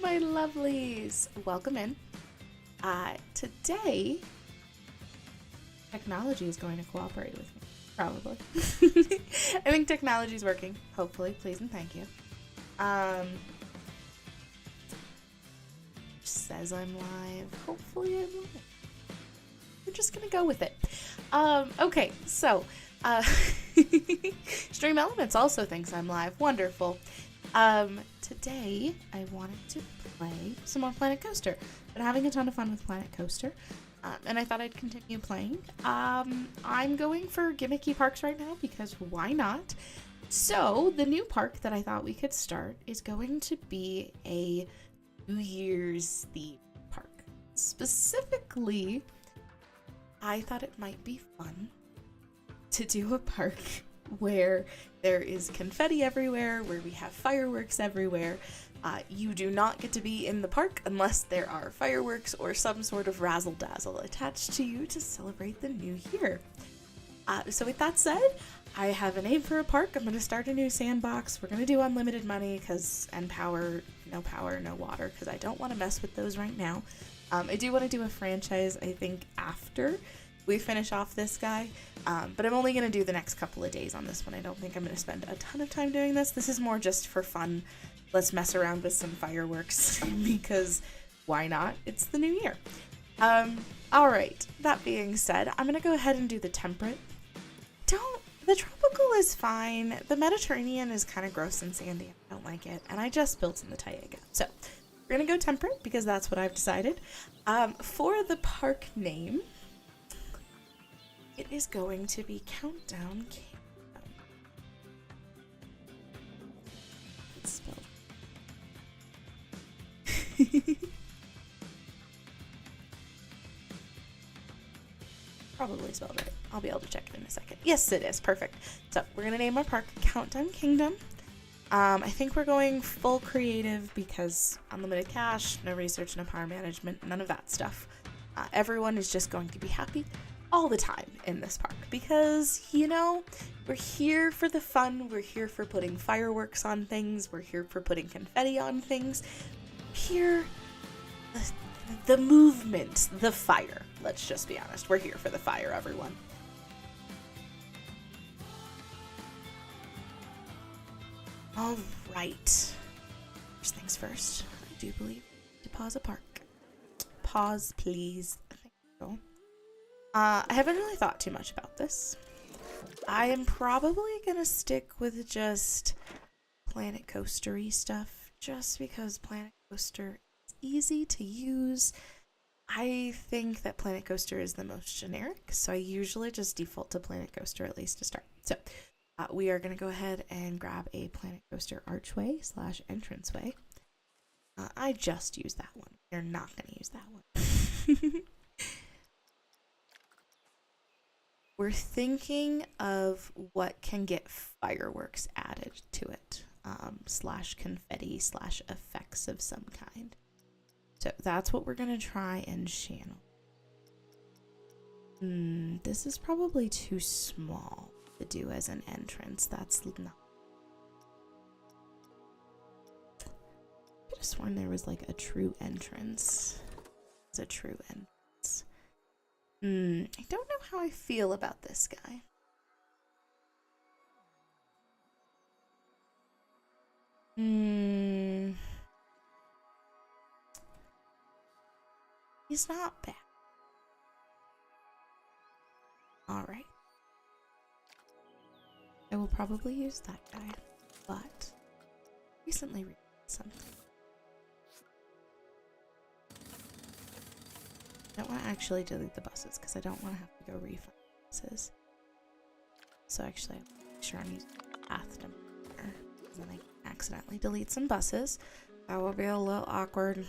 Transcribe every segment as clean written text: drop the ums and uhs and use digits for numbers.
my lovelies! Welcome in. Today, technology is going to cooperate with me. Probably. I think technology is working. Hopefully. Please and thank you. Says I'm live. Hopefully I'm live. We're just gonna go with it. Okay, so, Stream Elements also thinks I'm live. Wonderful. Today I wanted to play some more Planet Coaster. Been having a ton of fun with Planet Coaster, and I thought I'd continue playing. I'm going for gimmicky parks right now because why not? So the new park that I thought we could start is going to be a New Year's theme park. Specifically, I thought it might be fun to do a park where there is confetti everywhere, where we have fireworks everywhere. You do not get to be in the park unless there are fireworks or some sort of razzle-dazzle attached to you to celebrate the new year. So with that said, I have a name for a park. I'm going to start a new sandbox. We're going to do unlimited money and power, no water, because I don't want to mess with those right now. I do want to do a franchise, I think, after we finish off this guy, but I'm only going to do the next couple of days on this one. I don't think I'm going to spend a ton of time doing this. This is more just for fun. Let's mess around with some fireworks because why not? It's the new year. All right, that being said, I'm going to go ahead and do the temperate. The tropical is fine. The Mediterranean is kind of gross and sandy. I don't like it, and I just built in the Tayega. So we're going to go temperate because that's what I've decided. For the park name, it is going to be Countdown Kingdom. It's spelled. Probably spelled right. I'll be able to check it in a second. Yes, it is. Perfect. So we're going to name our park Countdown Kingdom. I think we're going full creative because unlimited cash, no research, no power management, none of that stuff. Everyone is just going to be happy all the time in this park because, you know, we're here for the fun. We're here for putting fireworks on things. We're here for putting confetti on things. Here, the movement, the fire. Let's just be honest. We're here for the fire, everyone. All right. First things first. I do believe to pause a park. Pause, please. Thank you. I haven't really thought too much about this. I am probably gonna stick with just Planet Coaster-y stuff, just because Planet Coaster is easy to use. I think that Planet Coaster is the most generic, so I usually just default to Planet Coaster at least to start. So we are gonna go ahead and grab a Planet Coaster archway / entranceway. I just used that one. You're not gonna use that one. We're thinking of what can get fireworks added to it, / confetti / effects of some kind. So that's what we're gonna try and channel. This is probably too small to do as an entrance. That's not. I could have sworn there was like a true entrance. It's a true entrance. I don't know how I feel about this guy. He's not bad. Alright. I will probably use that guy, but recently read something. I don't want to actually delete the buses because I don't want to have to go refund buses. So actually, I'll make sure I'm using path number and then I accidentally delete some buses. That will be a little awkward.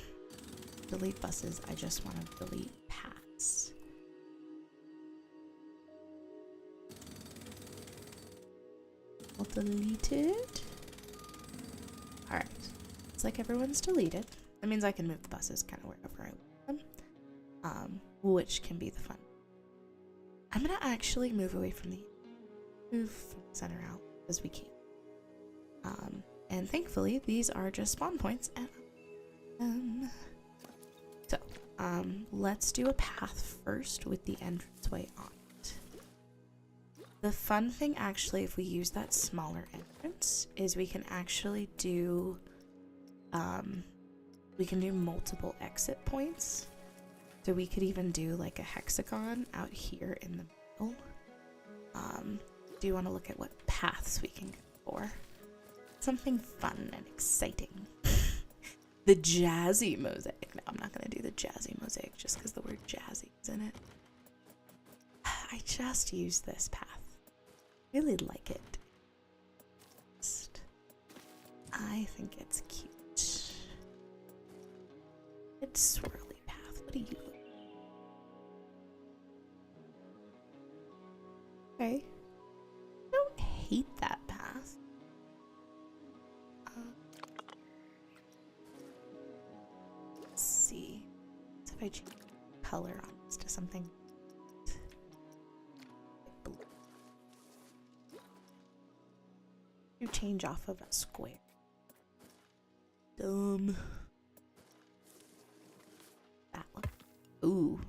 Delete buses. I just want to delete paths. All deleted. Alright. It's like everyone's deleted. That means I can move the buses kind of wherever I want them. Which can be the fun. I'm gonna actually move away from the center out as we can. And thankfully these are just spawn points and So, let's do a path first with the entranceway on it. The fun thing, actually, if we use that smaller entrance, is we can actually do, we can do multiple exit points. So we could even do like a hexagon out here in the middle. Do you want to look at what paths we can go for? Something fun and exciting. The jazzy mosaic. No, I'm not going to do the jazzy mosaic just because the word jazzy is in it. I just used this path. Really like it. I think it's cute. It's swirly path. What do you? Okay. I don't hate that path. Let's see. So if I change color on this to something blue. You change off of a square. Dumb. That one. Ooh.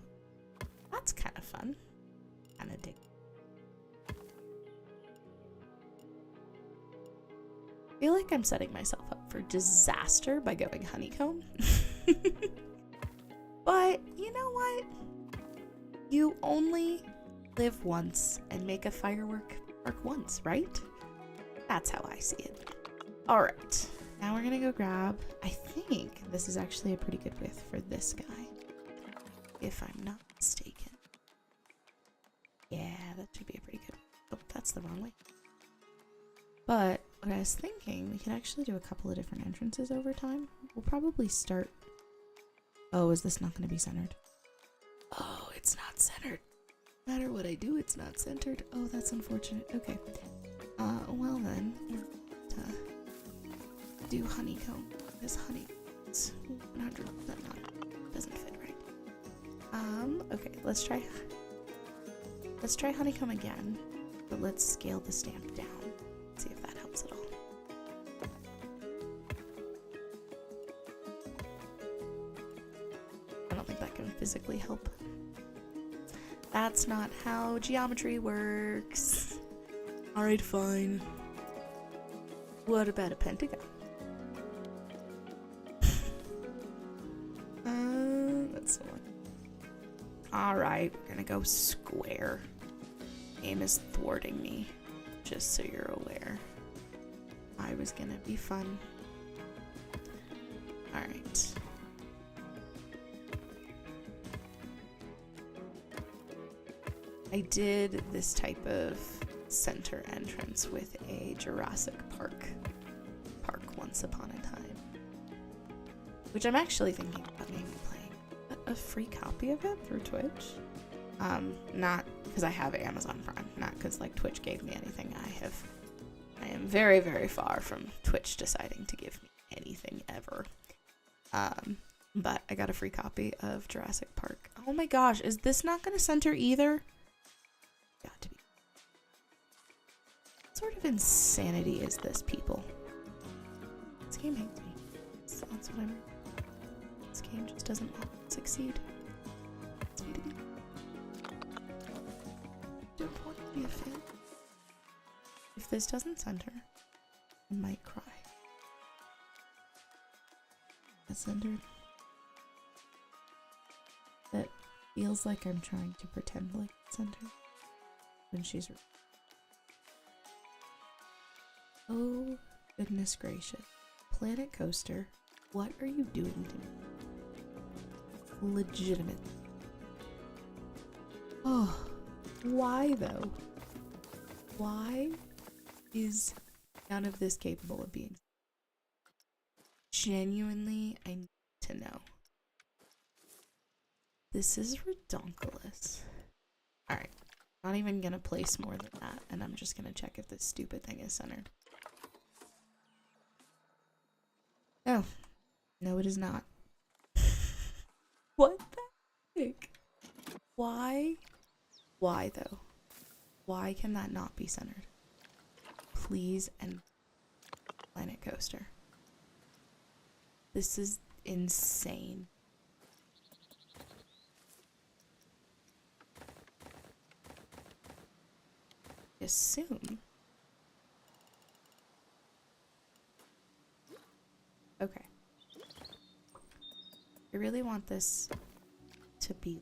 That's kind of fun. Kind of dig. I feel like I'm setting myself up for disaster by going honeycomb. But you know what? You only live once and make a firework work once, right? That's how I see it. Alright, now we're gonna go grab, I think this is actually a pretty good width for this guy, if I'm not mistaken. Yeah, that should be a pretty good, oh, that's the wrong way. But what I was thinking, we could actually do a couple of different entrances over time. We'll probably start... Oh, is this not going to be centered? Oh, it's not centered. No matter what I do, it's not centered. Oh, that's unfortunate. Okay. Well then, do honeycomb. Because honey is 100% not, doesn't fit right. Okay, let's try honeycomb again, but let's scale the stamp down. See if that helps at all. I don't think that can physically help. That's not how geometry works. Alright, fine. What about a pentagon? That's the one. Alright, we're gonna go square. Game is thwarting me. Just so you're aware. I was gonna be fun. Alright. I did this type of center entrance with a Jurassic Park once upon a time. Which I'm actually thinking about maybe playing a free copy of it through Twitch. Not because I have Amazon Prime, not because like Twitch gave me anything. I am very, very far from Twitch deciding to give me anything ever. But I got a free copy of Jurassic Park. Oh my gosh, is this not going to center either? Got to be. What sort of insanity is this, people? This game hates me. So that's what I'm. This game just doesn't succeed. Don't want to be a fan. If this doesn't center, I might cry. That's centered. That feels like I'm trying to pretend like it's centered when she's. Oh, goodness gracious. Planet Coaster, what are you doing to me? Legitimate. Oh, why though? Why is none of this capable of being? Genuinely, I need to know. This is redonkulous. Alright, not even gonna place more than that, and I'm just gonna check if this stupid thing is centered. Oh, no it is not. What the heck? Why? Why though? Why can that not be centered? Please, and Planet Coaster. This is insane. Assume. Okay. I really want this to be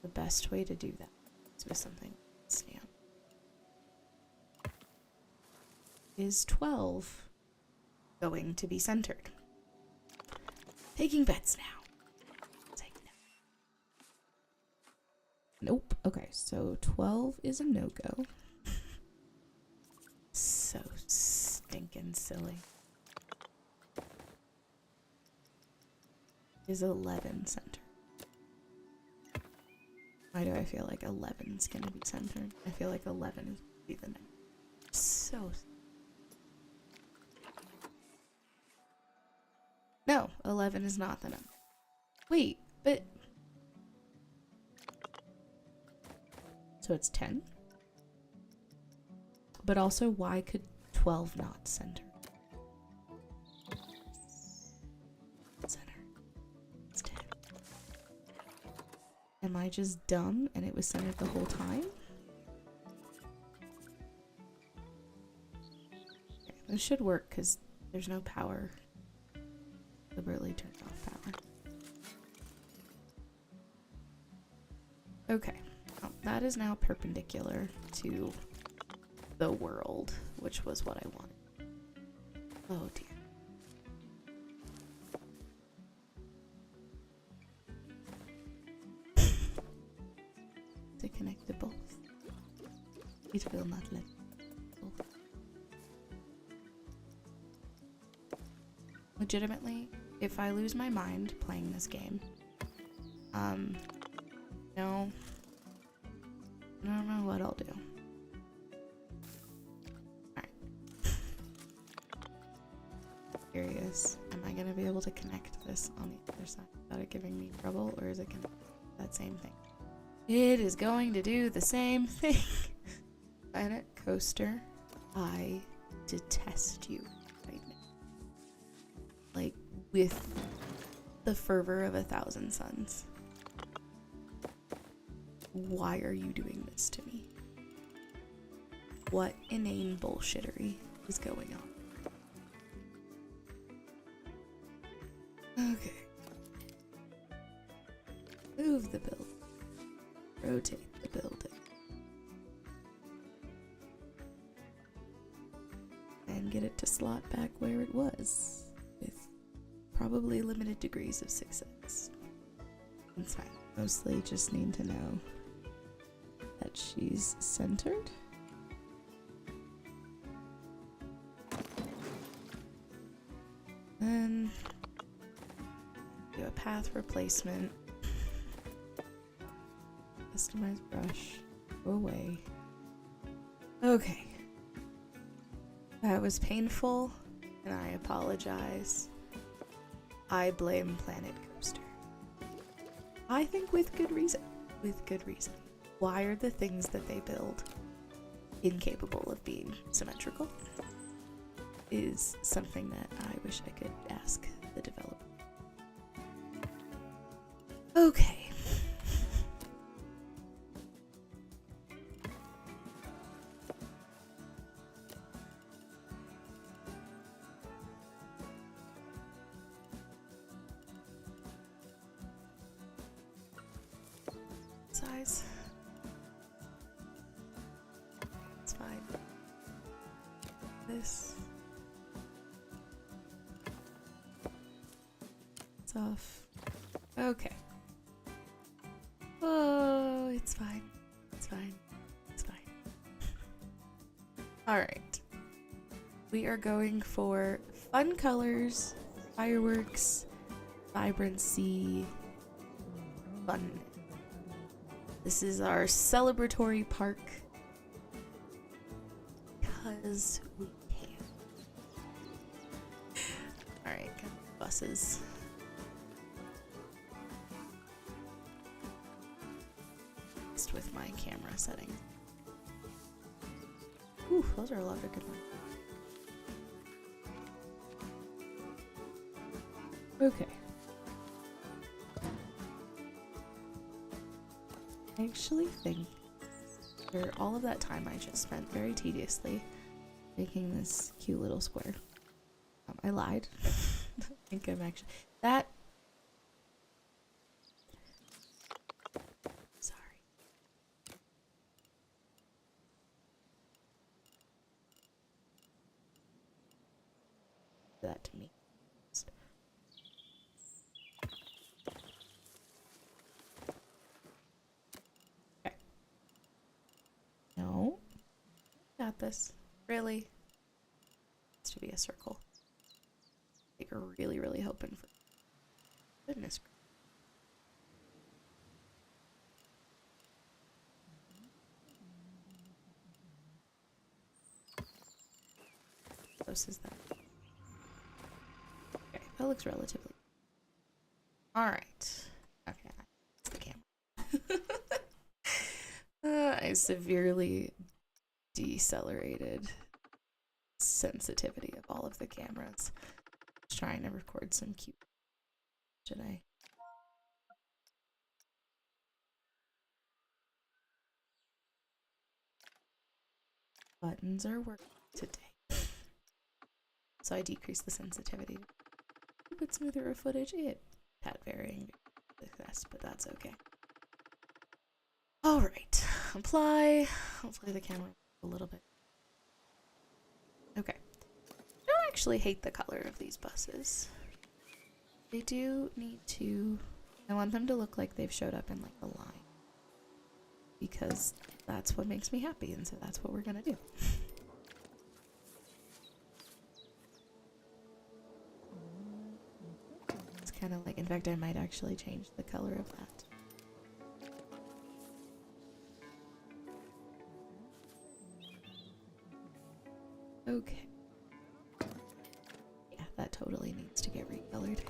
the best way to do that is with something stamp. Is 12 going to be centered? Taking bets now. Nope. Okay, so 12 is a no-go. So stinking silly. Is 11 centered? Why do I feel like 11 is gonna be centered? I feel like 11 is gonna be the next. So. No, 11 is not the number. Wait, but. So it's 10? But also, why could 12 not center? Center. It's 10. Am I just dumb and it was centered the whole time? Okay, this should work because there's no power. Deliberately turned off power. Okay. Oh, that is now perpendicular to the world, which was what I wanted. Oh dear. To connect to both. It will not let both. Legitimately, if I lose my mind playing this game, no. I don't know what I'll do. Alright. Curious. Am I gonna be able to connect this on the other side without it giving me trouble, or is it gonna do that same thing? It is going to do the same thing. Planet Coaster, I detest you right now. Like, with the fervor of 1,000 suns. Why are you doing this to me? What inane bullshittery is going on? Okay. Move the building. Rotate the building. And get it to slot back where it was, with probably limited degrees of success. It's fine. Mostly just need to know that she's centered. Then do a path replacement. Customize brush. Go away. Okay. That was painful, and I apologize. I blame Planet Coaster. I think with good reason. With good reason. Why are the things that they build incapable of being symmetrical? Is something that I wish I could ask the developer. Okay. Size. It's fine. This. It's off. Okay. Oh, it's fine. It's fine. It's fine. Alright. We are going for fun colors, fireworks, vibrancy, fun. This is our celebratory park. Because we can. Alright, got buses. Just with my camera setting. Ooh, those are a lot of good ones. Okay. I actually think for all of that time I just spent very tediously making this cute little square. I lied. I think I'm actually that. Sorry. That to me. Okay. No. Got this. Really? It's to be a circle. Like we're really, really hoping for. Goodness. How close is that? Okay, that looks relatively. Alright. Okay, that's the camera. I severely decelerated sensitivity of all of the cameras. Just trying to record some cute today. Buttons are working today. So I decreased the sensitivity. A bit smoother footage. It had varying success, but that's okay. Alright. Apply. Hopefully the camera a little bit. Okay. I don't actually hate the color of these buses. They do need to. I want them to look like they've showed up in like a line. Because that's what makes me happy, and so that's what we're gonna do. It's kind of like, in fact, I might actually change the color of that. Okay. Yeah, that totally needs to get recolored.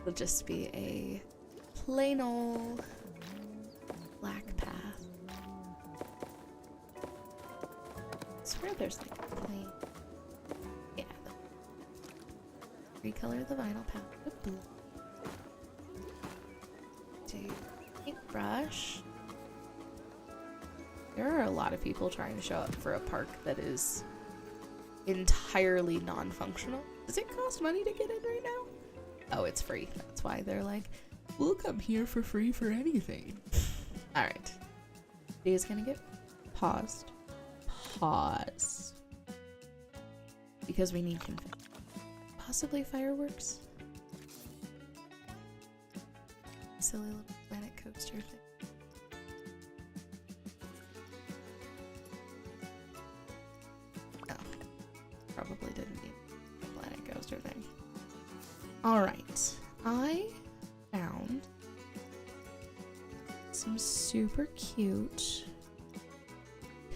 It'll just be a plain old black path. I swear there's like a plain. Yeah. Recolor the vinyl path with blue. Do paintbrush. There are a lot of people trying to show up for a park that is entirely non-functional. Does it cost money to get in right now? Oh, it's free. That's why they're like, we'll come here for free for anything. Alright. Video is gonna get paused. Pause. Because we need confetti. Possibly fireworks? Silly little Planet Coaster thing. Probably didn't need the Planet Coaster thing. Alright. I found some super cute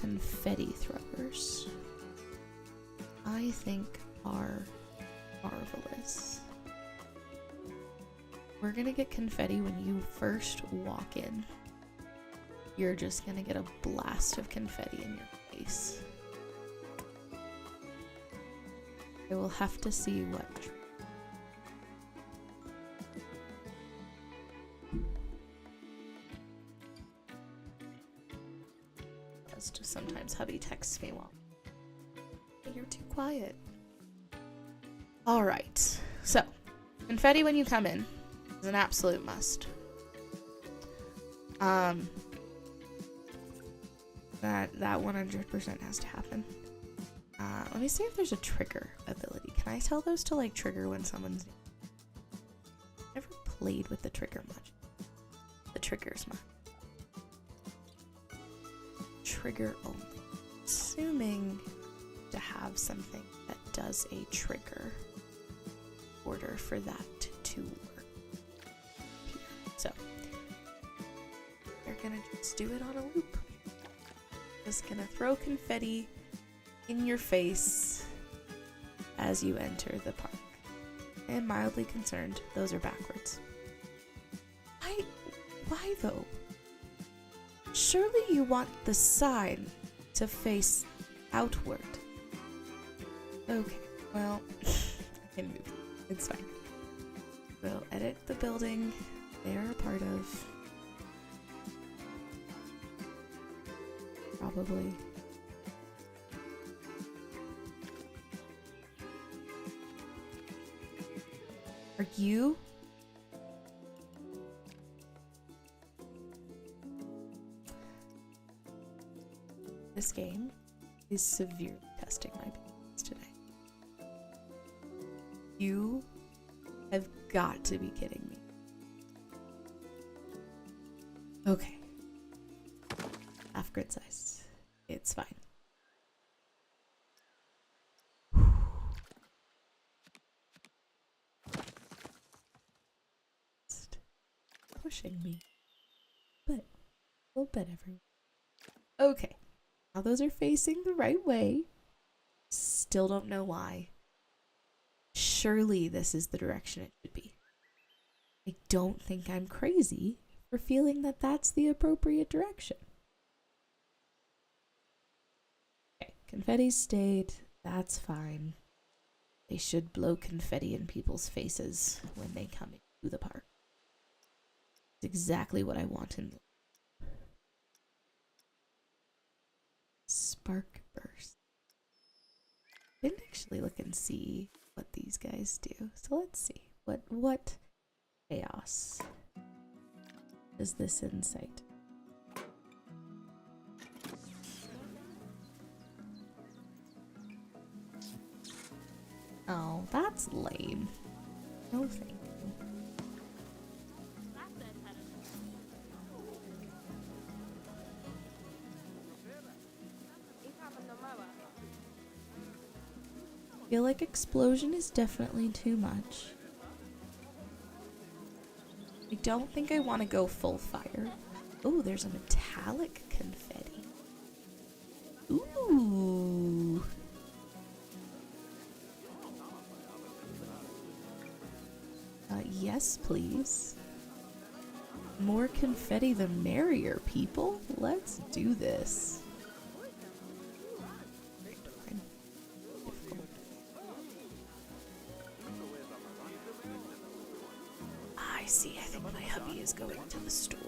confetti throwers. I think are marvelous. We're gonna get confetti when you first walk in. You're just gonna get a blast of confetti in your face. I will have to see what. That's just sometimes hubby texts me while you're too quiet. Alright, so confetti when you come in is an absolute must. That 100% has to happen. Let me see if there's a trigger ability. Can I tell those to like trigger when someone's never played with the trigger much? The trigger's mine. Trigger only. Assuming to have something that does a trigger in order for that to work. Here. So you're gonna just do it on a loop. Just gonna throw confetti in your face as you enter the park. I am mildly concerned those are backwards. Why though? Surely you want the sign to face outward. Okay, well, I can move. It's fine. We'll edit the building they're a part of. Probably. Are you? This game is severely testing my patience today. You have got to be kidding me. Okay. Half grid size. It's fine. Just pushing me. But a little bit everywhere. Okay. Now those are facing the right way. Still don't know why. Surely this is the direction it should be. I don't think I'm crazy for feeling that that's the appropriate direction. Okay, confetti stayed. That's fine. They should blow confetti in people's faces when they come into the park. It's exactly what I want in the spark burst. I didn't actually look and see what these guys do. So let's see. What chaos does this incite? Oh, that's lame. No thank you. I feel like explosion is definitely too much. I don't think I want to go full fire. Oh, there's a metallic confetti. Ooh. Yes, please. More confetti the merrier, people. Let's do this. I see. I think my hubby is going to the store.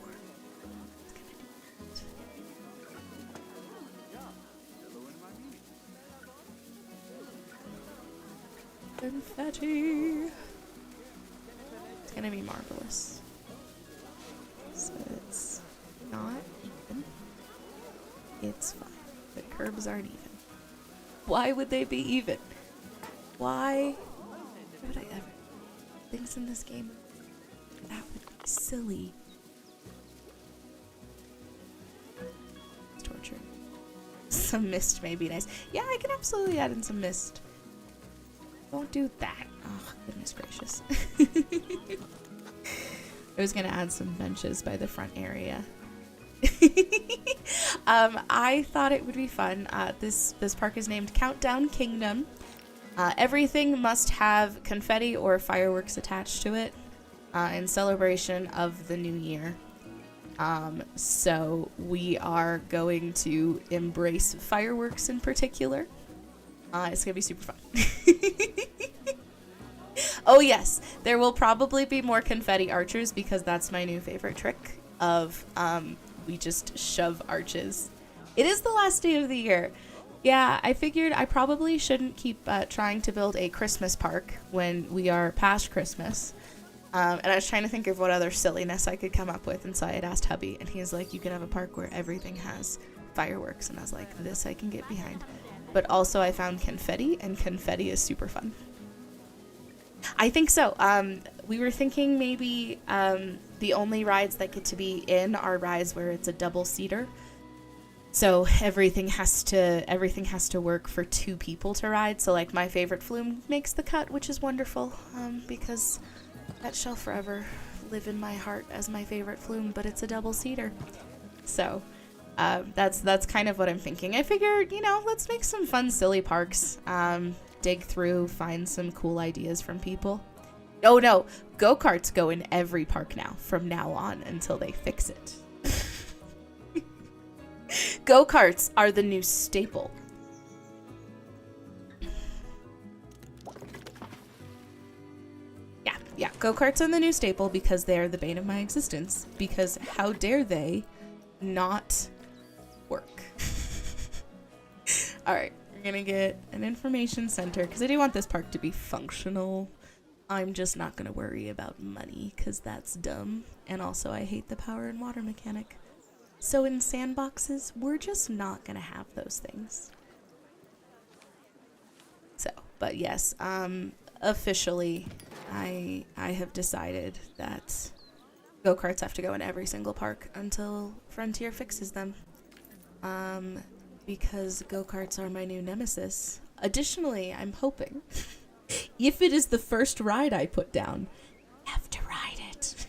Confetti. It's gonna be marvelous. So it's not even. It's fine. The curbs aren't even. Why would they be even? Why would I ever? Things in this game. That would be silly. It's torture. Some mist may be nice. Yeah, I can absolutely add in some mist. Don't do that. Oh, goodness gracious. I was gonna add some benches by the front area. I thought it would be fun. This park is named Countdown Kingdom. Everything must have confetti or fireworks attached to it in celebration of the new year. So we are going to embrace fireworks in particular. It's gonna be super fun. Oh yes, there will probably be more confetti archers because that's my new favorite trick of we just shove arches. It is the last day of the year. Yeah, I figured I probably shouldn't keep trying to build a Christmas park when we are past Christmas. And I was trying to think of what other silliness I could come up with, and so I had asked hubby, and he's like, you can have a park where everything has fireworks, and I was like, this I can get behind. But also I found confetti, and confetti is super fun. I think so. We were thinking maybe the only rides that get to be in are rides where it's a double-seater. So everything has to work for two people to ride. So like my favorite flume makes the cut, which is wonderful because that shall forever live in my heart as my favorite flume, but it's a double-seater. So that's kind of what I'm thinking. I figured, let's make some fun, silly parks. Dig through, find some cool ideas from people. Oh no, go-karts go in every park now, from now on until they fix it. Go-karts are the new staple. yeah, go-karts are the new staple because they're the bane of my existence. Because how dare they not work? Alright, we're gonna get an information center because I do want this park to be functional. I'm just not gonna worry about money because that's dumb. And also I hate the power and water mechanic. So in sandboxes, we're just not gonna have those things. So, but yes, officially, I have decided that go-karts have to go in every single park until Frontier fixes them. Because go-karts are my new nemesis. Additionally, I'm hoping, if it is the first ride I put down, I have to ride it.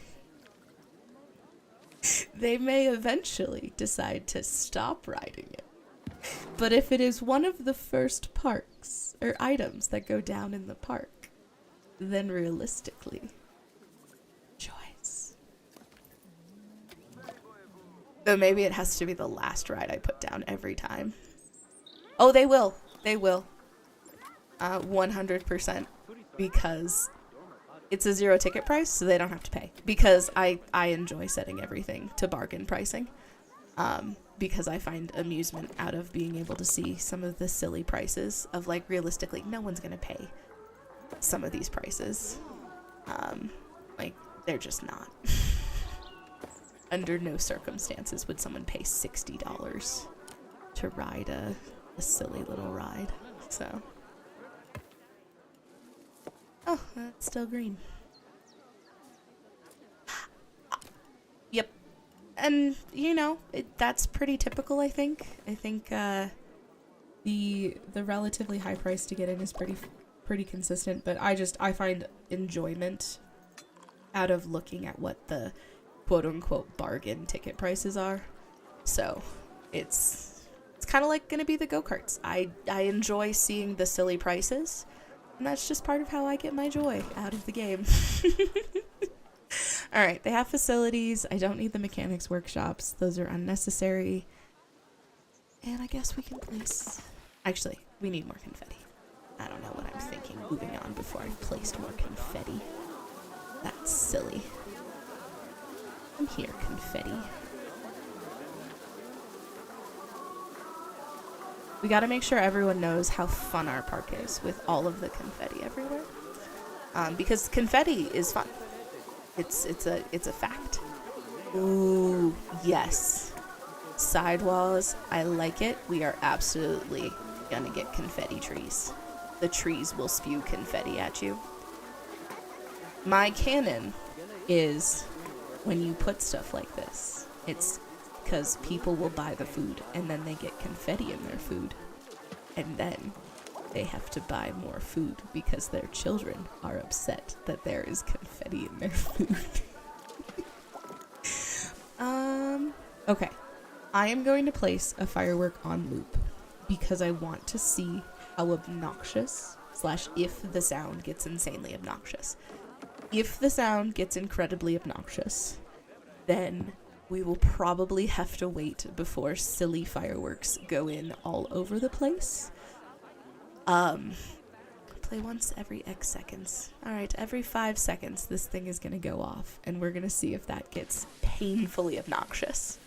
They may eventually decide to stop riding it. But if it is one of the first parks or items that go down in the park, then realistically, choice. Though maybe it has to be the last ride I put down every time. Oh, they will. They will. 100%. Because it's a zero ticket price, so they don't have to pay. Because I enjoy setting everything to bargain pricing. Because I find amusement out of being able to see some of the silly prices of, like, realistically, no one's gonna pay some of these prices. Like, they're just not. Under no circumstances would someone pay $60 to ride a silly little ride. So. Oh, that's still green. Yep. And, you know, that's pretty typical, I think. I think the relatively high price to get in is pretty consistent, but I find enjoyment out of looking at what the quote-unquote bargain ticket prices are. So, it's kind of like going to be the go-karts. I enjoy seeing the silly prices, and that's just part of how I get my joy out of the game. Alright, they have facilities. I don't need the mechanics workshops. Those are unnecessary. And I guess we can place... Actually, we need more confetti. I don't know what I'm thinking. Moving on before I placed more confetti. That's silly. Come here, confetti. We gotta make sure everyone knows how fun our park is with all of the confetti everywhere. Because confetti is fun. It's a fact. Ooh, yes. Sidewalls, I like it. We are absolutely gonna get confetti trees. The trees will spew confetti at you. My canon is when you put stuff like this, it's because people will buy the food and then they get confetti in their food. And then they have to buy more food because their children are upset that there is confetti in their food. Okay. I am going to place a firework on loop because I want to see how obnoxious / if the sound gets insanely obnoxious. If the sound gets incredibly obnoxious, then we will probably have to wait before silly fireworks go in all over the place. Play once every X seconds. Alright, every 5 seconds this thing is gonna go off, and we're gonna see if that gets painfully obnoxious.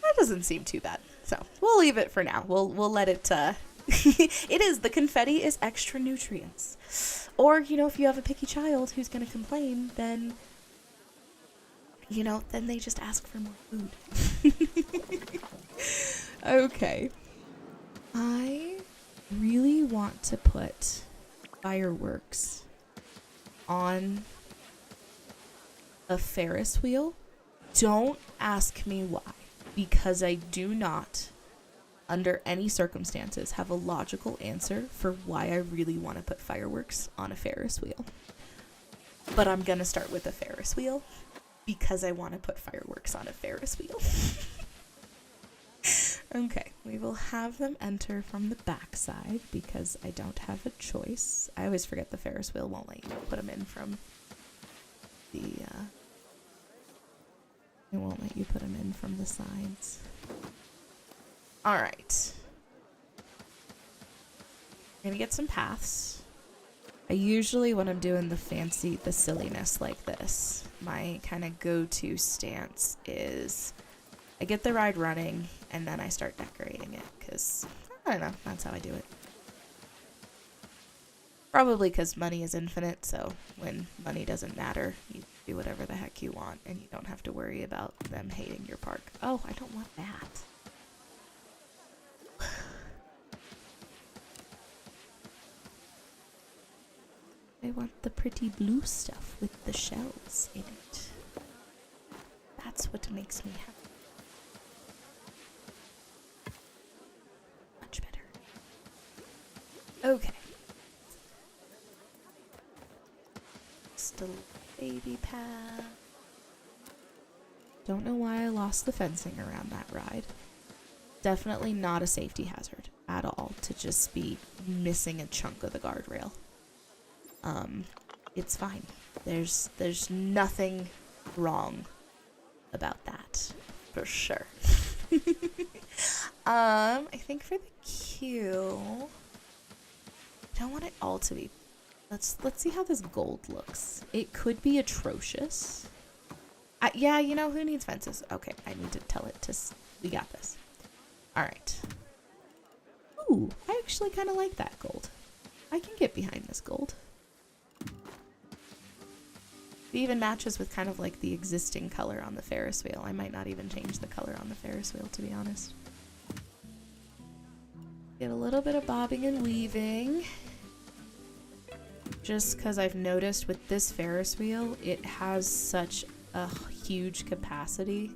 That doesn't seem too bad, so we'll leave it for now. We'll let it, the confetti is extra nutrients. Or, you know, if you have a picky child who's gonna complain, then, you know, then they just ask for more food. Okay. I really want to put fireworks on a Ferris wheel. Don't ask me why, because I do not, under any circumstances, have a logical answer for why I really want to put fireworks on a Ferris wheel. But I'm gonna start with a Ferris wheel because I want to put fireworks on a Ferris wheel. Okay, we will have them enter from the back side because I don't have a choice. I always forget the Ferris wheel won't let you put them in from the, it won't let you put them in from the sides. Alright. gonna get some paths. I usually, when I'm doing the silliness like this, my kind of go-to stance is I get the ride running and then I start decorating it, because, I don't know, that's how I do it. Probably because money is infinite, so when money doesn't matter, you do whatever the heck you want and you don't have to worry about them hating your park. Oh, I don't want that. I want the pretty blue stuff with the shells in it. That's what makes me happy. Much better. Okay. Still baby path. Don't know why I lost the fencing around that ride. Definitely not a safety hazard at all to just be missing a chunk of the guardrail. It's fine. There's nothing wrong about that, for sure. I think for the queue, I don't want it all to be. Let's see how this gold looks. It could be atrocious. Yeah, you know, who needs fences? Okay, I need to tell it to. We got this. All right. Ooh, I actually kind of like that gold. I can get behind this gold. It even matches with kind of like the existing color on the Ferris wheel. I might not even change the color on the Ferris wheel, to be honest. Get a little bit of bobbing and weaving. Just because I've noticed with this Ferris wheel, it has such a huge capacity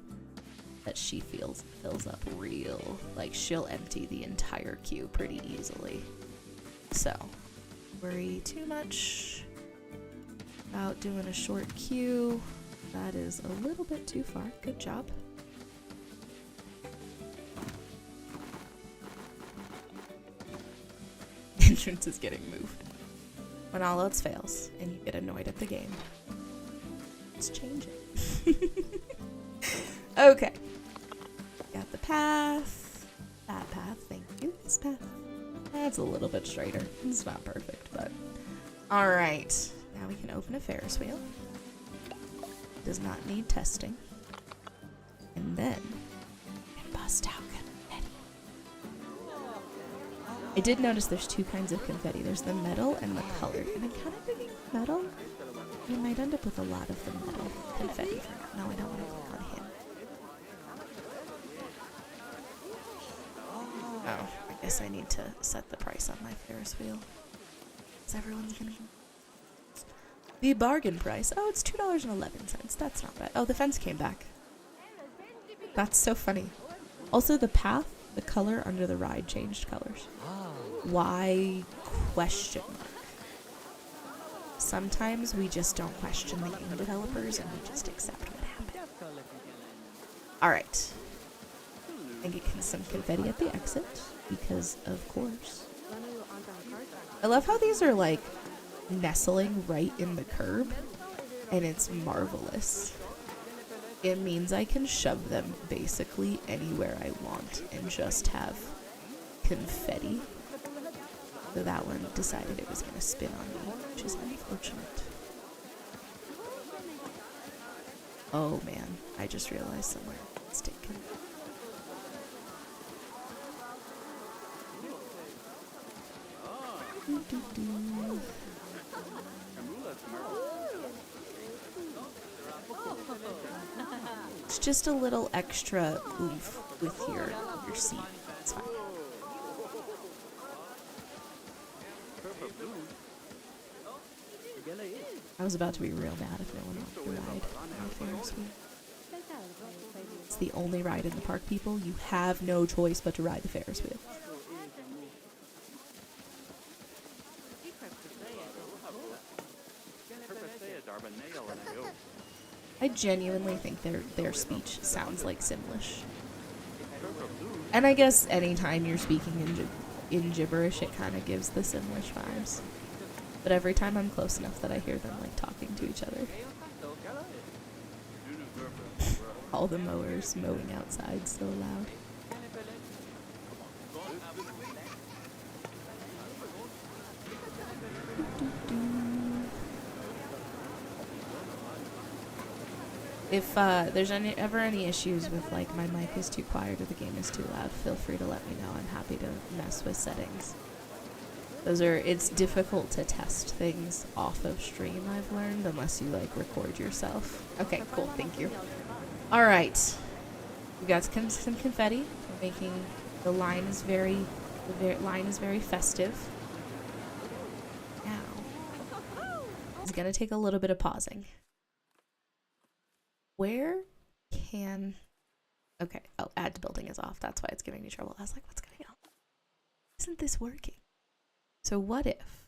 that she fills up real. Like, she'll empty the entire queue pretty easily. So, worry too much about doing a short queue. That is a little bit too far. Good job. Entrance is getting moved. When all else fails and you get annoyed at the game, let's change it. Okay. Got the path. That path, thank you. This path. That's a little bit straighter. It's not perfect, but alright. Now we can open a Ferris wheel. Does not need testing. And then we can bust out confetti. I did notice there's two kinds of confetti. There's the metal and the colored. And I'm kind of digging metal. You might end up with a lot of the metal confetti for now. No, I don't want to click on him. Oh, I guess I need to set the price on my Ferris wheel. Is everyone's gonna... The bargain price. Oh, it's $2.11. That's not bad. Oh, the fence came back. That's so funny. Also, the path, the color under the ride changed colors. Why? Question mark. Sometimes we just don't question the game developers and we just accept what happened. Alright. And get some confetti at the exit, because of course. I love how these are like nestling right in the curb, and it's marvelous. It means I can shove them basically anywhere I want and just have confetti. So that one decided it was going to spin on me, which is unfortunate. Oh man, I just realized somewhere it's taken. It's just a little extra oomph with your seat. It's fine. I was about to be real mad if no one wanted to ride on Ferris wheel. It's the only ride in the park, people. You have no choice but to ride the Ferris wheel. I genuinely think their speech sounds like Simlish. And I guess anytime you're speaking in gibberish, it kind of gives the Simlish vibes. But every time I'm close enough that I hear them like talking to each other. All the mowers mowing outside so loud. If there's ever any issues with like my mic is too quiet or the game is too loud, feel free to let me know. I'm happy to mess with settings. It's difficult to test things off of stream, I've learned, unless you like record yourself. Okay, cool, thank you. All right, we got some confetti. We're making the line is very festive. Now, it's gonna take a little bit of pausing. Where can... Okay, oh, add to building is off. That's why it's giving me trouble. I was like, what's going on? Isn't this working? So what if...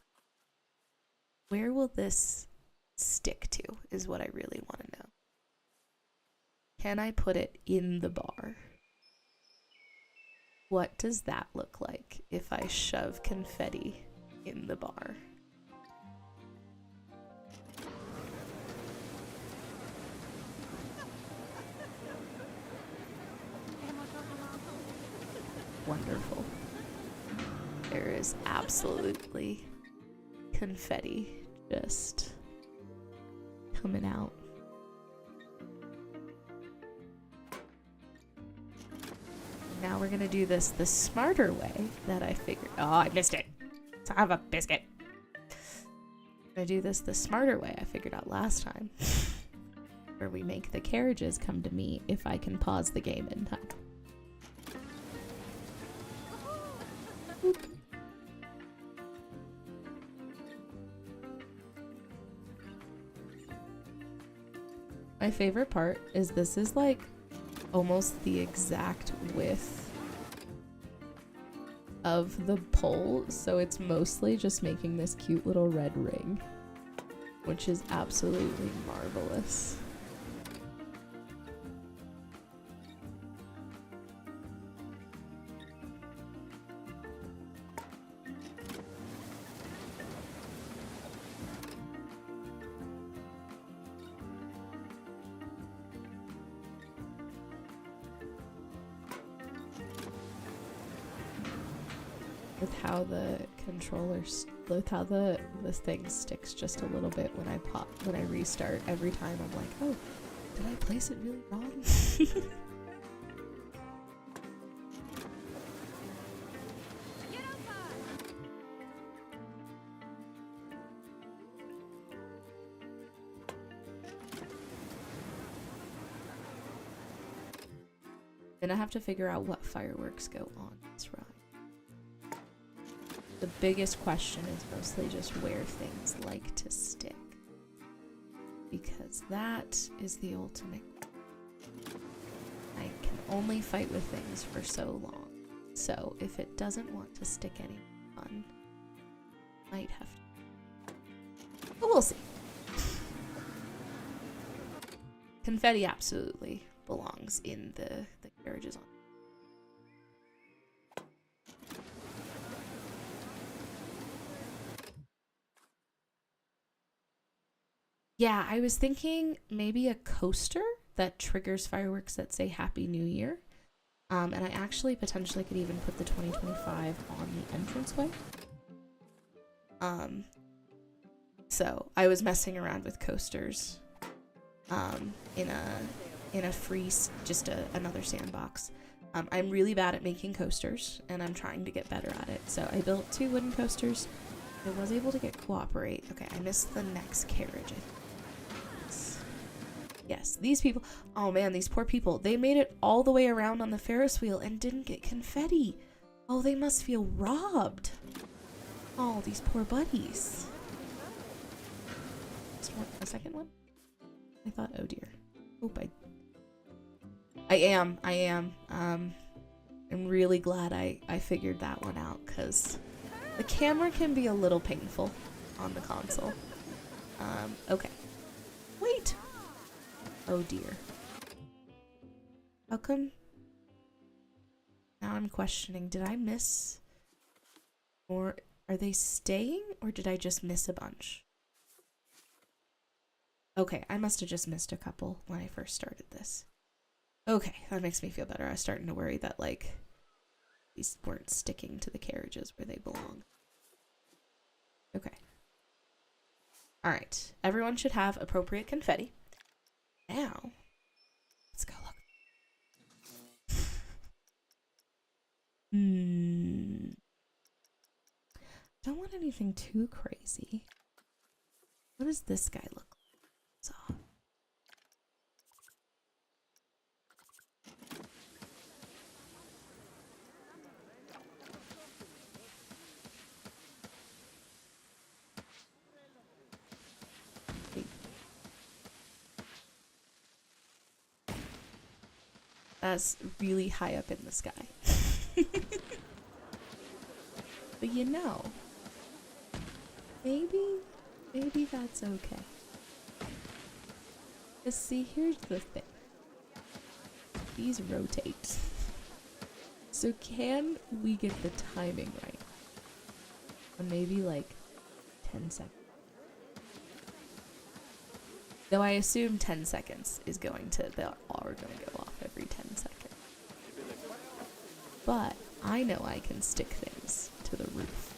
Where will this stick to is what I really want to know. Can I put it in the bar? What does that look like if I shove confetti in the bar? Wonderful. There is absolutely confetti just coming out. Now we're gonna do this the smarter way that I figured. Oh, I missed it. So I have a biscuit. I'm gonna do this the smarter way I figured out last time. Where we make the carriages come to me if I can pause the game in time. Boop. My favorite part is this is like almost the exact width of the pole, so it's mostly just making this cute little red ring, which is absolutely marvelous. With how the controllers, with how this thing sticks just a little bit when I restart every time, I'm like, oh, did I place it really wrong? Then I have to figure out what fireworks go on this ride. The biggest question is mostly just where things like to stick. Because that is the ultimate. I can only fight with things for so long. So if it doesn't want to stick any fun, might have to. But we'll see. Confetti absolutely belongs in the carriages on. Yeah, I was thinking maybe a coaster that triggers fireworks that say Happy New Year. And I actually potentially could even put the 2025 on the entranceway. So I was messing around with coasters in a free, another sandbox. I'm really bad at making coasters, and I'm trying to get better at it. So I built 2 wooden coasters. I was able to get Cooperate. Okay, I missed the next carriage. Yes, these people. Oh man, these poor people. They made it all the way around on the Ferris wheel and didn't get confetti. Oh, they must feel robbed. Oh, these poor buddies. A second one? I thought, oh dear. Hope I am. I'm really glad I figured that one out, because the camera can be a little painful on the console. Okay. Wait. Oh dear. How come? Now I'm questioning, did I miss? Or are they staying, or did I just miss a bunch? Okay, I must have just missed a couple when I first started this. Okay, that makes me feel better. I was starting to worry that, like, these weren't sticking to the carriages where they belong. Okay. Alright, everyone should have appropriate confetti. Now, Don't want anything too crazy. What does this guy look like? So. That's really high up in the sky. But you know, maybe that's okay. Cause see, here's the thing. These rotate. So can we get the timing right? Or maybe like 10 seconds. Though I assume 10 seconds is going to, they are going to go off every 10 seconds. But I know I can stick things to the roof.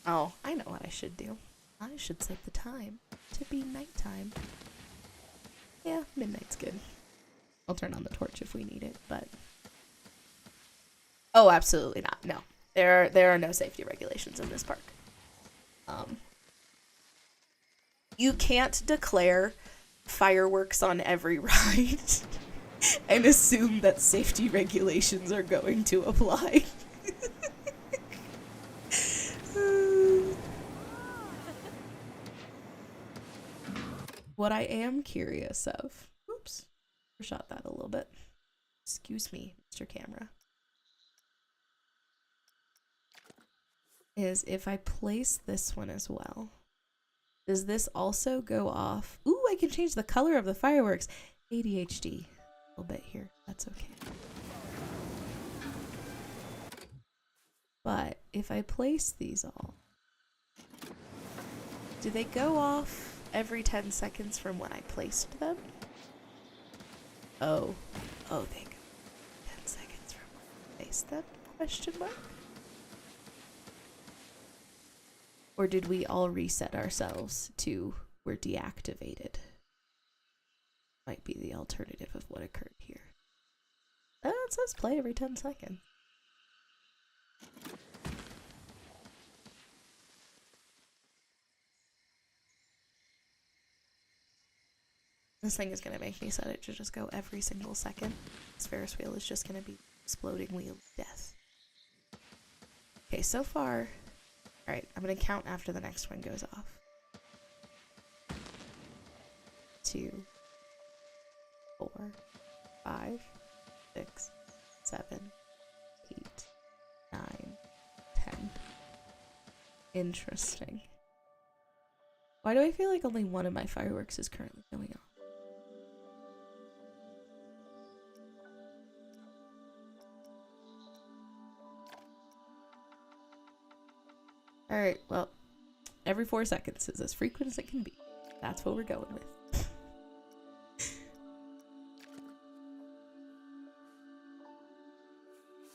Oh, I know what I should do. I should set the time to be nighttime. Yeah, midnight's good. I'll turn on the torch if we need it, but... Oh, absolutely not. No. There are no safety regulations in this park. You can't declare fireworks on every ride and assume that safety regulations are going to apply. What I am curious of, oops, overshot that a little bit. Excuse me, Mr. Camera. Is if I place this one as well, does this also go off? Ooh, I can change the color of the fireworks. ADHD a little bit here. That's okay. But if I place these all, do they go off every 10 seconds from when I placed them? Oh, they go 10 seconds from when I placed them? Question mark? Or did we all reset ourselves to we're deactivated? Might be the alternative of what occurred here. It says play every 10 seconds. This thing is going to make me set it to just go every single second. This Ferris wheel is just going to be exploding wheel of death. Okay, so far... Alright, I'm going to count after the next one goes off. 2, 4, 5, 6, 7, 8, 9, 10. Interesting. Why do I feel like only one of my fireworks is currently going off? Alright, well, every 4 seconds is as frequent as it can be. That's what we're going with.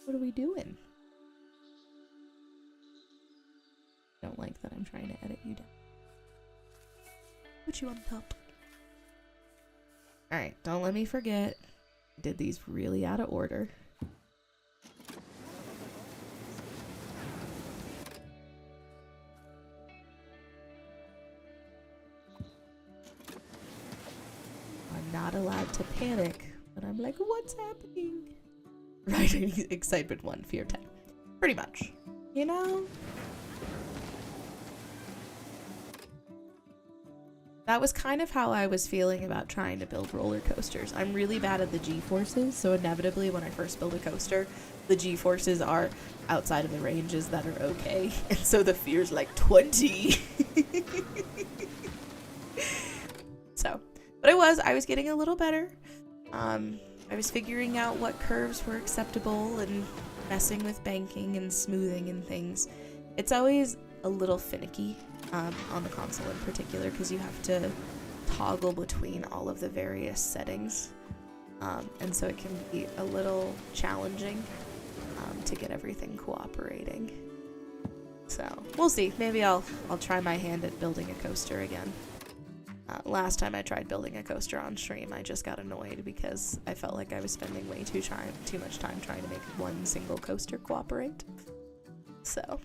What are we doing? Don't like that I'm trying to edit you down. Put you on top. Alright, don't let me forget. I did these really out of order. Not allowed to panic, but I'm like, what's happening? Right, excitement 1, fear 10. Pretty much. You know? That was kind of how I was feeling about trying to build roller coasters. I'm really bad at the G-forces, so inevitably when I first build a coaster, the G-forces are outside of the ranges that are okay, and so the fear's like 20. So... But I was getting a little better. I was figuring out what curves were acceptable and messing with banking and smoothing and things. It's always a little finicky on the console in particular because you have to toggle between all of the various settings. And so it can be a little challenging. to get everything cooperating. So we'll see. Maybe I'll try my hand at building a coaster again. Last time I tried building a coaster on stream, I just got annoyed because I felt like I was spending way too much time trying to make one single coaster cooperate. So.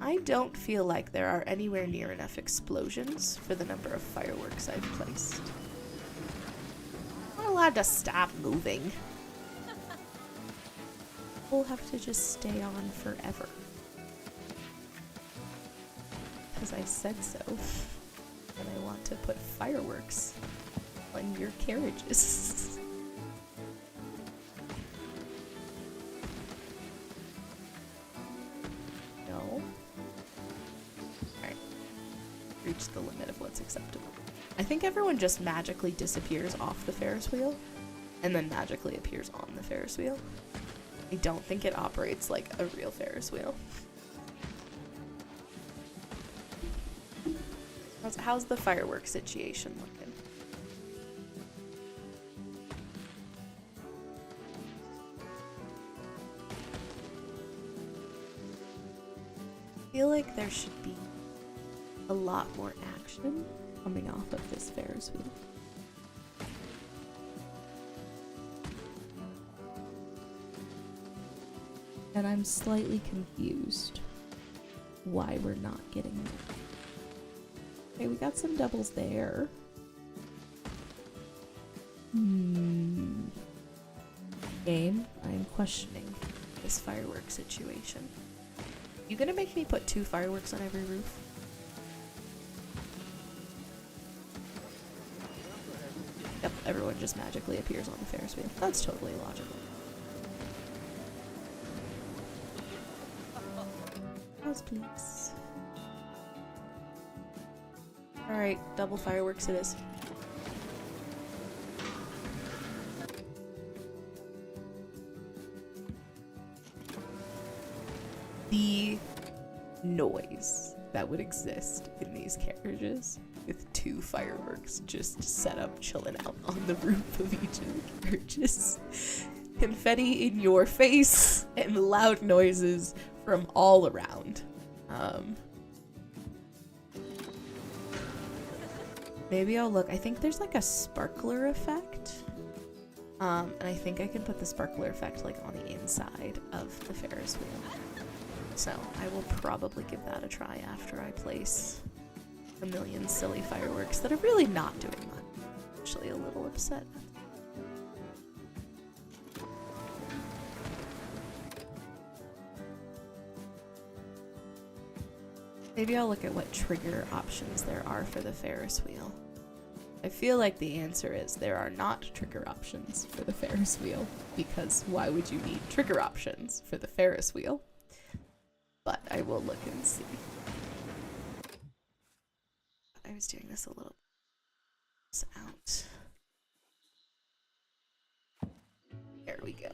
I don't feel like there are anywhere near enough explosions for the number of fireworks I've placed. I'm not allowed to stop moving. We'll have to just stay on forever. Because I said so. And I want to put fireworks on your carriages. No. Alright. Reached the limit of what's acceptable. I think everyone just magically disappears off the Ferris wheel and then magically appears on the Ferris wheel. I don't think it operates like a real Ferris wheel. How's the fireworks situation looking? I feel like there should be a lot more action coming off of this Ferris wheel. And I'm slightly confused why we're not getting that. Okay, we got some doubles there. Game, I'm questioning this firework situation. You gonna make me put 2 fireworks on every roof? Yep, everyone just magically appears on the Ferris wheel. That's totally logical. Please. Alright, double fireworks it is. The noise that would exist in these carriages with 2 fireworks just set up chilling out on the roof of each of the carriages. Confetti in your face and loud noises from all around. Maybe I'll look. I think there's like a sparkler effect. And I think I can put the sparkler effect like on the inside of the Ferris wheel. So I will probably give that a try after I place a million silly fireworks that are really not doing much. I'm actually a little upset. Maybe I'll look at what trigger options there are for the Ferris wheel. I feel like the answer is there are not trigger options for the Ferris wheel, because why would you need trigger options for the Ferris wheel? But I will look and see. I was doing this a little out. There we go.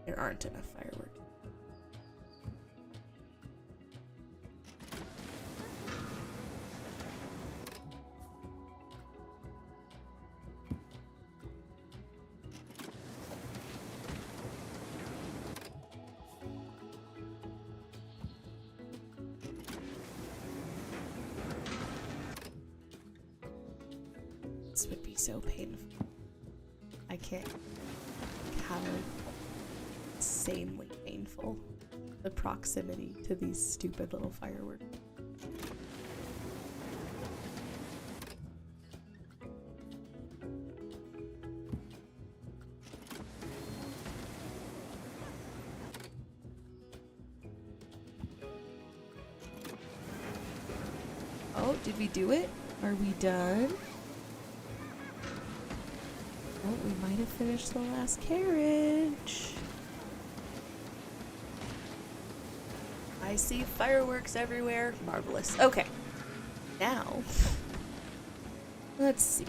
There aren't enough fireworks. This would be so painful. I can't. How insanely painful the proximity to these stupid little fireworks. Oh, did we do it? Are we done? Oh, we might have finished the last carriage. I see fireworks everywhere. Marvelous. Okay. Now, let's see.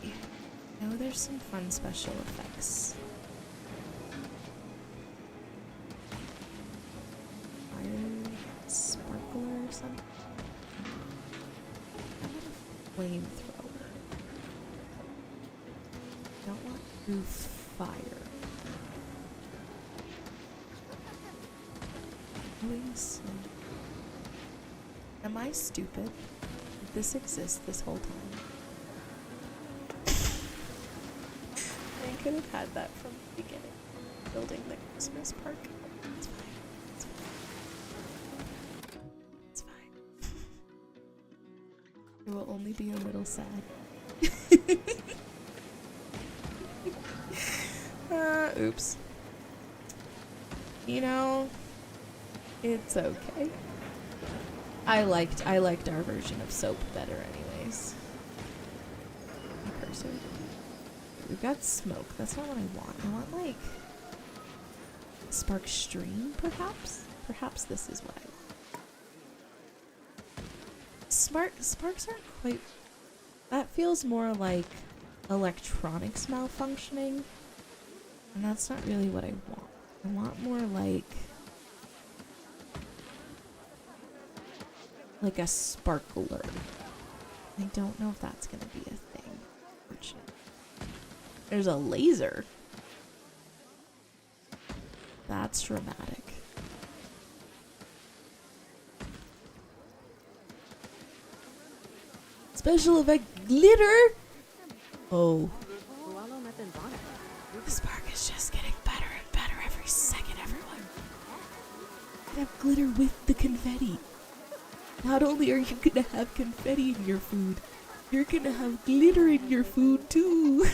know there's some fun special effects. Fire sparkler or something. I want a flamethrower. I don't want roof fire. Am I stupid? Did this exist this whole time? I could have had that from the beginning. Building the Christmas park. It's fine. It's fine. It's fine. It will only be a little sad. Oops. You know, it's okay. I liked our version of soap better anyways. Cursor. We've got smoke. That's not what I want. I want like spark stream, perhaps? Perhaps this is what I want. Sparks aren't quite... That feels more like electronics malfunctioning. And that's not really what I want. I want more like a sparkler. I don't know if that's gonna be a thing. Unfortunately. There's a laser. That's dramatic. Special effect glitter. Oh. This park is just getting better and better every second, everyone. You have glitter with the confetti. Not only are you gonna have confetti in your food, you're gonna have glitter in your food too.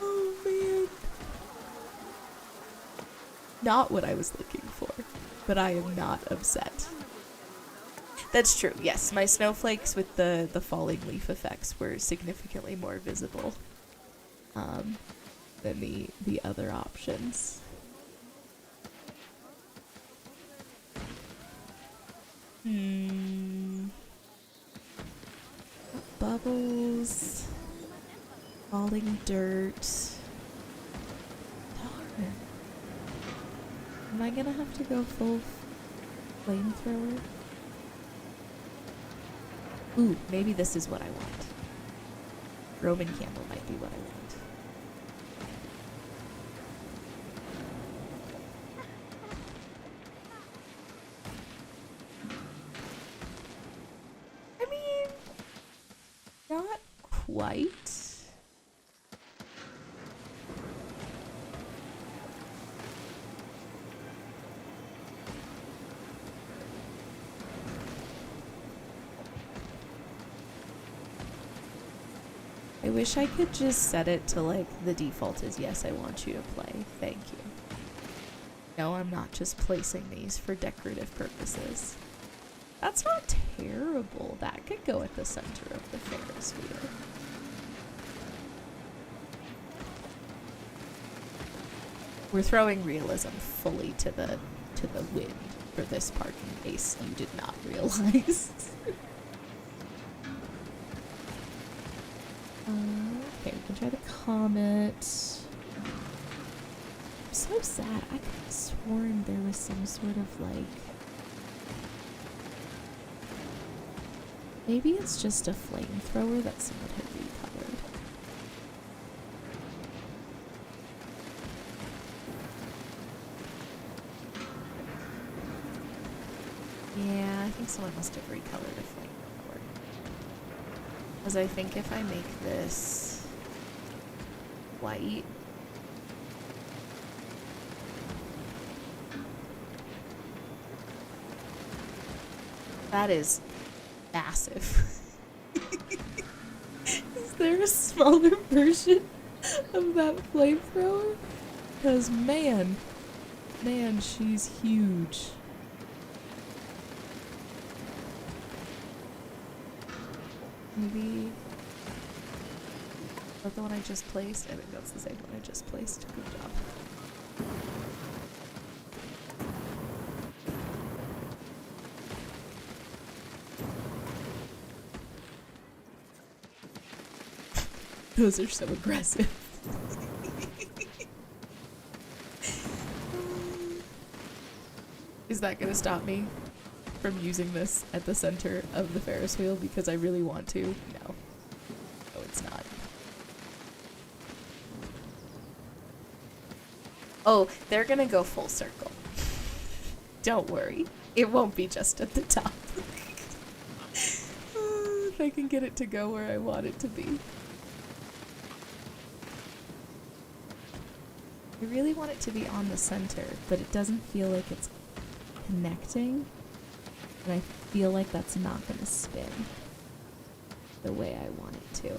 Oh man. Not what I was looking for, but I am not upset. That's true, yes. My snowflakes with the falling leaf effects were significantly more visible than the other options. Bubbles. Falling dirt. Darn. Am I gonna have to go full flamethrower? Ooh, maybe this is what I want. Roman candle might be what I want. I mean, not quite. I wish I could just set it to like the default is yes, I want you to play. Thank you. No, I'm not just placing these for decorative purposes. That's not terrible. That could go at the center of the Ferris wheel. We're throwing realism fully to the wind for this part in case you did not realize. Okay, we can try the comet. I'm so sad. I could have sworn there was some sort of like... Maybe it's just a flamethrower that someone had recolored. Yeah, I think someone must have recolored a flamethrower. Because I think if I make this white, that is massive. Is there a smaller version of that flamethrower? Because man, she's huge. Maybe... Is that the one I just placed? I think that's the same one I just placed. Good job. Those are so aggressive. Is that gonna stop me from using this at the center of the Ferris wheel because I really want to? No. No, it's not. Oh, they're gonna go full circle. Don't worry. It won't be just at the top. If I can get it to go where I want it to be. I really want it to be on the center, but it doesn't feel like it's connecting. And I feel like that's not going to spin the way I want it to.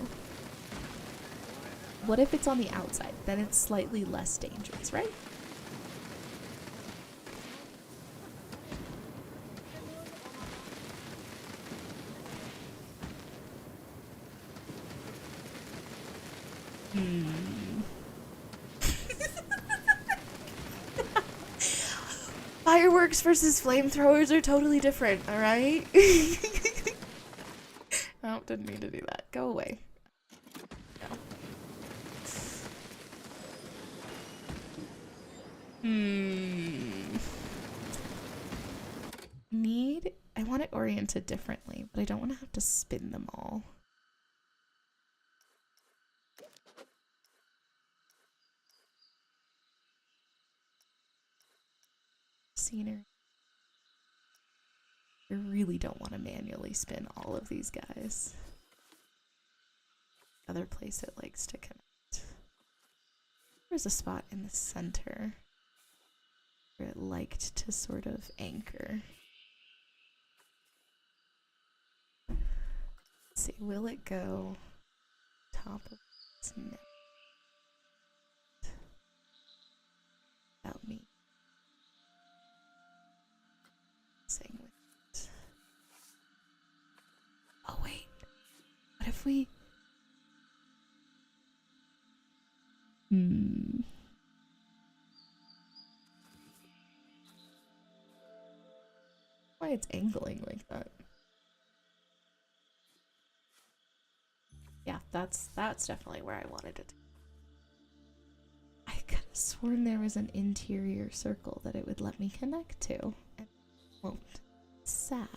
What if it's on the outside? Then it's slightly less dangerous, right? Fireworks versus flamethrowers are totally different, alright? Oh, didn't mean to do that. Go away. No. I want it oriented differently, but I don't want to have to spin them all. Scenery. I really don't want to manually spin all of these guys. Other place it likes to connect. There's a spot in the center where it liked to sort of anchor. Let's see, will it go top of its neck? Without me saying with it. Oh wait, what if we... Why it's angling like that? Yeah, that's definitely where I wanted it. I could have sworn there was an interior circle that it would let me connect to, and it won't. It's sad.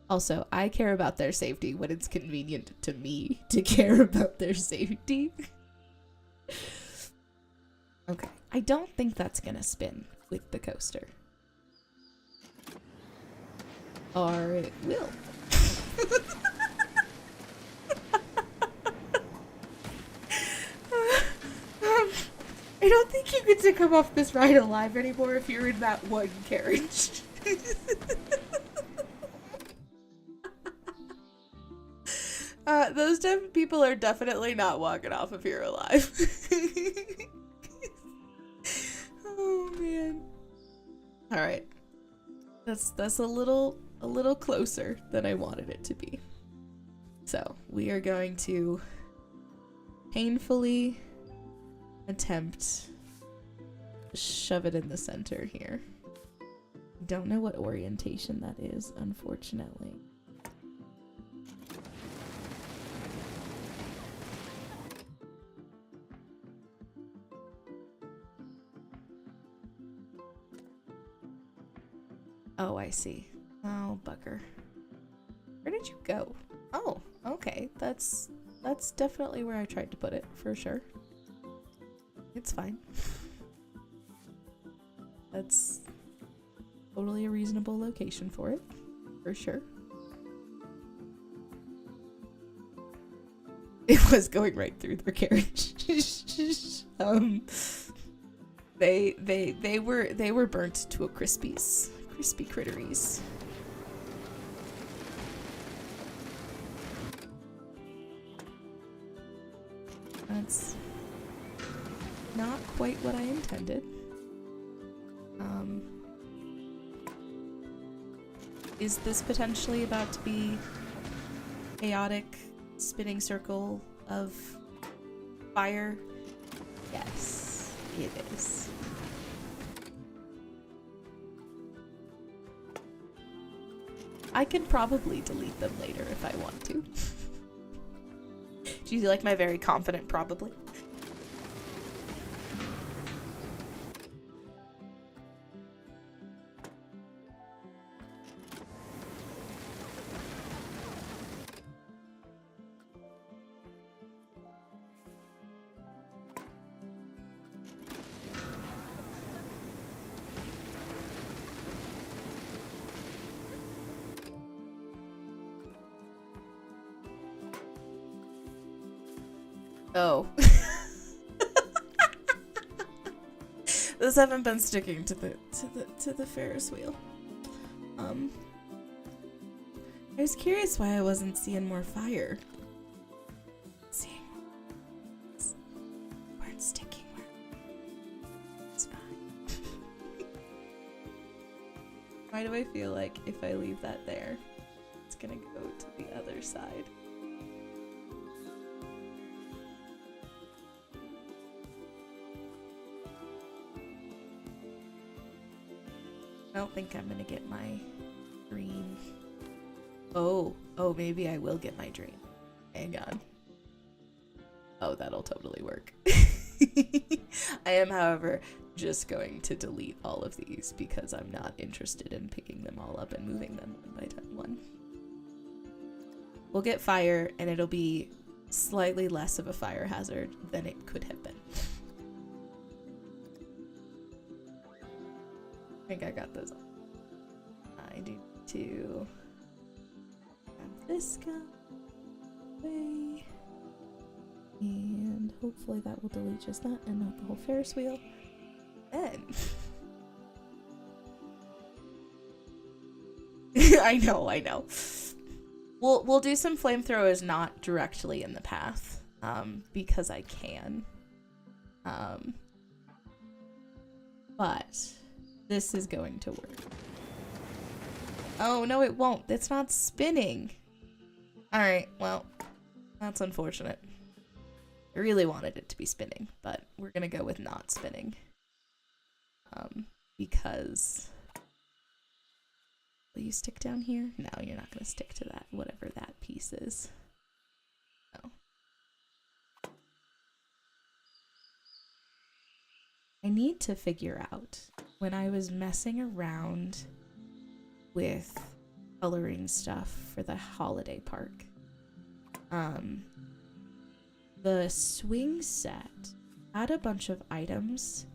Also, I care about their safety when it's convenient to me to care about their safety. Okay, I don't think that's gonna spin with the coaster. Or it will. I don't think you get to come off this ride alive anymore if you're in that one carriage. Those people are definitely not walking off if you're alive. Oh man. Alright. That's a little closer than I wanted it to be. So we are going to painfully attempt to shove it in the center here. Don't know what orientation that is, unfortunately. Oh, I see. Oh, bugger. Where did you go? Oh, okay. That's definitely where I tried to put it, for sure. It's fine. That's totally a reasonable location for it, for sure. It was going right through their carriage. They were burnt to a crispy critteries. That's not quite what I intended. Is this potentially about to be chaotic spinning circle of fire? Yes. It is. I can probably delete them later if I want to. Do you like my very confident probably? Oh. Those haven't been sticking to the Ferris wheel. I was curious why I wasn't seeing more fire. Seeing weren't sticking. It's fine. Why do I feel like if I leave that there, it's gonna go to the other side? I don't think I'm gonna get my dream. Oh, maybe I will get my dream. Hang on. Oh, that'll totally work. I am, however, just going to delete all of these because I'm not interested in picking them all up and moving them one by one. We'll get fire, and it'll be slightly less of a fire hazard than it could have been. I think I got those. I do to grab this guy away, and hopefully that will delete just that and not the whole Ferris wheel. Then I know. We'll do some flamethrowers not directly in the path, because I can. But this is going to work. Oh, no, it won't. It's not spinning. Alright, well, that's unfortunate. I really wanted it to be spinning, but we're gonna go with not spinning. Because... Will you stick down here? No, you're not gonna stick to that, whatever that piece is. No. I need to figure out, when I was messing around with coloring stuff for the holiday park, the swing set had a bunch of items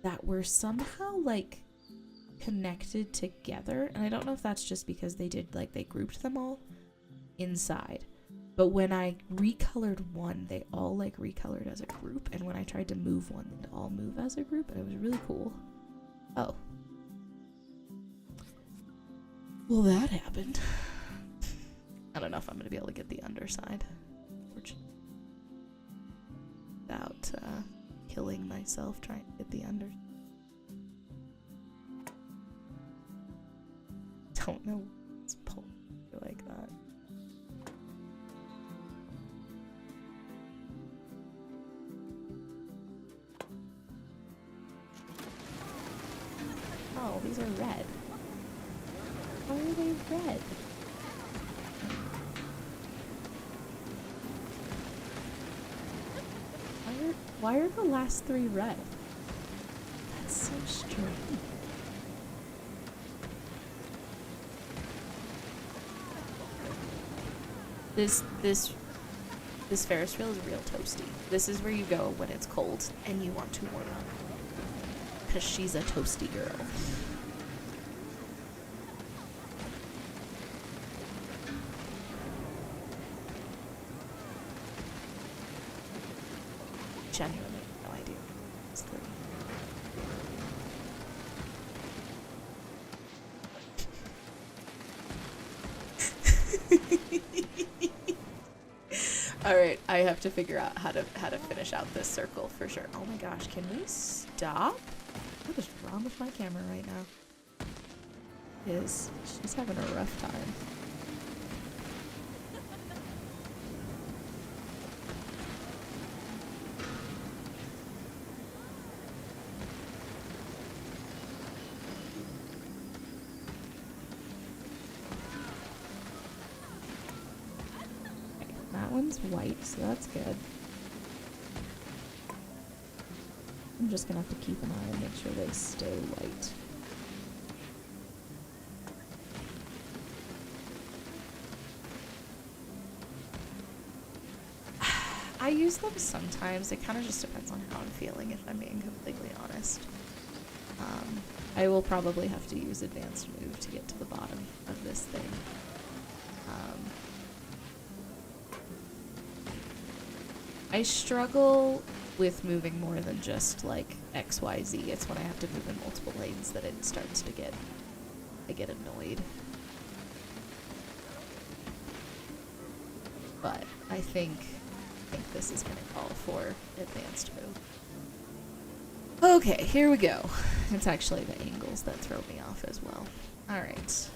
that were somehow like connected together, and I don't know if that's just because they grouped them all inside. But when I recolored one, they all like recolored as a group, and when I tried to move one, they'd all move as a group, and it was really cool. Oh. Well, that happened. I don't know if I'm gonna be able to get the underside, unfortunately, without killing myself trying to get the under. Don't know what's pulling like that. Oh, these are red. Why are they red? Why are the last three red? That's so strange. This Ferris wheel is real toasty. This is where you go when it's cold and you want to warm up. Because she's a toasty girl. Genuinely no idea. It's three. Alright, I have to figure out how to finish out this circle for sure. Oh my gosh, can we stop? What is wrong with my camera right now? She's having a rough time. everything's white, so that's good. I'm just gonna have to keep an eye and make sure they stay white. I use them sometimes. It kind of just depends on how I'm feeling, if I'm being completely honest. I will probably have to use advanced move to get to the bottom of this thing. I struggle with moving more than just like XYZ. It's when I have to move in multiple lanes that it starts to I get annoyed. But I think this is going to call for advanced move. Okay, here we go. It's actually the angles that throw me off as well. Alright.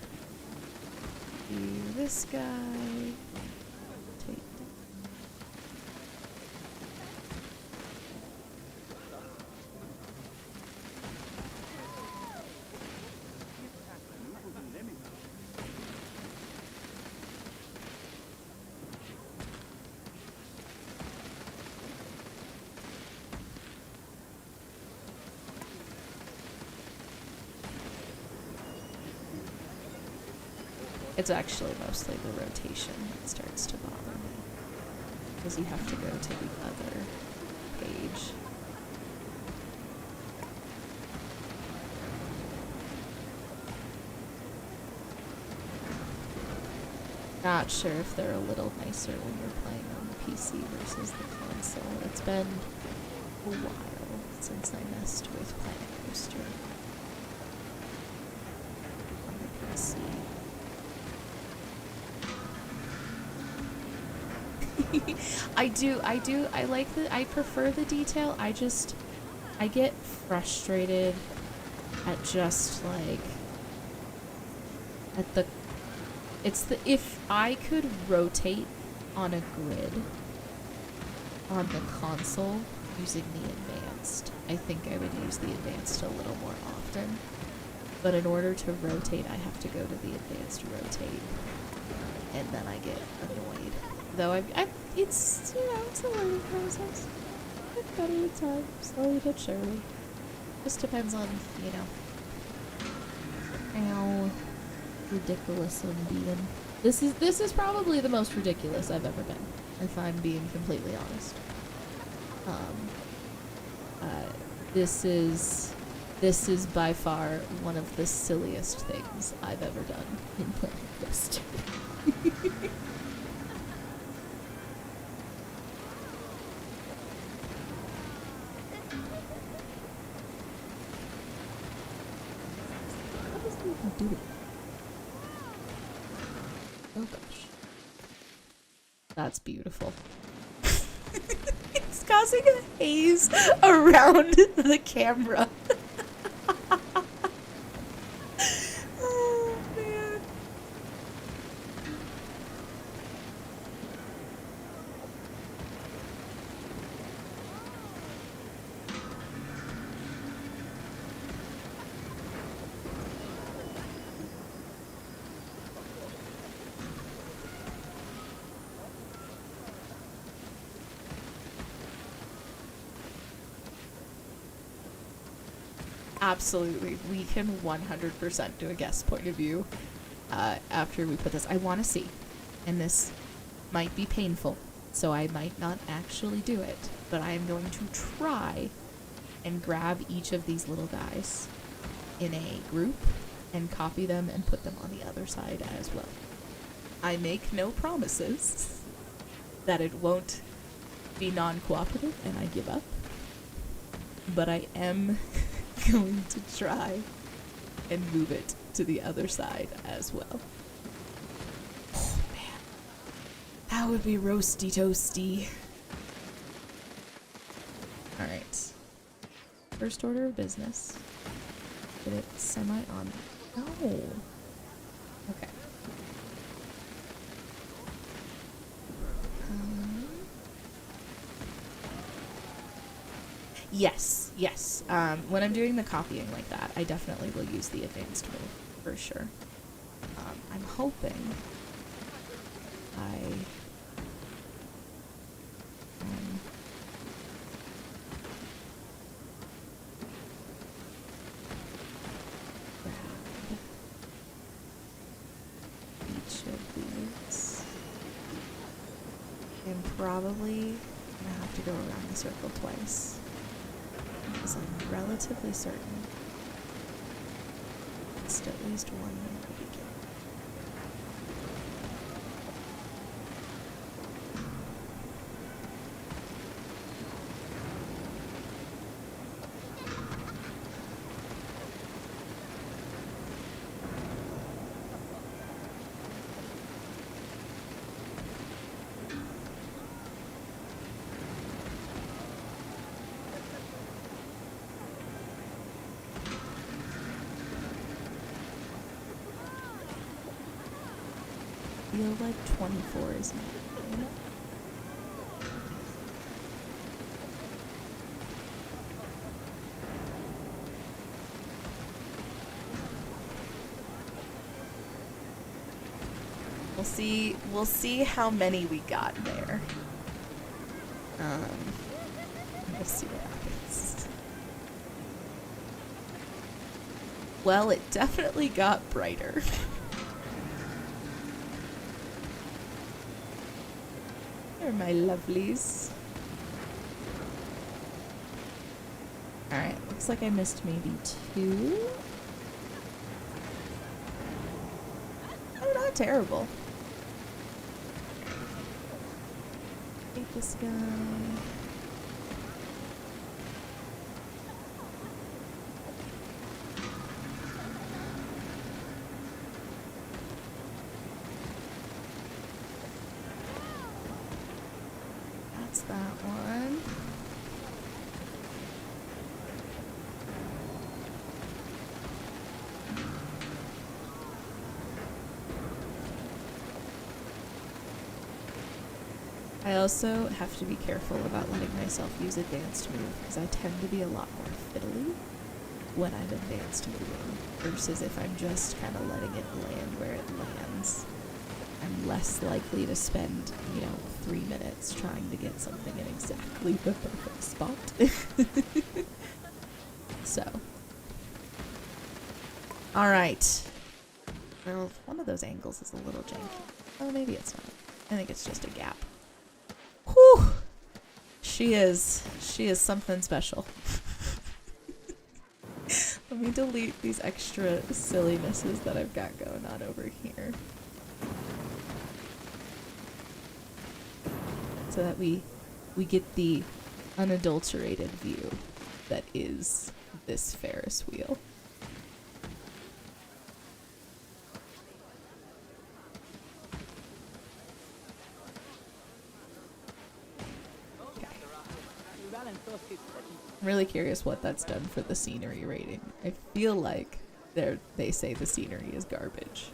Do this guy. Take It's actually mostly the rotation that starts to bother me, because you have to go to the other page. Not sure if they're a little nicer when you're playing on the PC versus the console. It's been a while since I messed with Planet Coaster on the PC. I prefer the detail. I get frustrated at just like, if I could rotate on a grid on the console using the advanced, I think I would use the advanced a little more often. But in order to rotate, I have to go to the advanced rotate, and then I get annoyed. Though it's, it's a learning process. It's better with time, slowly but surely. Just depends on, how ridiculous I'm being. This is probably the most ridiculous I've ever been, if I'm being completely honest. This is by far one of the silliest things I've ever done in Planet Coaster. Do it. Oh gosh. That's beautiful. It's causing a haze around the camera. Oh man. Absolutely. We can 100% do a guest point of view after we put this. I want to see, and this might be painful, so I might not actually do it, but I am going to try and grab each of these little guys in a group and copy them and put them on the other side as well. I make no promises that it won't be non-cooperative and I give up, but I am going to try and move it to the other side as well. Oh man, that would be roasty toasty. Alright, first order of business, get it semi on. No. Okay. Yes. When I'm doing the copying like that, I definitely will use the advanced move, for sure. I'm hoping I Each of these. I'm probably gonna have to go around the circle twice, because I'm relatively certain it's at least one in the beginning. I feel like 24 is not. We'll see how many we got there. We'll see what happens. Well, it definitely got brighter. They're my lovelies. Alright, looks like I missed maybe 2. Oh, not terrible. Take this guy. That's that one. I also have to be careful about letting myself use advanced move, because I tend to be a lot more fiddly when I'm advanced moving versus if I'm just kind of letting it land where it lands. I'm less likely to spend, 3 minutes trying to get something in exactly the perfect spot. So. Alright. Well, one of those angles is a little janky. Oh, maybe it's not. I think it's just a gap. Whew! She is something special. Let me delete these extra sillinesses that I've got going on over here. So that we get the unadulterated view that is this Ferris wheel. Okay. I'm really curious what that's done for the scenery rating. I feel like they say the scenery is garbage.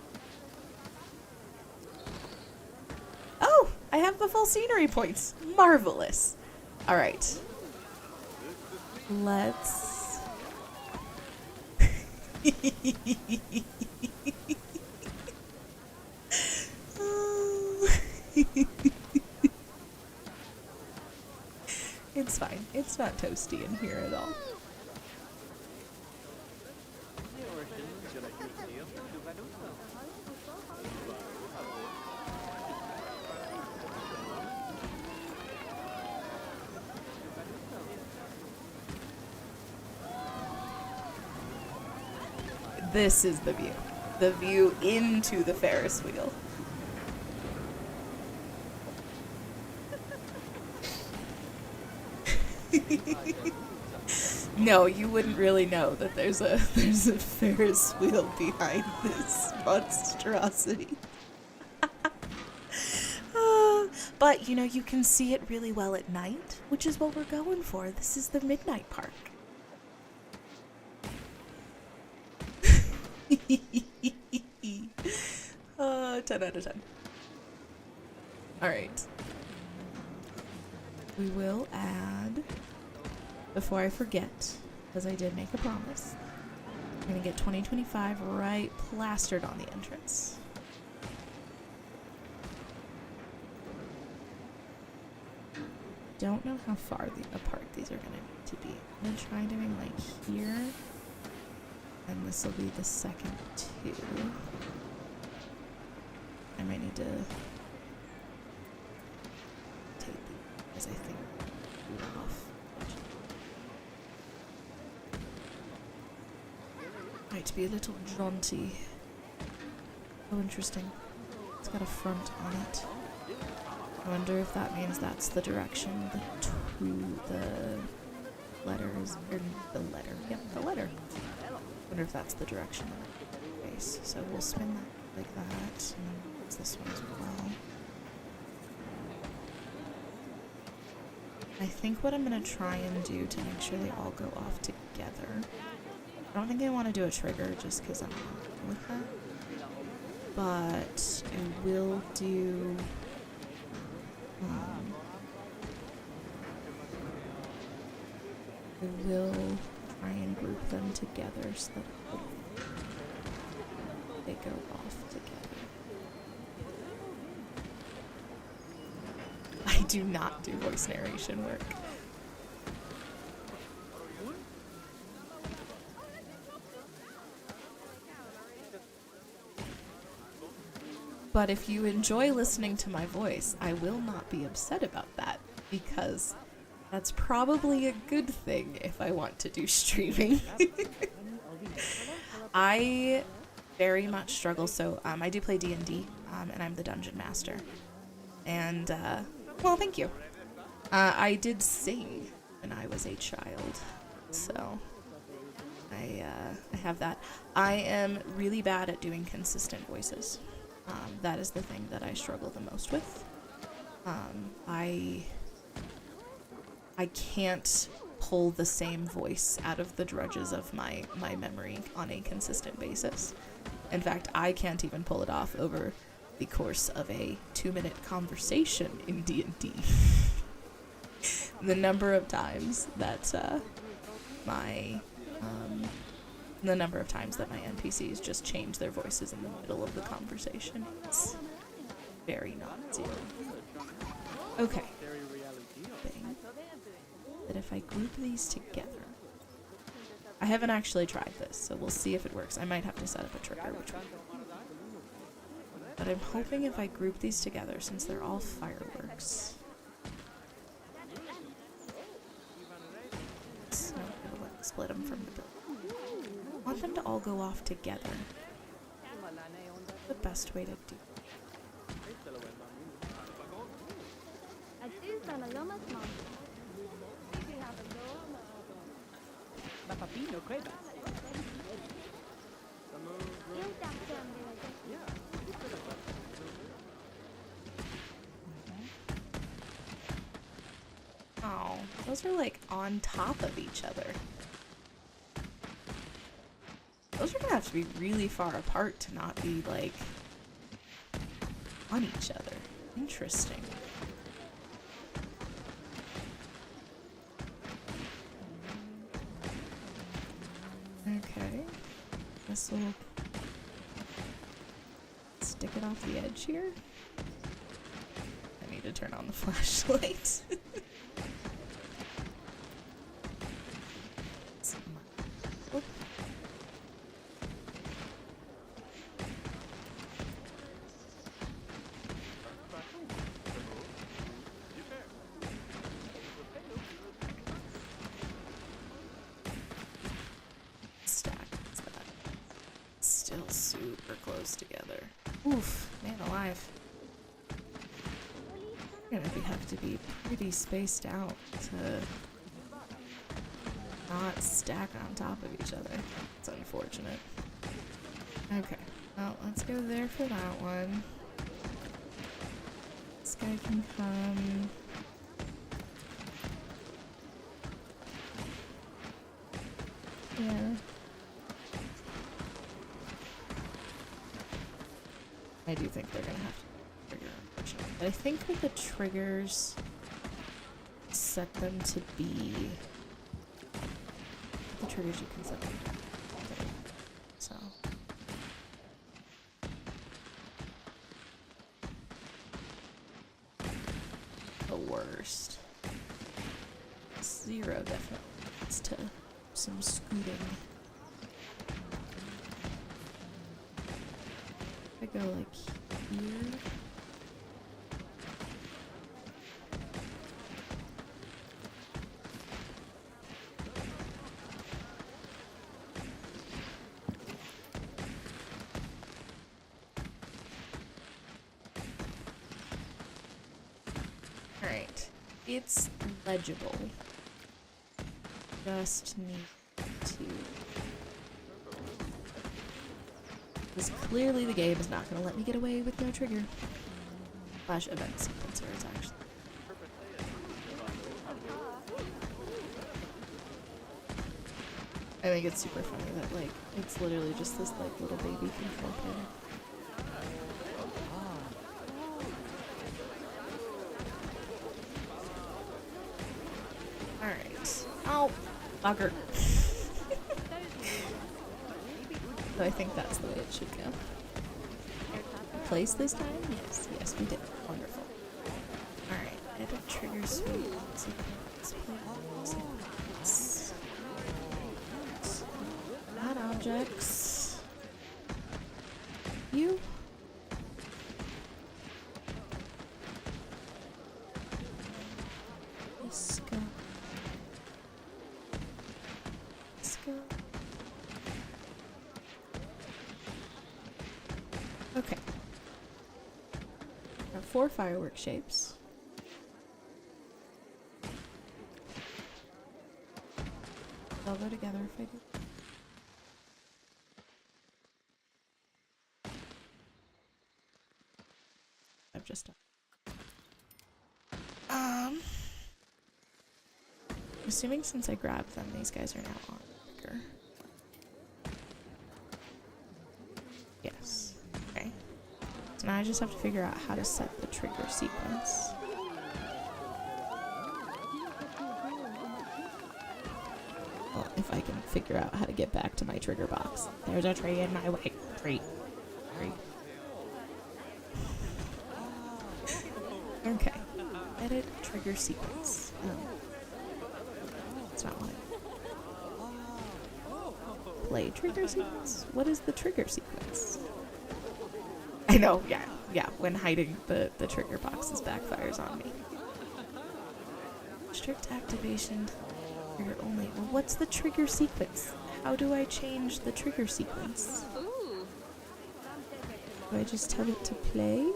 Oh! I have the full scenery points. Marvelous. All right. Let's... It's fine. It's not toasty in here at all. This is the view. The view into the Ferris wheel. No, you wouldn't really know that there's a Ferris wheel behind this monstrosity. But, you can see it really well at night, which is what we're going for. This is the Midnight Park. 10 out of 10. Alright. We will add, before I forget, because I did make a promise, I'm going to get 2025 right plastered on the entrance. don't know how far apart these are going to need to be. I'm going to try doing like here, and this will be the second two. I might need to take these, because I think they're off. Might be a little jaunty. Oh, interesting. It's got a front on it. I wonder if that means that's the direction the letters, or the letter. Yep, the letter. I wonder if that's the direction of the face. So we'll spin that like that, and then it's this one as well. I think what I'm going to try and do to make sure they all go off together. I don't think I want to do a trigger just because I'm not with that. But I will do I will try and group them together so that they go off together. I do not do voice narration work. But if you enjoy listening to my voice, I will not be upset about that, because that's probably a good thing if I want to do streaming. I very much struggle, so I do play D&D, and I'm the dungeon master. And, well, thank you. I did sing when I was a child, so I have that. I am really bad at doing consistent voices. That is the thing that I struggle the most with. I can't pull the same voice out of the drudges of my memory on a consistent basis. In fact, I can't even pull it off over the course of a 2-minute conversation in D&D. The number of times that the number of times that my NPCs just change their voices in the middle of the conversation is very non-zero. Okay. Thing that if I group these together, I haven't actually tried this, so we'll see if it works. I might have to set up a trigger, but I'm hoping if I group these together, since they're all fireworks. So I'm gonna split them from the building. I want them to all go off together. The best way to do it. Oh, those are like on top of each other. Those are gonna have to be really far apart to not be like on each other. Interesting. Okay. Guess we'll stick it off the edge here. I need to turn on the flashlight. Super close together. Oof, man alive. We're gonna have to be pretty spaced out to not stack on top of each other. It's unfortunate. Okay, well, let's go there for that one. This guy can come. Yeah. I do think they're gonna have to trigger, unfortunately. But I think with the triggers, set them to be the triggers you can set them to be. So the worst. Zero definitely needs to some scooting. I go like here. Alright. It's legible. Just need to... Because clearly the game is not going to let me get away with no trigger. Flash event sequencers, actually. I think it's super funny that, like, it's literally just this, like, little baby control panel. Alright. Oh, bugger. So I think that's the way it should go. Place this time? Yes, yes, we did. Wonderful. Alright, edit trigger suite. Not objects. You. Let's go. Let's go. Okay. Now 4 firework shapes. They'll go together if I do. I've just done. Assuming since I grabbed them, these guys are now on trigger. Yes. Okay. So now I just have to figure out how to set the trigger sequence. Well, if I can figure out how to get back to my trigger box. There's a tree in my way. Tree. Okay. Edit trigger sequence. It's not what play trigger sequence? What is the trigger sequence? I know, yeah. When hiding the trigger boxes backfires on me. Strict activation. Trigger only. Well, what's the trigger sequence? How do I change the trigger sequence? Do I just tell it to play?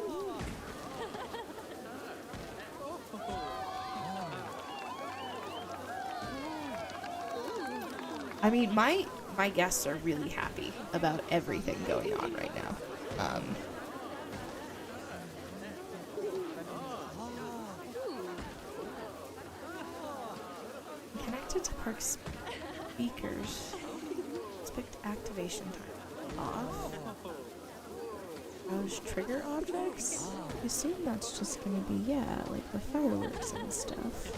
I mean, my guests are really happy about everything going on right now. Connected to park speakers. Expect activation time off. Those trigger objects? I assume that's just gonna be, yeah, like the fireworks and stuff.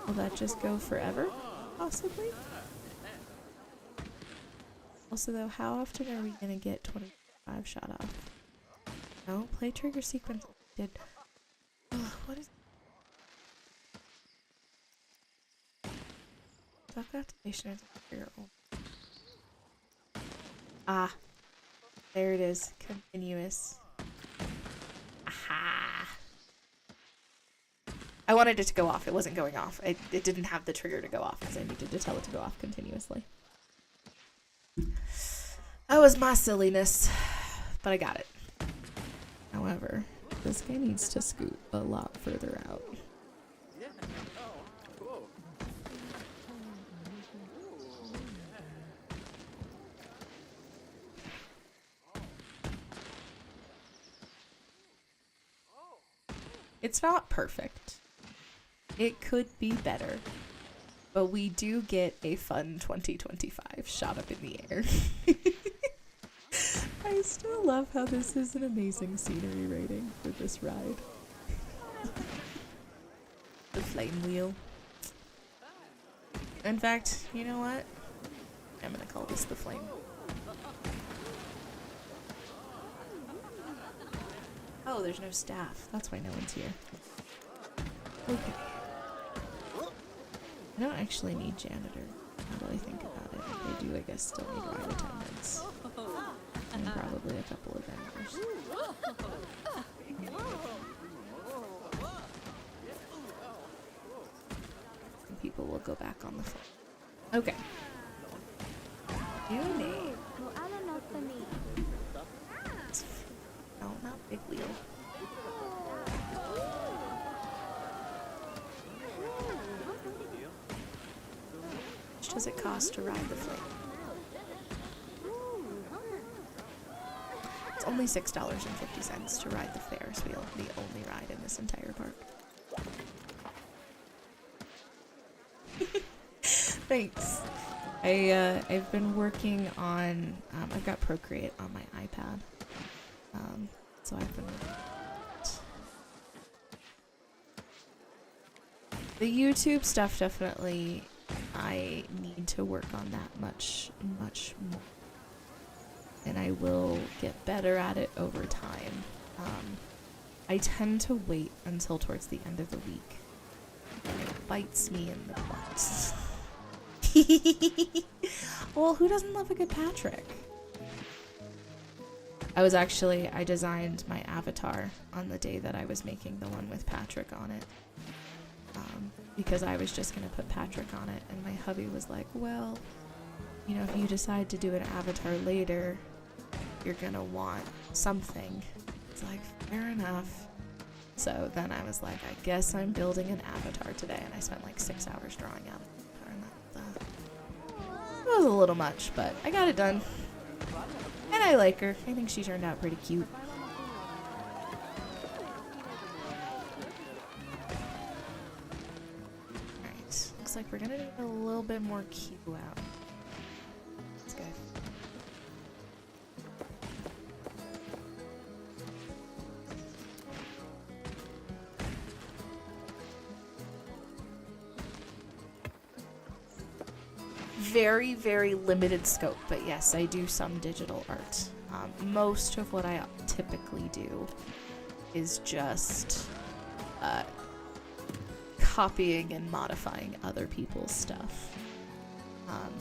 Will that just go forever? Possibly? Also though, how often are we gonna get 25 shot off? No, play trigger sequence. Did. What is. Talk activation is trigger. Ah. There it is. Continuous. Aha. I wanted it to go off. It wasn't going off. It didn't have the trigger to go off because I needed to tell it to go off continuously. That was my silliness, but I got it. However, this guy needs to scoot a lot further out. It's not perfect. It could be better. But we do get a fun 2025 shot up in the air. I still love how this is an amazing scenery rating for this ride. flame wheel. In fact, you know what? I'm gonna call this the flame. Oh, there's no staff. That's why no one's here. Okay. I don't actually need janitor. Now that I think about it, they do, I guess, still need ride attendants. And probably a couple of vendors. And people will go back on the phone. Okay. You name. No, not big wheel. How much does it cost to ride the flame? It's only $6.50 to ride the Ferris wheel, the only ride in this entire park. Thanks. I've been working on, I've got Procreate on my iPad. So I've been the YouTube stuff definitely I need to work on that much more. And I will get better at it over time. I tend to wait until towards the end of the week. And it bites me in the butt. Well, who doesn't love a good Patrick? I designed my avatar on the day that I was making the one with Patrick on it. Because I was just going to put Patrick on it, and my hubby was like, well, you know, if you decide to do an avatar later, you're going to want something. It's like, fair enough. So then I was like, I guess I'm building an avatar today, and I spent like 6 hours drawing out an avatar, and that was a little much, but I got it done. And I like her. I think she turned out pretty cute. Alright. Looks like we're gonna need a little bit more queue out. Let's go. Very, very limited scope, but yes, I do some digital art. Most of what I typically do is just copying and modifying other people's stuff.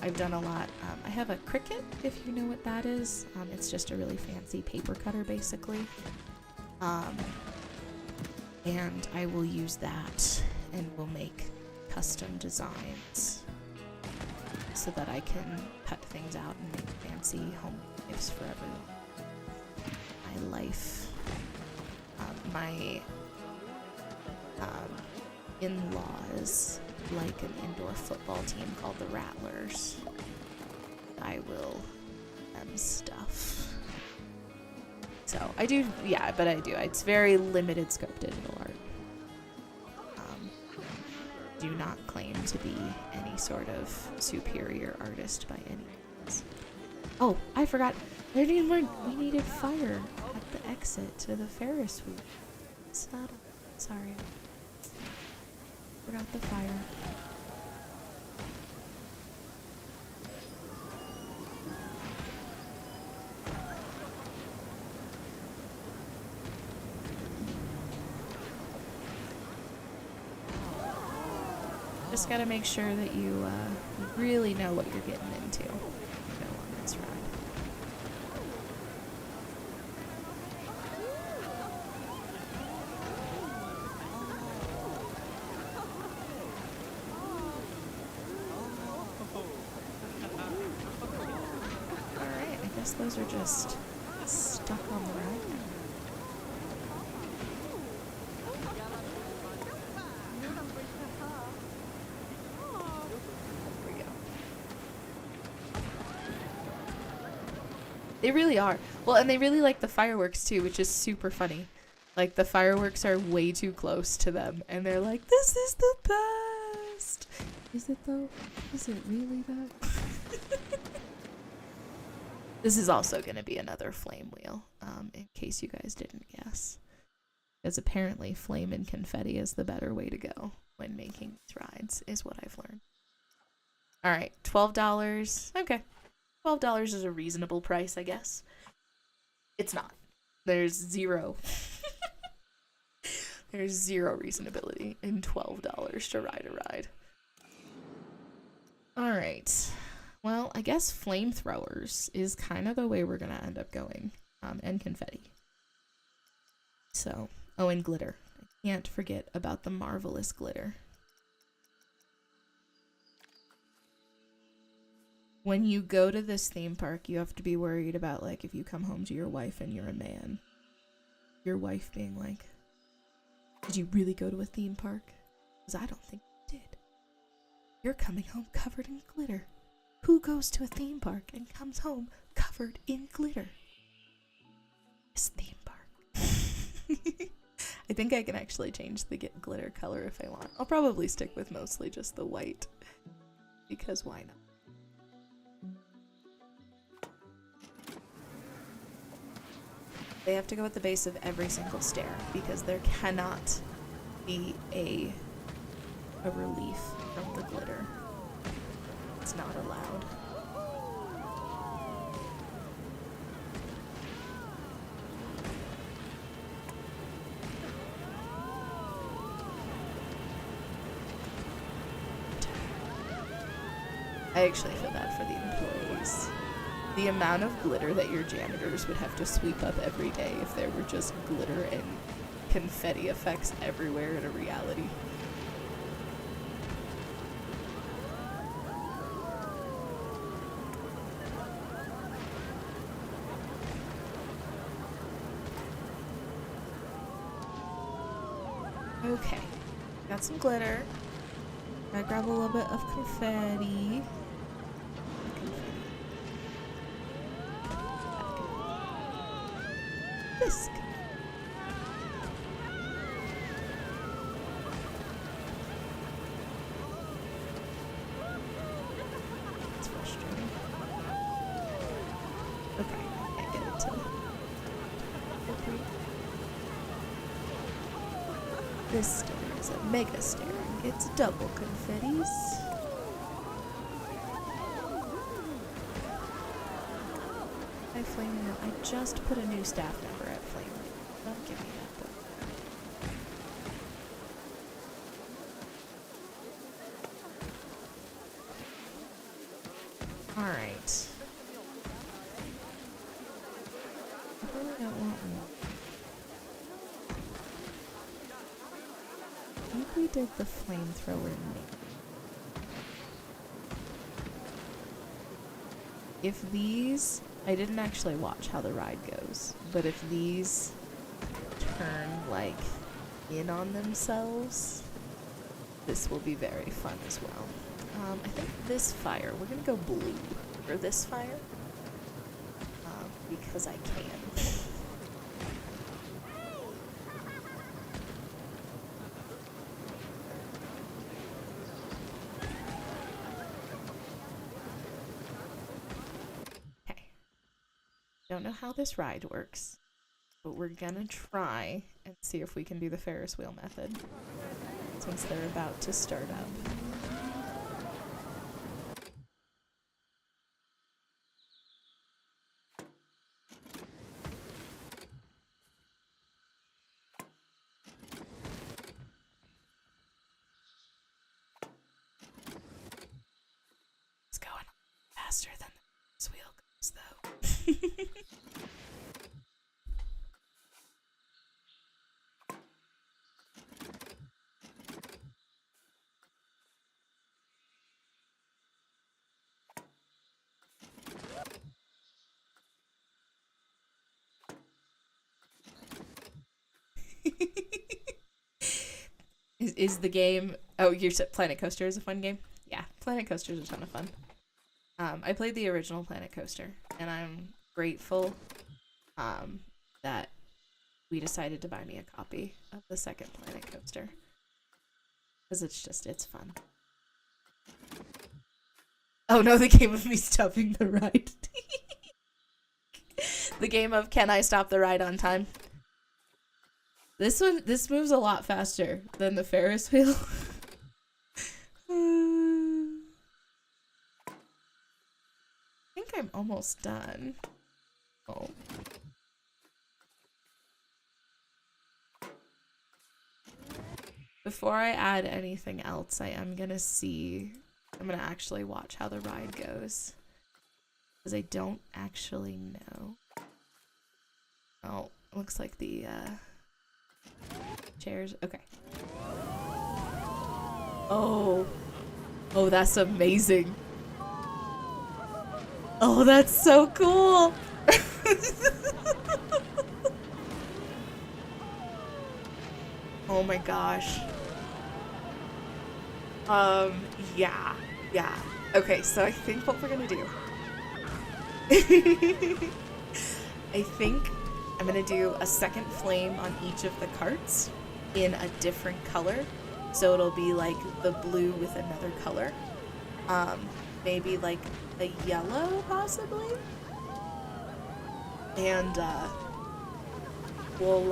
I've done a lot. I have a Cricut, if you know what that is. It's just a really fancy paper cutter, basically. And I will use that and will make custom designs so that I can cut things out and make fancy home gifts for everyone. My life. My in-laws like an indoor football team called the Rattlers. I will them stuff. So I do, yeah, but I do. It's very limited scope digital art. Do not claim to be any sort of superior artist by any means. Oh, I forgot. We needed fire at the exit to the Ferris wheel. Sorry. Forgot the fire. Just gotta make sure that you really know what you're getting into. Go on this ride. Alright, I guess those are just stuck on the ride now. They really are. Well, and they really like the fireworks too, which is super funny. Like, the fireworks are way too close to them, and they're like, this is the best! Is it though? Is it really that? This is also going to be another flame wheel, in case you guys didn't guess. Because apparently flame and confetti is the better way to go. when making these rides, is what I've learned. All right, $12. Okay. $12 is a reasonable price, I guess. It's not. There's zero. There's zero reasonability in $12 to ride a ride. All right. Well, I guess flamethrowers is kind of the way we're going to end up going. And confetti. So, oh, and glitter. I can't forget about the marvelous glitter. When you go to this theme park, you have to be worried about, like, if you come home to your wife and you're a man, your wife being like, did you really go to a theme park? Because I don't think you did. You're coming home covered in glitter. Who goes to a theme park and comes home covered in glitter? This theme park. I think I can actually change the glitter color if I want. I'll probably stick with mostly just the white, because why not? They have to go at the base of every single stair because there cannot be a relief from the glitter. It's not allowed. I actually feel bad for the employees. The amount of glitter that your janitors would have to sweep up every day if there were just glitter and confetti effects everywhere in a reality. Okay, got some glitter. Gotta grab a little bit of confetti. This. It's frustrating. Okay, I can't get it to. Okay. This stair is a mega stair. It's double confettis. Hi, Flame Wheel. I just put a new staff member at Flame Wheel. Don't give me that book. Alright. I really don't want more. I think we did the flamethrower name. If these... I didn't actually watch how the ride goes, but if these turn, like, in on themselves, this will be very fun as well. I think this fire, we're gonna go blue for this fire, because I can. Don't know how this ride works, but we're gonna try and see if we can do the Ferris wheel method since they're about to start up. It's going faster than the wheel goes, though. Is the game... Oh, you said Planet Coaster is a fun game? Yeah, Planet Coaster is a ton of fun. I played the original Planet Coaster, and I'm grateful that we decided to buy me a copy of the second Planet Coaster. Because it's fun. Oh no, the game of me stopping the ride. The game of can I stop the ride on time? This moves a lot faster than the Ferris wheel. I'm almost done. Oh. Before I add anything else, I'm gonna actually watch how the ride goes. Because I don't actually know. Oh, looks like the chairs. Okay. Oh. Oh, that's amazing. Oh, that's so cool. Oh my gosh. Yeah. Yeah. Okay, so I think what we're gonna do. I think I'm gonna do a second flame on each of the carts in a different color. So it'll be like the blue with another color. Maybe like a yellow, possibly? And, we'll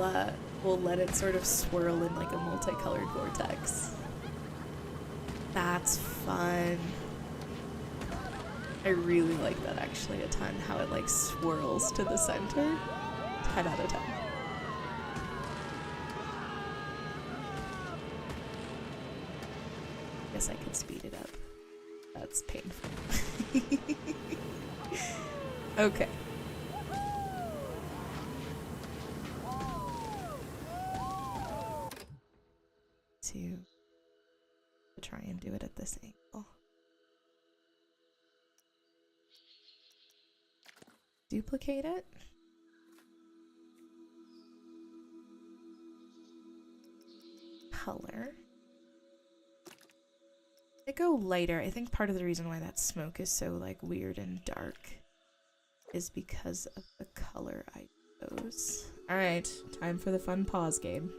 let it sort of swirl in like a multicolored vortex. That's fun. I really like that actually a ton, how it like swirls to the center. 10 out of 10. Guess I could speed it up. That's painful. Okay. To try and do it at this angle. Duplicate it. Color. I go lighter. I think part of the reason why that smoke is so like weird and dark is because of the color I chose. Alright, time for the fun pause game.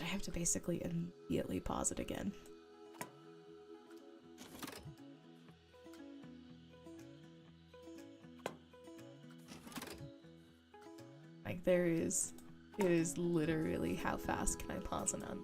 I have to basically immediately pause it again. Like it is literally how fast can I pause it on?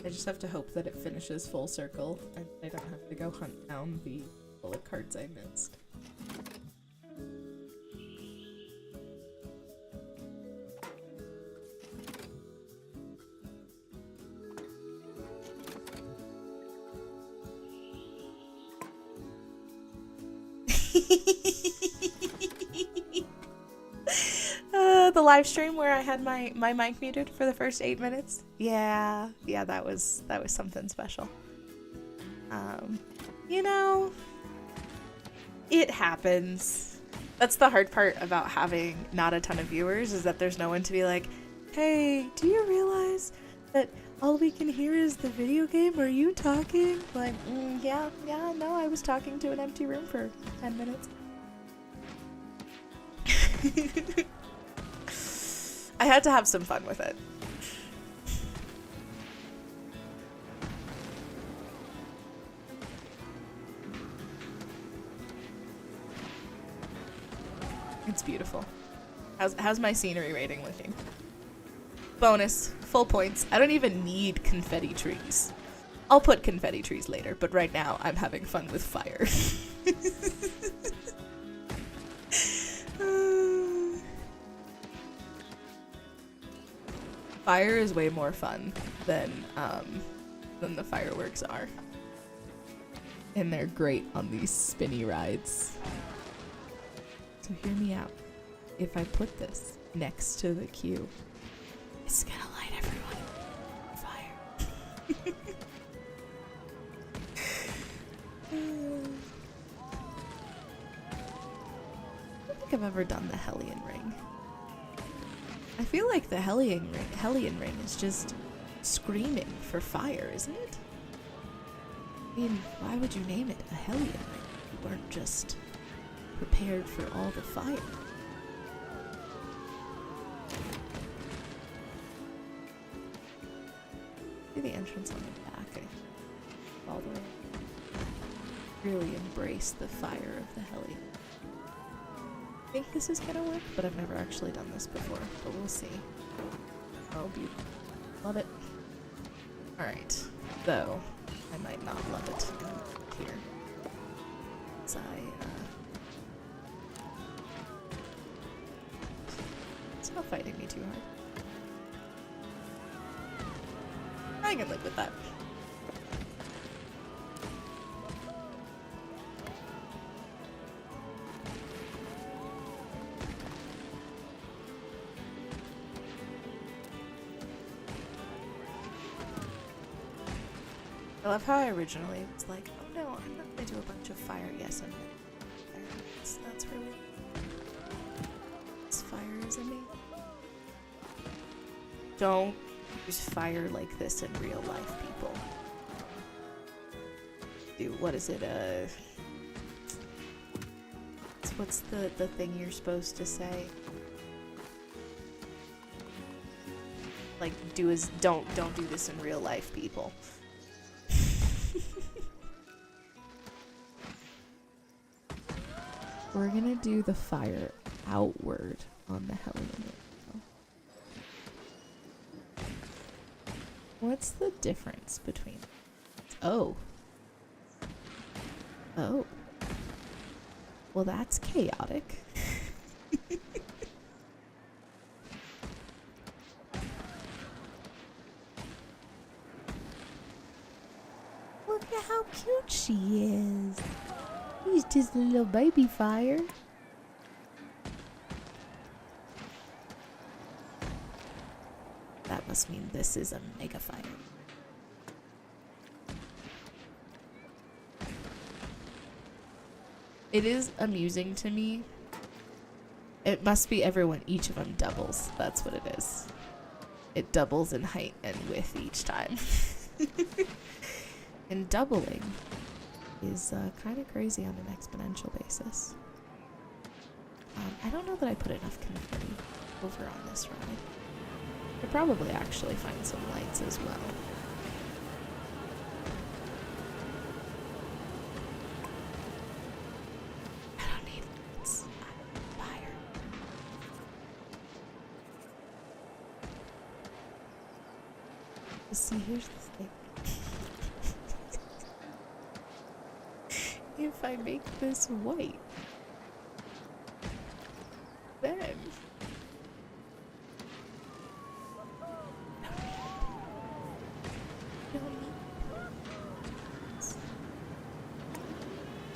I just have to hope that it finishes full circle and I don't have to go hunt down the bullet cards I missed. The live stream where I had my mic muted for the first 8 minutes. Yeah, that was something special. You know, it happens. That's the hard part about having not a ton of viewers, is that there's no one to be like, hey, do you realize that all we can hear is the video game? Are you talking? Like, yeah, no, I was talking to an empty room for 10 minutes. I had to have some fun with it. It's beautiful. How's my scenery rating looking? Bonus, full points. I don't even need confetti trees. I'll put confetti trees later, but right now I'm having fun with fire. Fire is way more fun than the fireworks are. And they're great on these spinny rides. So hear me out. If I put this next to the queue, it's gonna light everyone on fire. I don't think I've ever done the Hellion Ring. I feel like the Hellion ring is just screaming for fire, isn't it? I mean, why would you name it a Hellion ring? You weren't just prepared for all the fire. See the entrance on the back, all the way. Really embrace the fire of the Hellion. I think this is gonna work, but I've never actually done this before, but we'll see. Oh, beautiful. Love it. Alright, though, I might not love it here. As it's not fighting me too hard. I can live with that. I love how I originally was like, oh no, I'm not gonna do a bunch of fire. Yes, I'm gonna do fire. That's really this fire is in me. Don't use fire like this in real life, people. Dude, what is it? What's the thing you're supposed to say? Like, don't do this in real life, people. We're gonna do the fire outward on the Hellion. What's the difference between... Oh. Oh. Well, that's chaotic. Look at how cute she is. He's just a little baby fire. That must mean this is a mega fire. It is amusing to me. It must be everyone, each of them doubles. That's what it is. It doubles in height and width each time. And doubling is kind of crazy on an exponential basis. I don't know that I put enough confetti over on this ride. I could probably actually find some lights as well. I don't need lights. I need fire. See, here's the thing. If I make this white, then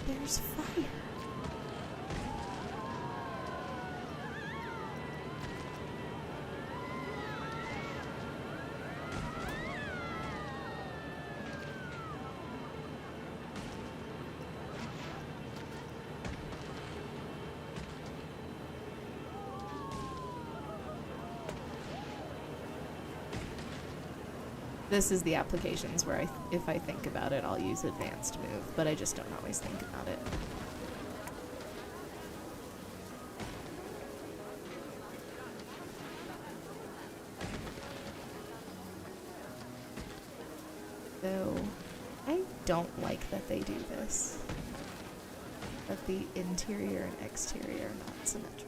there's fire. This is the applications where if I think about it, I'll use advanced move, but I just don't always think about it. Though, I don't like that they do this. That the interior and exterior are not symmetrical.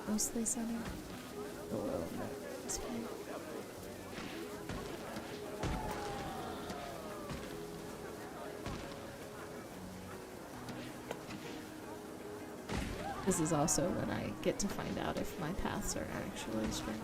Mostly centered. A little bit this way. This is also when I get to find out if my paths are actually straight.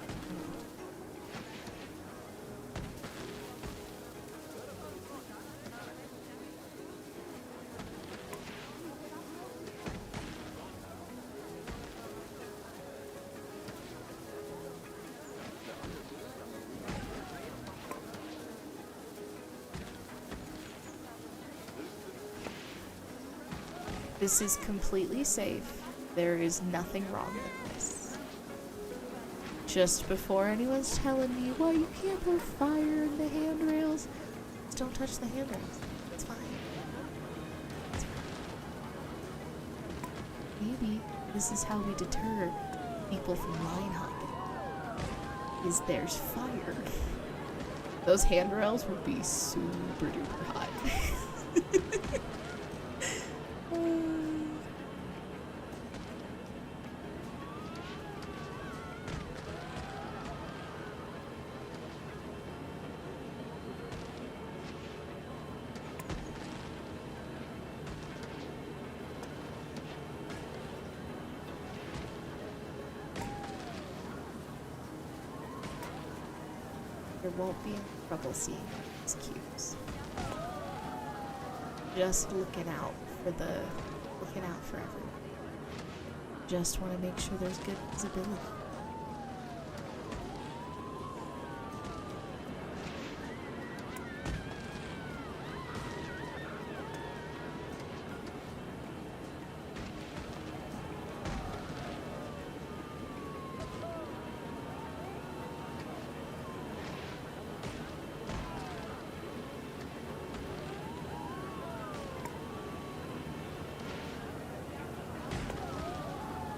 This is completely safe. There is nothing wrong with this. Just before anyone's telling me, well, you can't put fire in the handrails, just don't touch the handrails. It's fine. It's fine. Maybe this is how we deter people from line hopping. Is there's fire. Those handrails would be super duper hot. There won't be any trouble seeing these cues. Just looking out for everyone. Just want to make sure there's good visibility.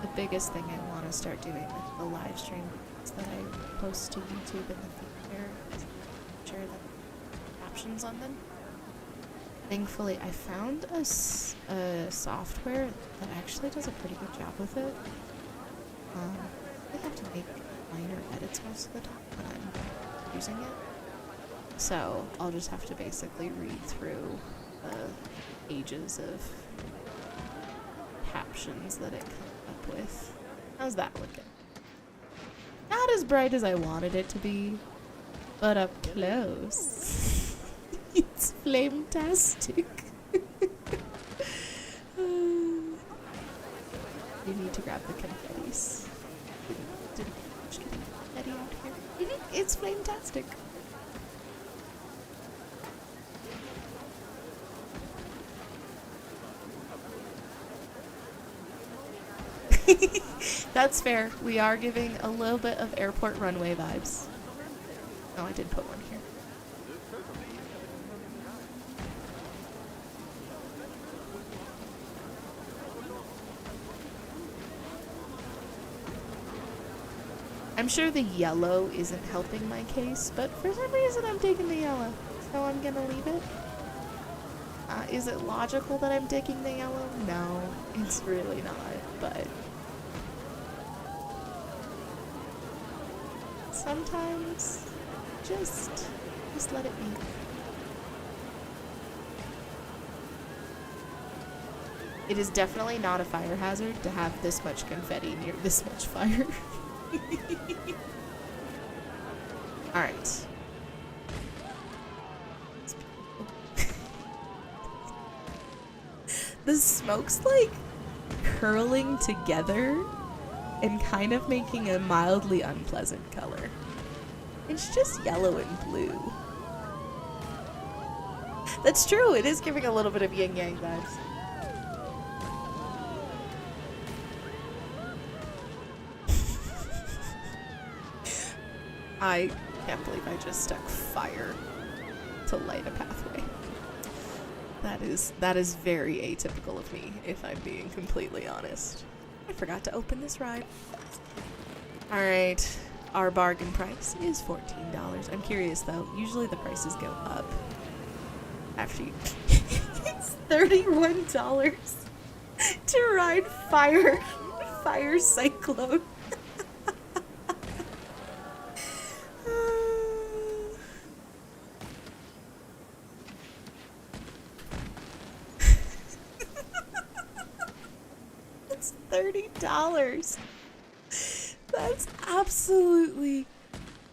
The biggest thing I want to start doing with the live stream that I post to YouTube in the future is make sure that captions on them. Thankfully, I found a software that actually does a pretty good job with it. I have to make minor edits most of the time when I'm using it. So I'll just have to basically read through the pages of captions that it comes up with. How's that looking? Not as bright as I wanted it to be, but up close. It's flame-tastic. You need to grab the confettis. Didn't get confetti out here. It's flame-tastic. That's fair. We are giving a little bit of airport runway vibes. Oh, I did put one here. I'm sure the yellow isn't helping my case, but for some reason I'm taking the yellow, so I'm gonna leave it. Is it logical that I'm taking the yellow? No, it's really not, but sometimes just let it be. It is definitely not a fire hazard to have this much confetti near this much fire. Alright. The smoke's like curling together and kind of making a mildly unpleasant color. It's just yellow and blue. That's true, it is giving a little bit of yin-yang vibes. I can't believe I just stuck fire to light a pathway. That is very atypical of me, if I'm being completely honest. I forgot to open this ride. Alright, our bargain price is $14. I'm curious though, usually the prices go up after you... It's $31 to ride Fire Cyclone. It's $30. That's absolutely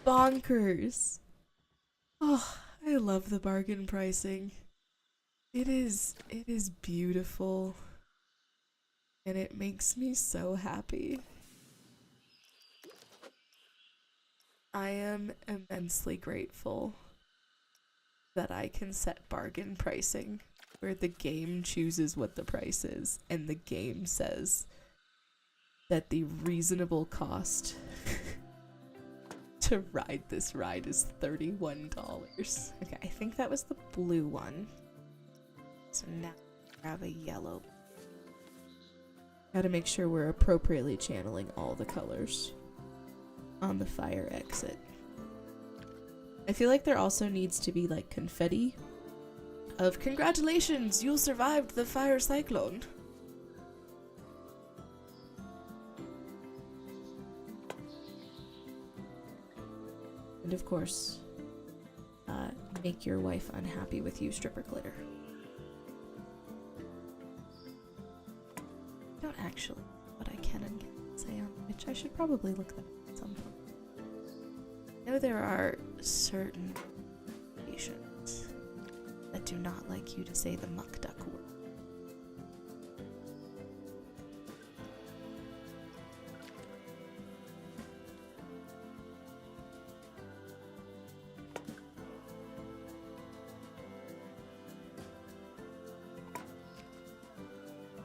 bonkers. Oh, I love the bargain pricing. It is beautiful. And it makes me so happy. I am immensely grateful that I can set bargain pricing where the game chooses what the price is and the game says that the reasonable cost to ride this ride is $31. Okay, I think that was the blue one. So now I have a yellow. Gotta make sure we're appropriately channeling all the colors on the fire exit. I feel like there also needs to be like confetti of congratulations, you survived the fire cyclone. And of course, make your wife unhappy with you stripper glitter. I don't actually know what I can and can't say on which. I should probably look that up at some point. I know there are certain patients that do not like you to say the muck duck word.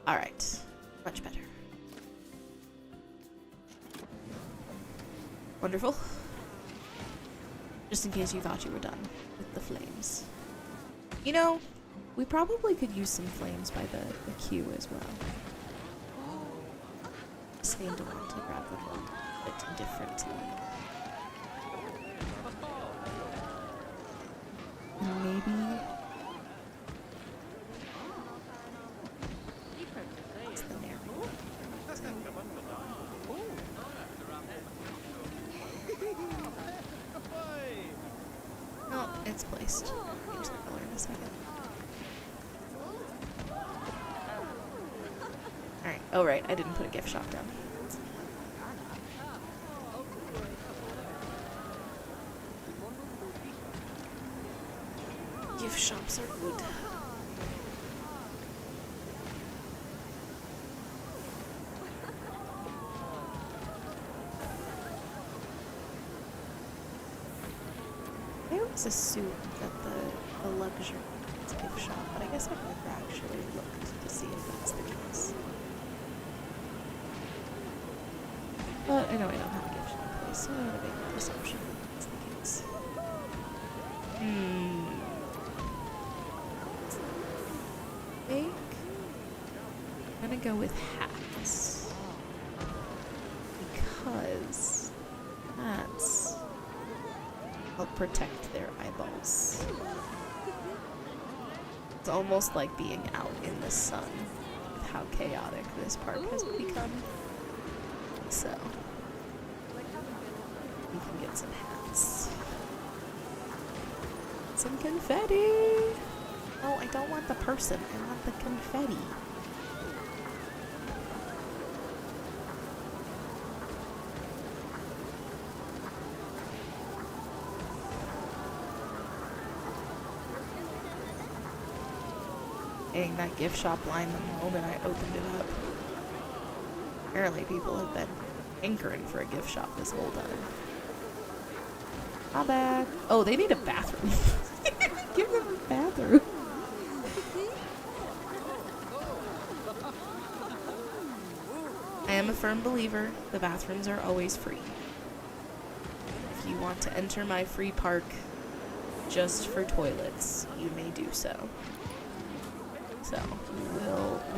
Alright, much better. Wonderful. Just in case you thought you were done with the flames. You know, we probably could use some flames by the queue as well. Seem to want to grab them a bit differently. Maybe... It's the narrow. Oh, it's placed. Change the color in a second. Alright. Oh, right. I didn't put a gift shop down. Gift shops are good. I always assumed that the luxury was a gift shop, but I guess I've never actually looked to see if that's the case. But I know I don't have a gift shop place, so I have a big assumption that that's the case. I think I'm gonna go with hats. Because hats help protect their eyeballs. It's almost like being out in the sun with how chaotic this park has become. So, we can get some hats. Some confetti! Oh, I don't want the person, I want the confetti. Dang, that gift shop line the moment I opened it up. Apparently people have been hankering for a gift shop this whole time. Not bad. Oh, they need a bathroom. Give them a bathroom. I am a firm believer the bathrooms are always free. If you want to enter my free park just for toilets, you may do so. So, we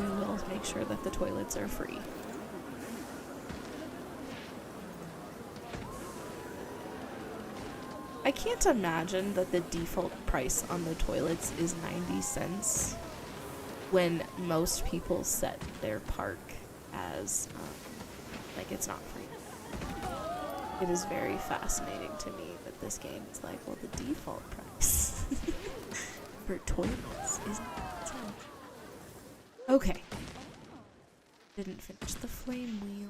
will make sure that the toilets are free. I can't imagine that the default price on the toilets is 90 cents when most people set their park as, like, it's not free. It is very fascinating to me that this game is like, well, the default price for toilets is 90 cents. Okay. Didn't finish the flame wheel.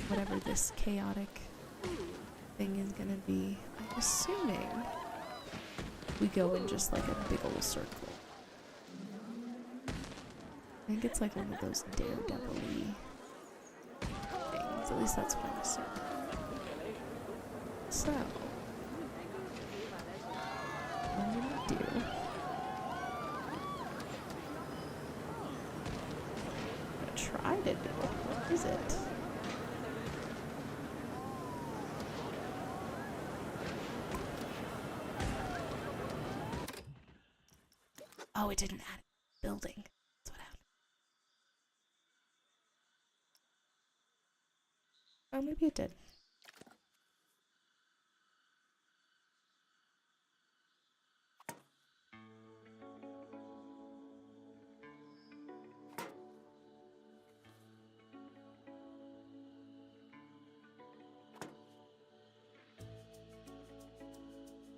Whatever this chaotic thing is gonna be. I'm assuming we go in just like a big old circle. I think it's like one of those daredevil-y things. At least that's what I'm assuming. So, what I'm gonna do... try to do it. What is it? Oh, it didn't add a building. That's what happened. Oh, maybe it did.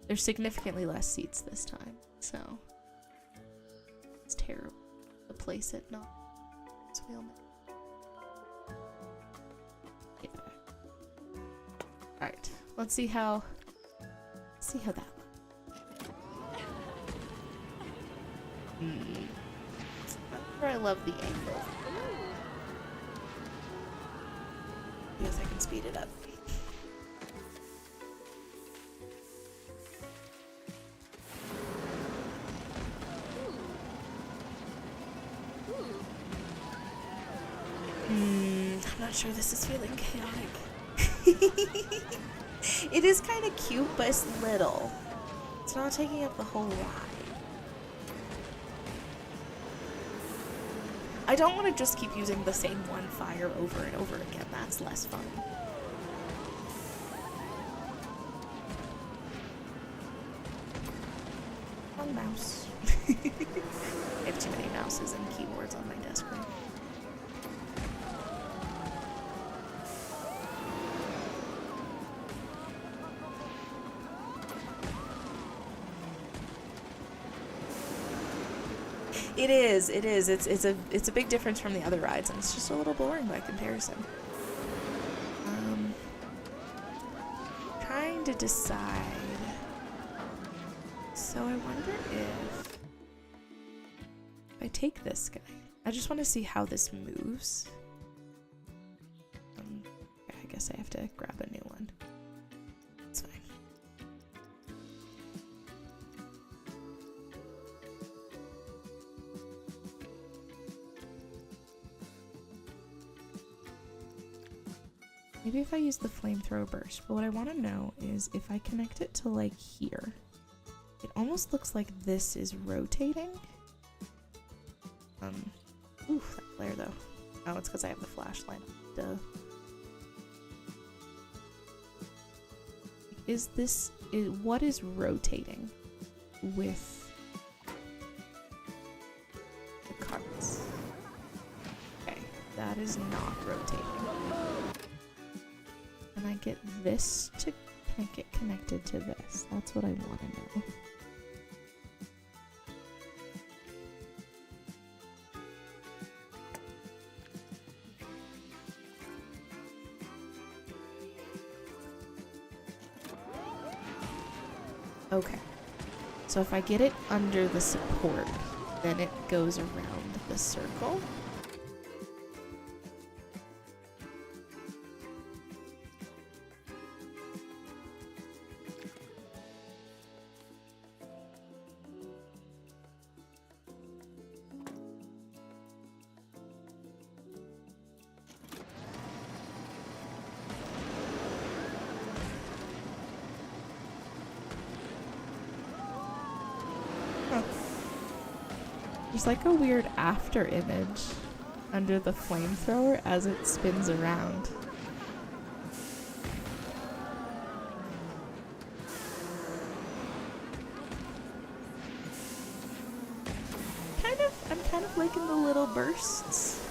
There's significantly less seats this time, so it's terrible to place it not. Yeah. Alright, let's see how that looks. I love the angle. Because I can speed it up. I'm not sure this is feeling chaotic. It is kind of cute, but it's little. It's not taking up the whole ride. I don't want to just keep using the same one fire over and over again. That's less fun. Wrong mouse. I have too many mouses and keyboards on my desk right now. It is. It's a big difference from the other rides, and it's just a little boring by comparison. Trying to decide. So I wonder if I take this guy. I just want to see how this moves. I guess I have to grab a new one. It's fine. Maybe if I use the flamethrower burst, but what I want to know is if I connect it to like here, it almost looks like this is rotating. Ooh, that flare though. Oh, it's because I have the flashlight. Duh. What is rotating with the carts? Okay, that is not rotating. Can I get this to get connected to this? That's what I want to know. Okay. So if I get it under the support, then it goes around the circle. There's like a weird after image under the flamethrower as it spins around. I'm kind of liking the little bursts.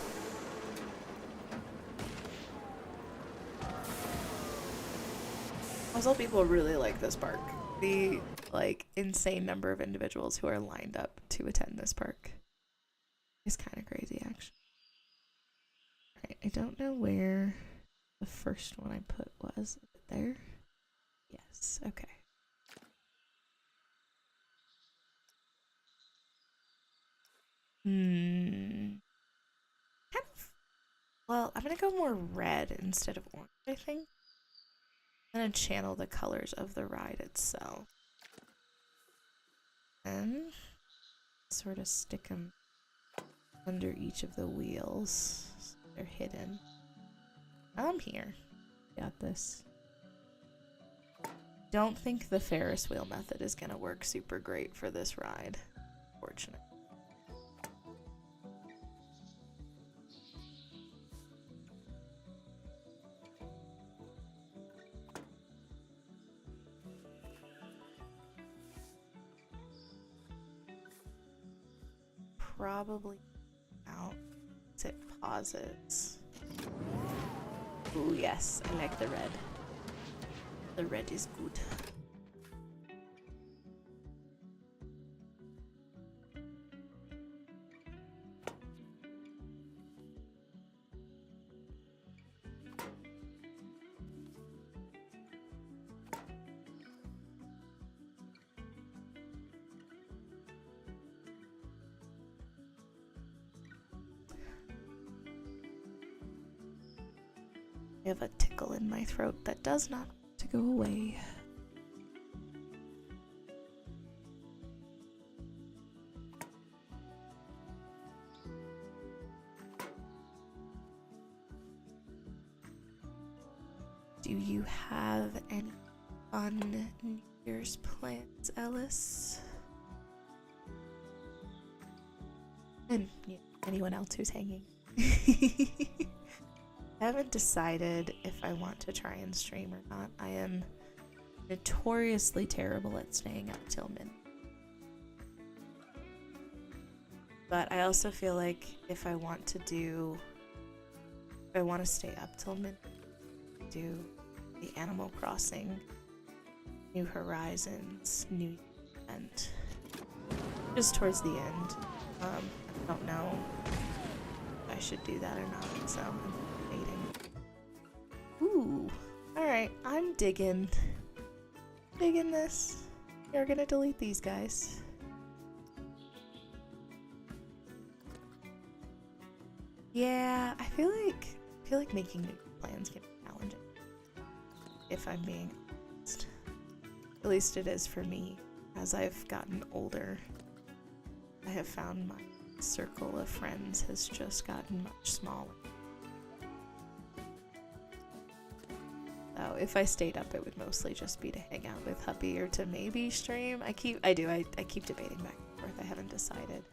Also, people really like this park. The insane number of individuals who are lined up to attend this park is kind of crazy, actually. Alright, I don't know where the first one I put was. Is it there? Yes, okay. Kind of. Well, I'm gonna go more red instead of orange, I think. I'm gonna channel the colors of the ride itself. And sort of stick them under each of the wheels. So they're hidden. I'm here. Got this. Don't think the Ferris wheel method is gonna work super great for this ride, fortunately. probably out. It pauses. Oh yes, I like the red. The red is good. I have a tickle in my throat that does not want to go away. Do you have any fun New Year's plans, Ellis? And anyone else who's hanging? I haven't decided if I want to try and stream or not. I am notoriously terrible at staying up till midnight. But I also feel like if I want to stay up till midnight, do the Animal Crossing New Horizons New event just towards the end. I don't know if I should do that or not, so I'm debating. Ooh, alright, I'm digging this. You're gonna delete these guys. Yeah, I feel like making new plans can be challenging, if I'm being honest. At least it is for me. As I've gotten older, I have found my circle of friends has just gotten much smaller. So if I stayed up, it would mostly just be to hang out with Huppy or to maybe stream. I keep debating back and forth. I haven't decided.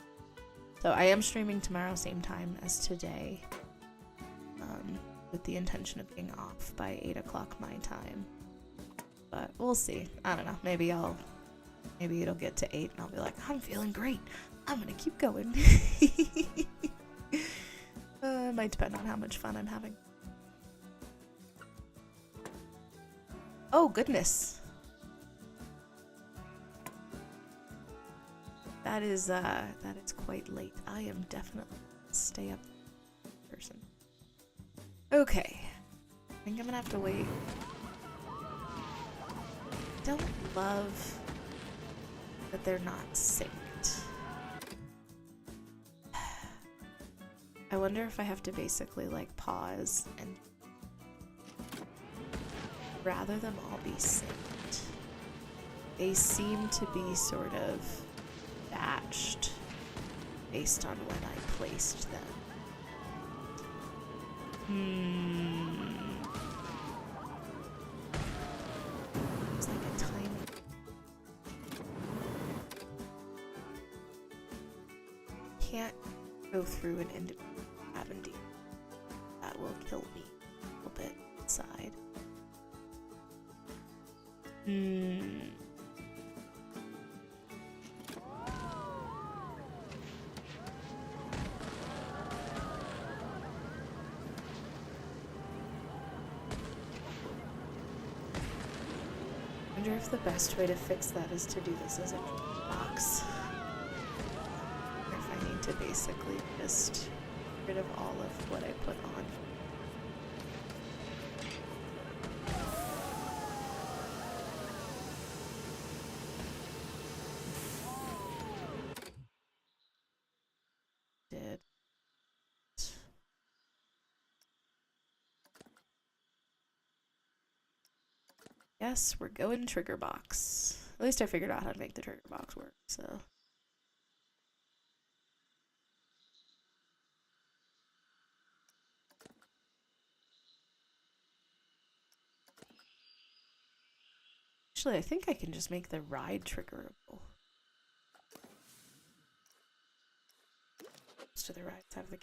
So I am streaming tomorrow, same time as today, with the intention of being off by 8 o'clock my time. But we'll see. I don't know. Maybe it'll get to 8 and I'll be like, I'm feeling great. I'm gonna keep going. It might depend on how much fun I'm having. Oh goodness. That is quite late. I am definitely stay up person. Okay. I think I'm gonna have to wait. I don't love that they're not synced. I wonder if I have to basically like pause and rather them all be synced. They seem to be sort of batched based on when I placed them. It's like a tiny. Can't go through an individual avenue. That will kill me a little bit inside. I wonder if the best way to fix that is to do this as a box. Or if I need to basically just get rid of all of what I put on. Yes, we're going trigger box. At least I figured out how to make the trigger box work, so. Actually, I think I can just make the ride triggerable. Most of the rides have the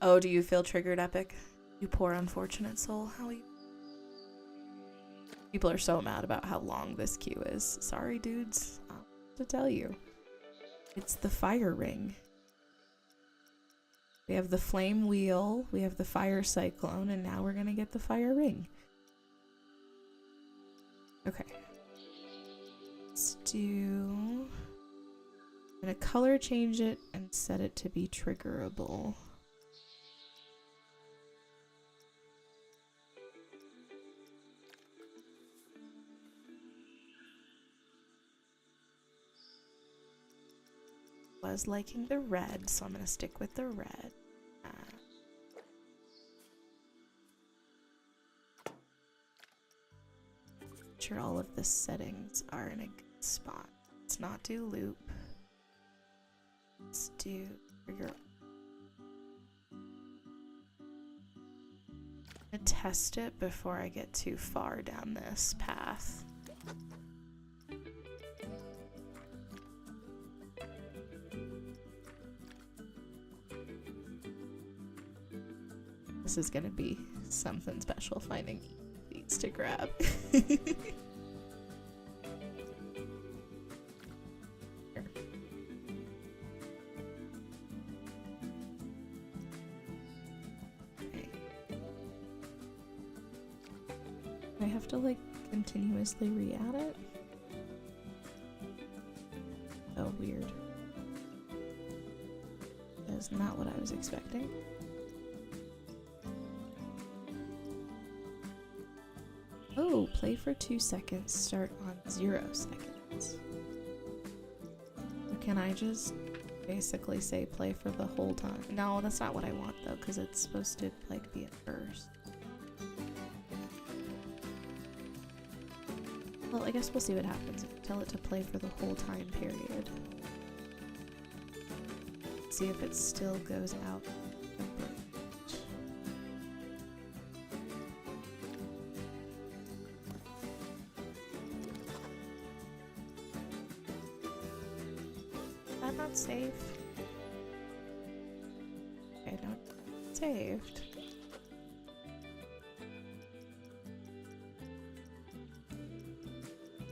Oh, do you feel triggered, Epic? You poor unfortunate soul. How are you? People are so mad about how long this queue is. Sorry, dudes. I don't have to tell you. It's the fire ring. We have the flame wheel, we have the fire cyclone, and now we're gonna get the fire ring. Okay. Let's do... I'm gonna color change it and set it to be triggerable. Was liking the red, so I'm gonna stick with the red. Make sure all of the settings are in a good spot. Let's not do loop. Let's do trigger. I'm gonna test it before I get too far down this path. This is gonna be something special finding these to grab. Okay. I have to like continuously re-add it. Oh, weird. That is not what I was expecting. Oh, play for 2 seconds, start on 0 seconds. Or can I just basically say play for the whole time? No, that's not what I want though, because it's supposed to like be at first. Well, I guess we'll see what happens if I tell it to play for the whole time period. See if it still goes out. Not saved. Okay, not saved.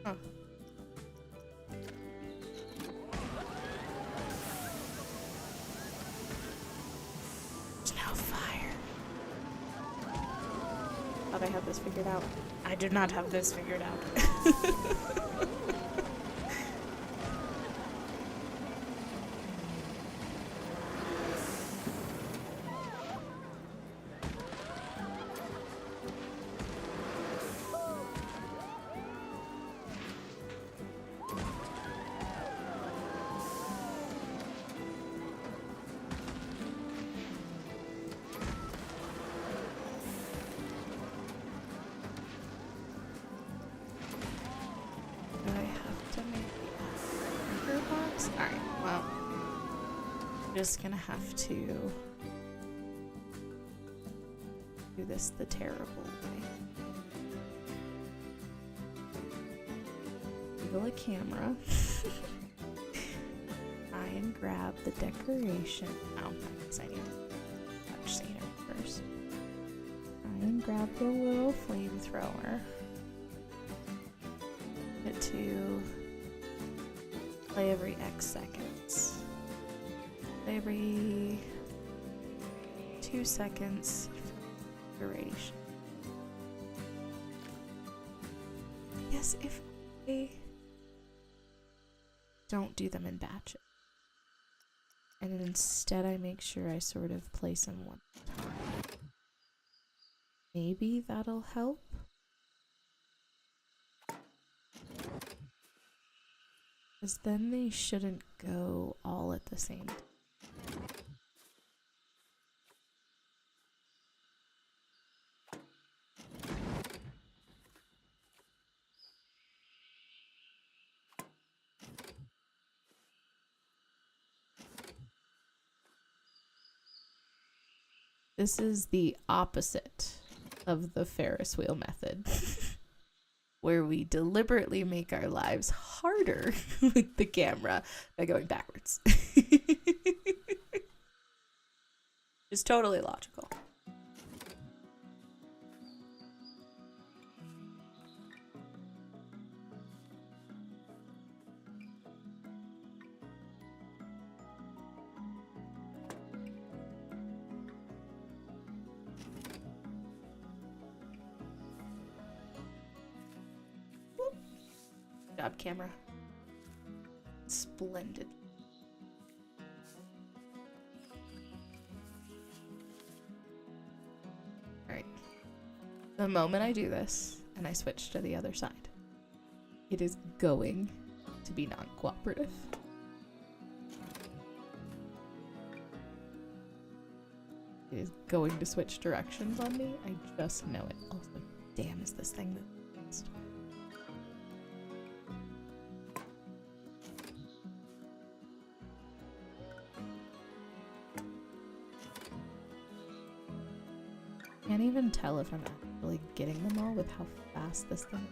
Huh. There's no fire. Thought I had this figured out. I did not have this figured out. Alright, well, I'm just gonna have to do this the terrible way. Wiggle a camera. Try and grab the decoration. Oh, I guess I need to touch scenery first. Try and grab the little flamethrower. Get to play every X seconds. Play every 2 seconds for duration. Yes, if I don't do them in batches. And instead I make sure I sort of place them one time. Maybe that'll help. Because then they shouldn't go all at the same time. This is the opposite of the Ferris wheel method. Where we deliberately make our lives harder with the camera by going backwards. It's totally logical. job, camera. Splendid. Alright. The moment I do this, and I switch to the other side, it is going to be non-cooperative. It is going to switch directions on me. I just know it. Also, damn, is this thing moving fast? Can't even tell if I'm actually getting them all with how fast this thing is.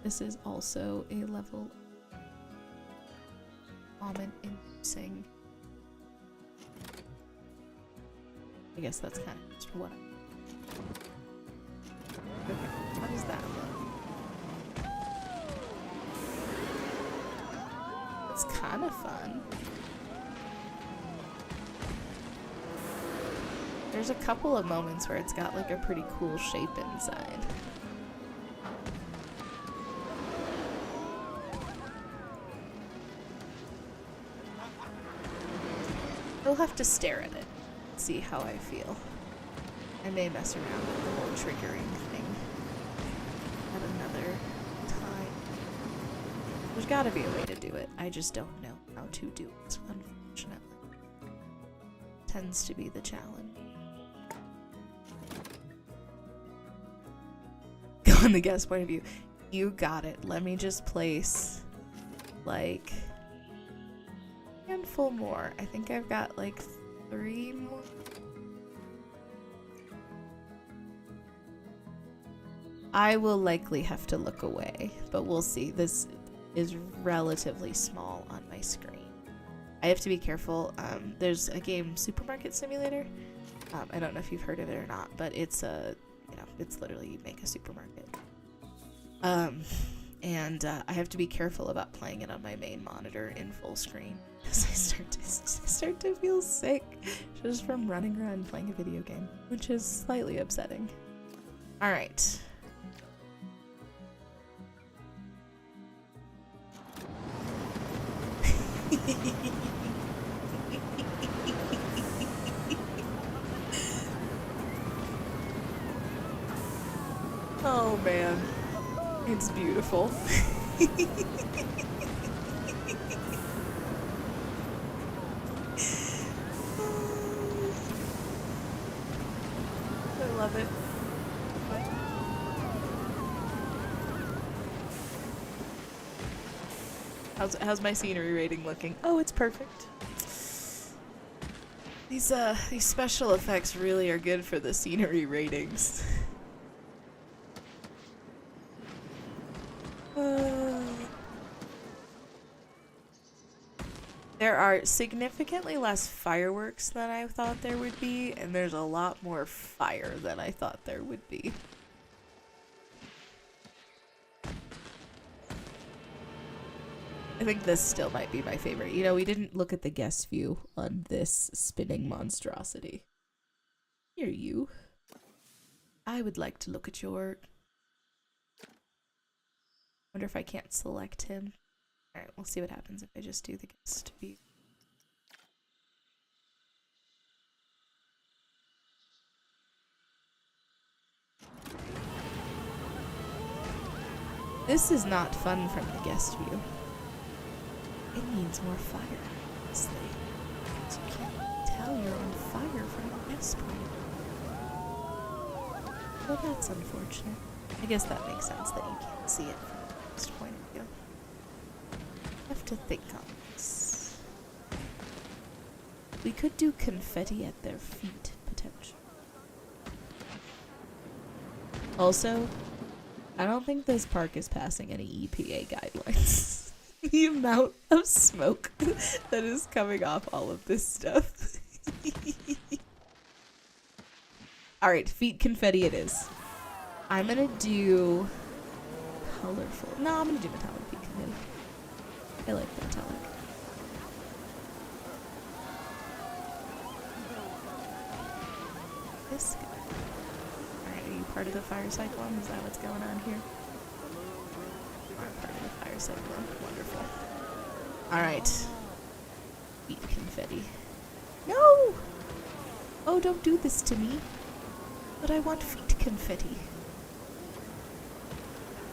This is also a level vomit inducing. I guess that's kind of just what okay, how does that look? It's kind of fun. There's a couple of moments where it's got like a pretty cool shape inside. I'll have to stare at it, see how I feel. I may mess around with the whole triggering thing at another time. There's gotta be a way to do it. I just don't know how to do it, unfortunately. Tends to be the challenge. Go on the guest point of view. You got it. Let me just place like handful more. I think I've got like 3 more. I will likely have to look away, but we'll see. This is relatively small on my screen. I have to be careful. There's a game, Supermarket Simulator. I don't know if you've heard of it or not, but it's it's literally you make a supermarket. And I have to be careful about playing it on my main monitor in full screen because I start to feel sick just from running around playing a video game, which is slightly upsetting. All right. Oh man. It's beautiful. I love it. How's my scenery rating looking? Oh, it's perfect. These special effects really are good for the scenery ratings. There are significantly less fireworks than I thought there would be, and there's a lot more fire than I thought there would be. I think this still might be my favorite. You know, we didn't look at the guest view on this spinning monstrosity. Here, you. I would like to look at your... Wonder if I can't select him. Alright, we'll see what happens if I just do the guest view. This is not fun from the guest view. It needs more fire, honestly. So you can't tell you're on fire from the guest point. Well, that's unfortunate. I guess that makes sense that you can't see it from the guest point of view. I have to think on this. We could do confetti at their feet, potentially. Also, I don't think this park is passing any EPA guidelines. The amount of smoke that is coming off all of this stuff. Alright, feet confetti it is. I'm gonna do colorful. No, I'm gonna do metallic pink confetti. I like the metallic. This guy. Alright, are you part of the fire cyclone? Is that what's going on here? I'm part of the fire cyclone. Wonderful. Alright. Feet confetti. No! Oh, don't do this to me. But I want feet confetti.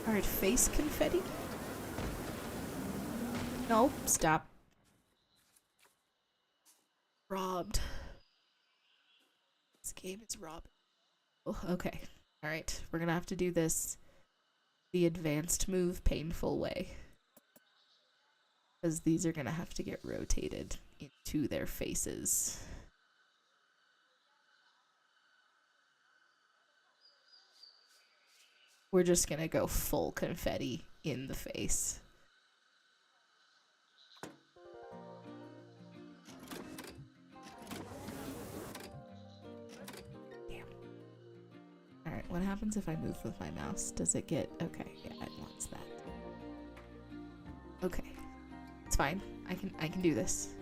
Alright, face confetti? No, stop. Robbed. This game is robbed. Oh, okay. Alright, we're gonna have to do this the advanced move painful way. Because these are gonna have to get rotated into their faces. We're just gonna go full confetti in the face. Damn. Alright, what happens if I move with my mouse? Does it get... Okay, yeah, it wants that. Okay. It's fine. I can do this.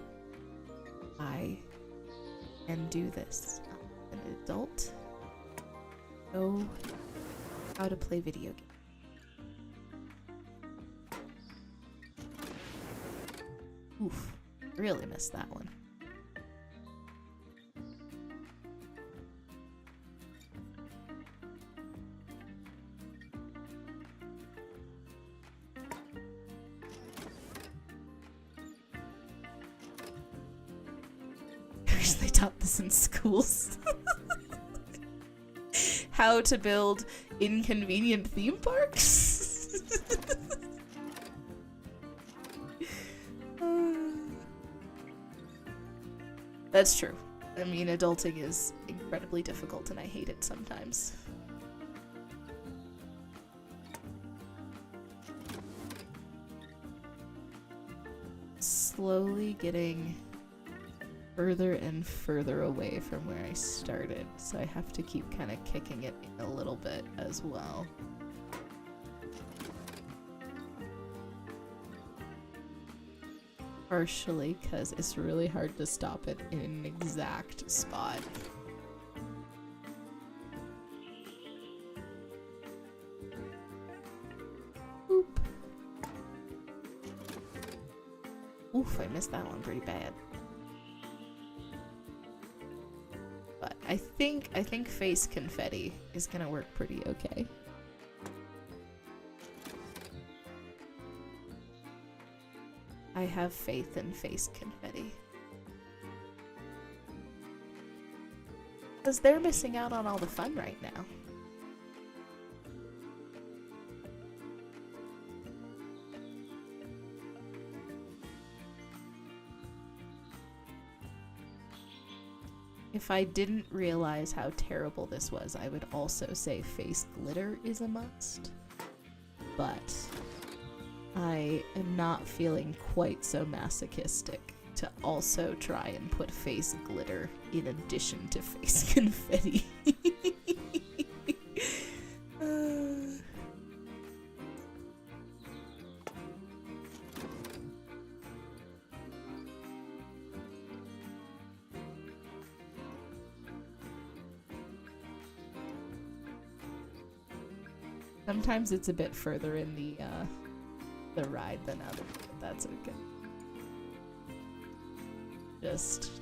I can do this. I'm an adult. Know how to play video games. Oof. Really missed that one. I wish they taught this in schools. How to build inconvenient theme parks? That's true. I mean, adulting is incredibly difficult and I hate it sometimes. Slowly getting further and further away from where I started, so I have to keep kind of kicking it in a little bit as well. Partially because it's really hard to stop it in an exact spot. Oop. Oof, I missed that one pretty bad. But I think face confetti is gonna work pretty okay. I have faith in face confetti. Because they're missing out on all the fun right now. If I didn't realize how terrible this was, I would also say face glitter is a must. But I am not feeling quite so masochistic to also try and put face glitter in addition to face confetti. Sometimes it's a bit further in the ride than others, but that's okay.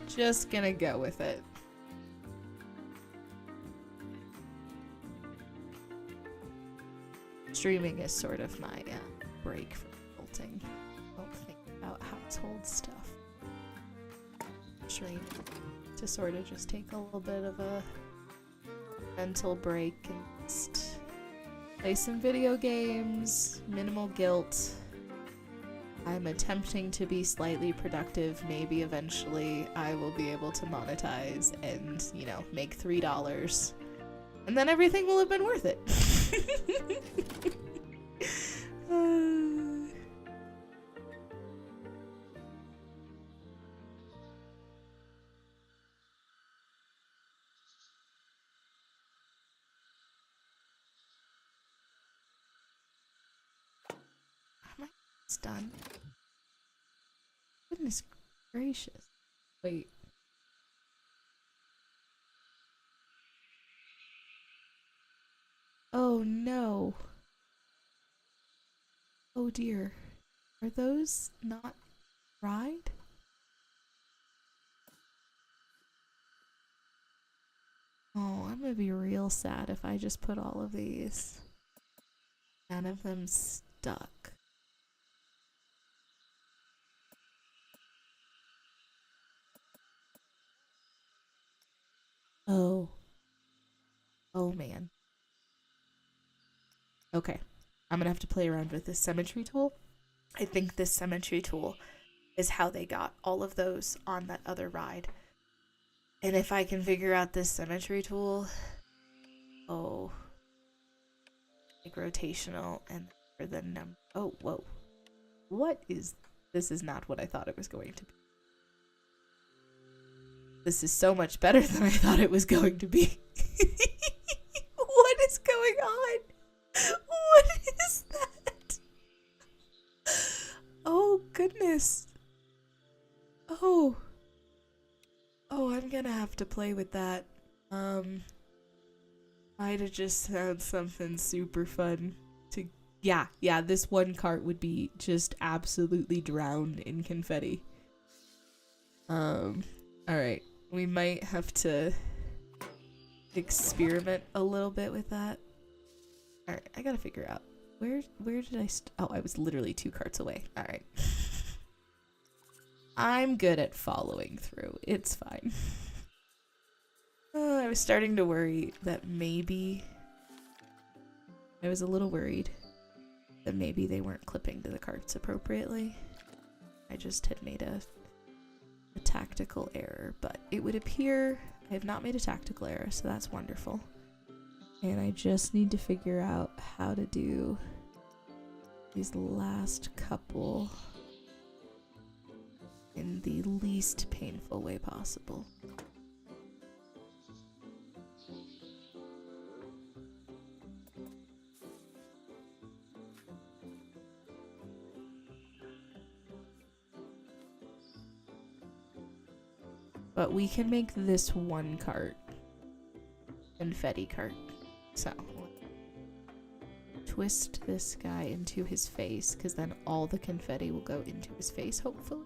Just gonna go with it. Streaming is sort of my break from adulting. Don't think about household stuff. Stream to sort of just take a little bit of a mental break and just play some video games, minimal guilt. I'm attempting to be slightly productive. Maybe eventually I will be able to monetize and, you know, make $3. And then everything will have been worth it. done. Goodness gracious. Wait. Oh no. Oh dear. Are those not fried? Oh, I'm gonna be real sad if I just put all of these. None of them stuck. Oh. Oh man. Okay. I'm gonna have to play around with this symmetry tool. I think this symmetry tool is how they got all of those on that other ride. And if I can figure out this symmetry tool, oh, like rotational and for the number. Oh, whoa. What is, this is not what I thought it was going to be. This is so much better than I thought it was going to be. What is going on? What is that? Oh, goodness. Oh. Oh, I'm gonna have to play with that. Might have just found something super fun to... Yeah, this one cart would be just absolutely drowned in confetti. Alright. We might have to experiment a little bit with that. Alright, I gotta figure out. Where did I oh, I was literally 2 carts away. Alright. I'm good at following through. It's fine. I was starting to worry that maybe... I was a little worried that maybe they weren't clipping to the carts appropriately. I just had made a tactical error, but it would appear I have not made a tactical error, so that's wonderful. And I just need to figure out how to do these last couple in the least painful way possible. But we can make this one cart confetti cart. So twist this guy into his face, because then all the confetti will go into his face, hopefully.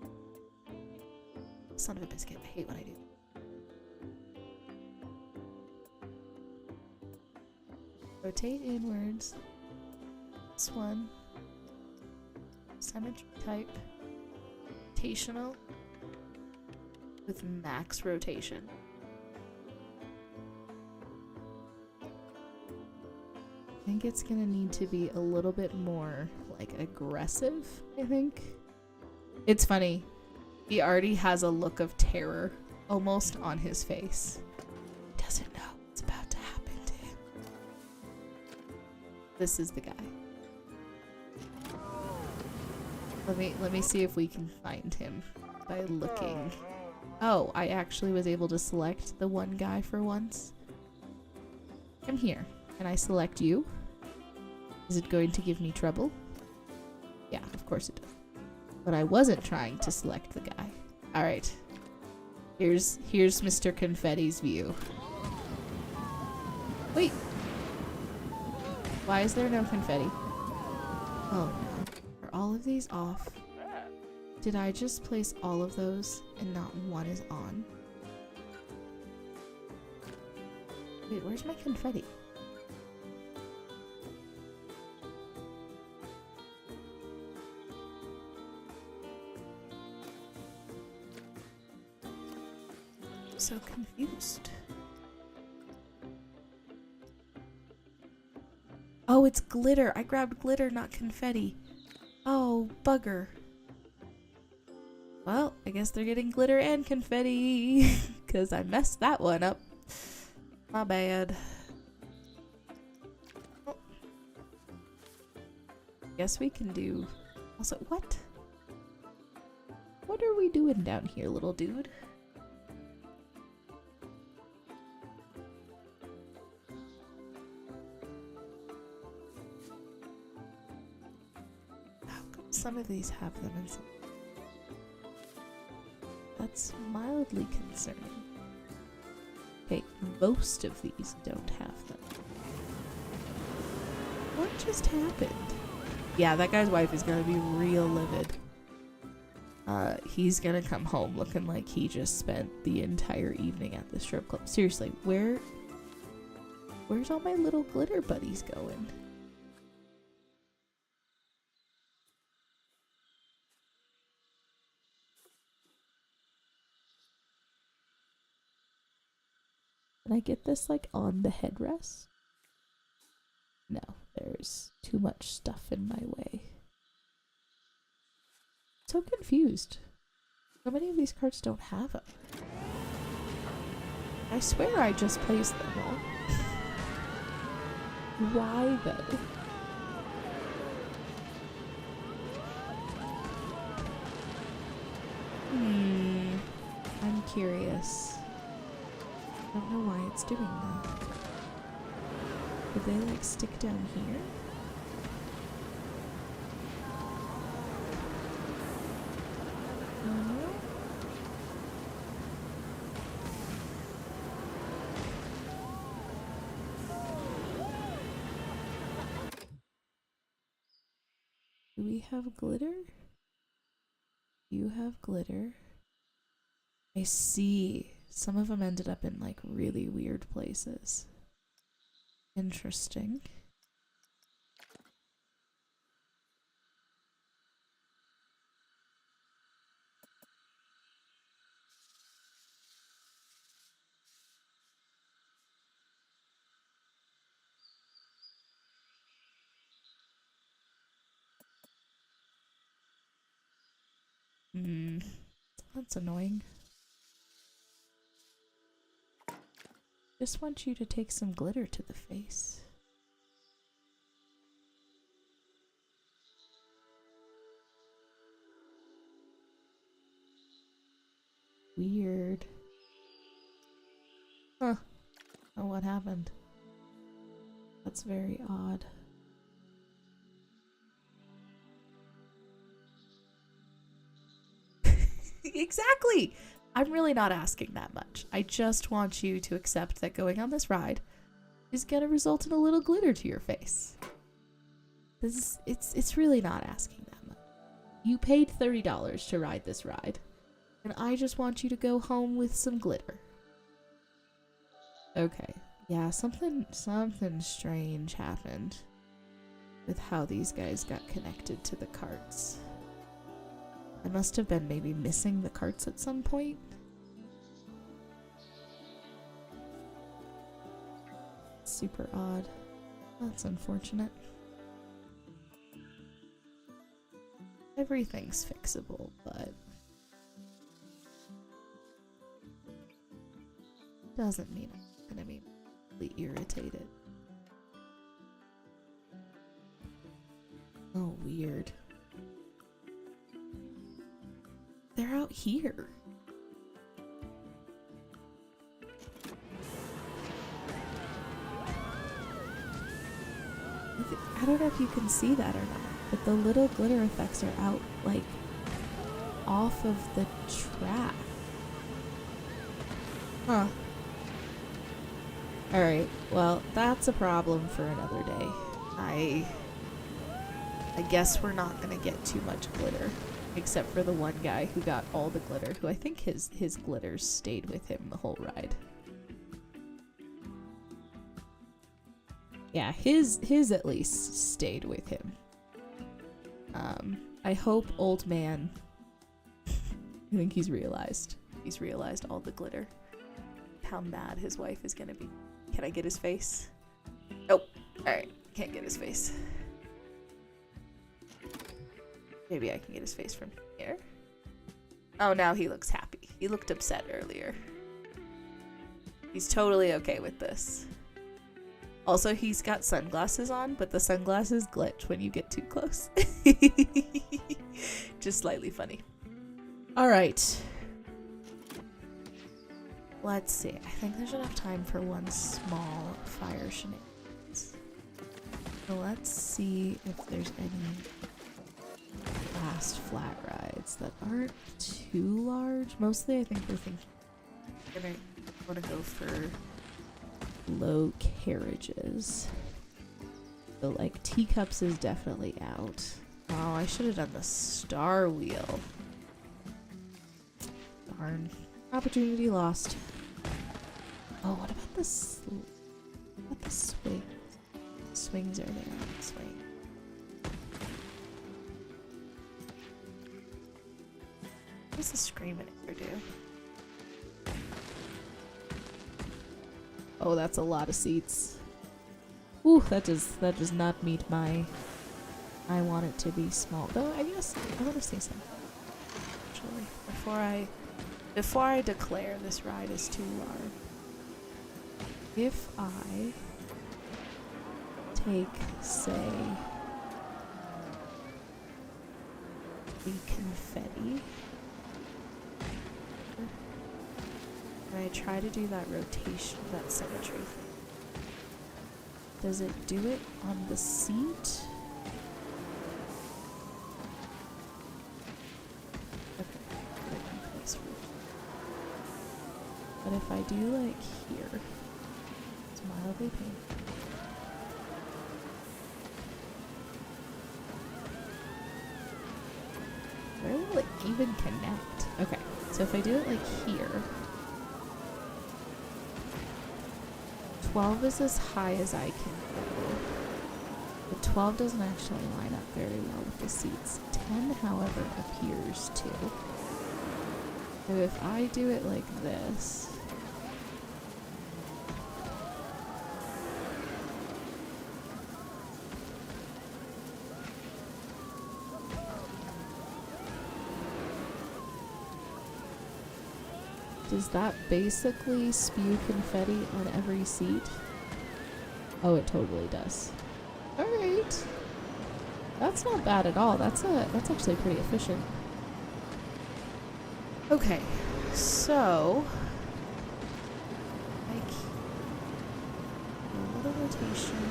Son of a biscuit, I hate when I do that. Rotate inwards. This one. Symmetry type. Rotational. With max rotation. I think it's gonna need to be a little bit more, like, aggressive, I think. It's funny. He already has a look of terror almost on his face. He doesn't know what's about to happen to him. This is the guy. Let me see if we can find him by looking. Oh, I actually was able to select the one guy for once. Come here. Can I select you? Is it going to give me trouble? Yeah, of course it does. But I wasn't trying to select the guy. Alright. Here's Mr. Confetti's view. Wait. Why is there no confetti? Oh no. Are all of these off? Did I just place all of those and not one is on? Wait, where's my confetti? I'm so confused. Oh, it's glitter. I grabbed glitter, not confetti. Oh, bugger. Well, I guess they're getting glitter and confetti, because I messed that one up. My bad. Oh. Guess we can do... Also, what? What are we doing down here, little dude? How come some of these have them and some. That's mildly concerning. Okay, most of these don't have them. What just happened? Yeah, that guy's wife is gonna be real livid. He's gonna come home looking like he just spent the entire evening at the strip club. Seriously, where's all my little glitter buddies going? Can I get this, like, on the headrest? No, there's too much stuff in my way. So confused. So many of these cards don't have them. I swear I just placed them all. Why though? I'm curious. I don't know why it's doing that. Did they like stick down here? Do we have glitter? You have glitter. I see. Some of them ended up in like really weird places. Interesting. That's annoying. Just want you to take some glitter to the face. Weird. Huh. Oh, what happened? That's very odd. Exactly! I'm really not asking that much. I just want you to accept that going on this ride is gonna result in a little glitter to your face. It's really not asking that much. You paid $30 to ride this ride, and I just want you to go home with some glitter. Okay. Yeah, something strange happened with how these guys got connected to the carts. I must have been maybe missing the carts at some point. Super odd. That's unfortunate. Everything's fixable, but doesn't mean I'm gonna be really irritated. Oh, weird. They're out here. I don't know if you can see that or not, but the little glitter effects are out, like, off of the track. Huh. Alright, well, that's a problem for another day. I guess we're not gonna get too much glitter. Except for the one guy who got all the glitter, who I think his glitters stayed with him the whole ride. Yeah, his at least stayed with him. I hope old man, I think he's realized all the glitter. How mad his wife is gonna be. Can I get his face? Nope. Alright, can't get his face. Maybe I can get his face from here. Oh, now he looks happy. He looked upset earlier. He's totally okay with this. Also, he's got sunglasses on, but the sunglasses glitch when you get too close. Just slightly funny. Alright. Let's see. I think there's enough time for one small fire shenanigans. So let's see if there's any fast flat rides that aren't too large. Mostly I think we're Gonna want to go for low carriages. So like teacups is definitely out. Oh, I should have done the star wheel. Darn. Opportunity lost. Oh, what about the swings? Swings are there. Swing. What does the screaming ever do? Oh, that's a lot of seats. Ooh, that does not meet my. I want it to be small. Though I guess I want to say something. Actually, before I declare this ride is too large. If I take, say, the confetti, and I try to do that rotation, that symmetry thing, does it do it on the seat? But if I do like here, it's mildly painful. Where will it even connect? Okay, so if I do it like here, 12 is as high as I can go. But 12 doesn't actually line up very well with the seats. 10, however, appears to. So if I do it like this, does that basically spew confetti on every seat? Oh, it totally does. Alright. That's not bad at all. That's actually pretty efficient. Okay, so like a little rotation.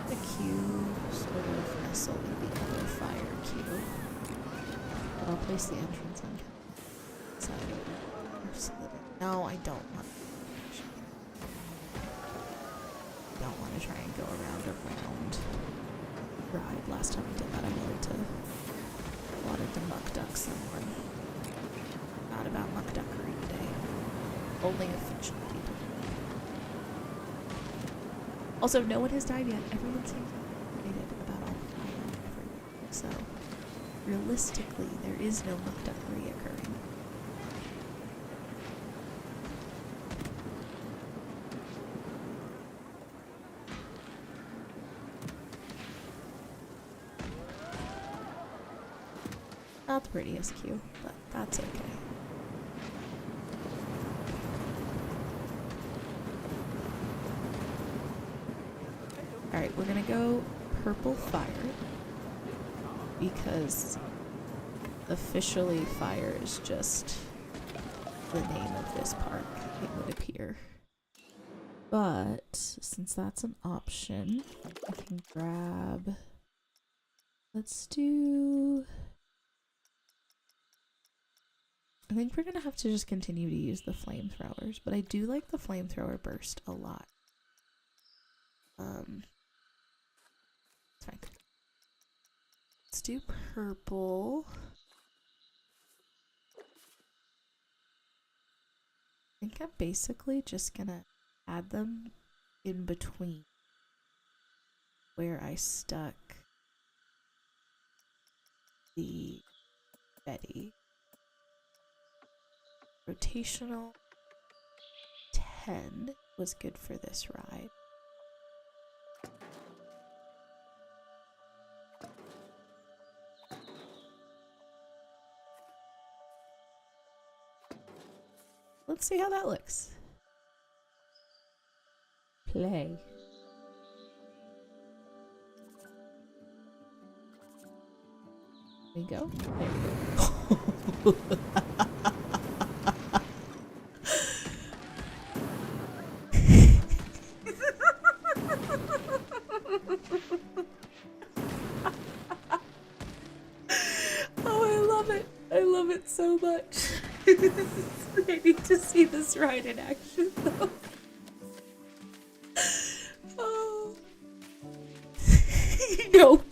The queue sort of nestled in the other fire queue. But I'll place the entrance on the side over. So that no, I don't want. I don't want to try and go around a round ride. Last time I did that, I wanted to muck duck someone. Not about muck duckery today. Only a fictional detail. Also, no one has died yet. Everyone seems excited about all the time. So, realistically, there is no muck duckery occurring. Not the prettiest queue, but that's okay. Alright, we're gonna go purple fire because officially fire is just the name of this park, it would appear. But since that's an option, I can grab. Let's do. I think we're gonna have to just continue to use the flamethrowers, but I do like the flamethrower burst a lot. It's fine. Let's do purple. I think I'm basically just gonna add them in between where I stuck the Betty. Rotational 10 was good for this ride. Let's see how that looks. Play. There we go. There we go. I need to see this ride in action, though. Oh.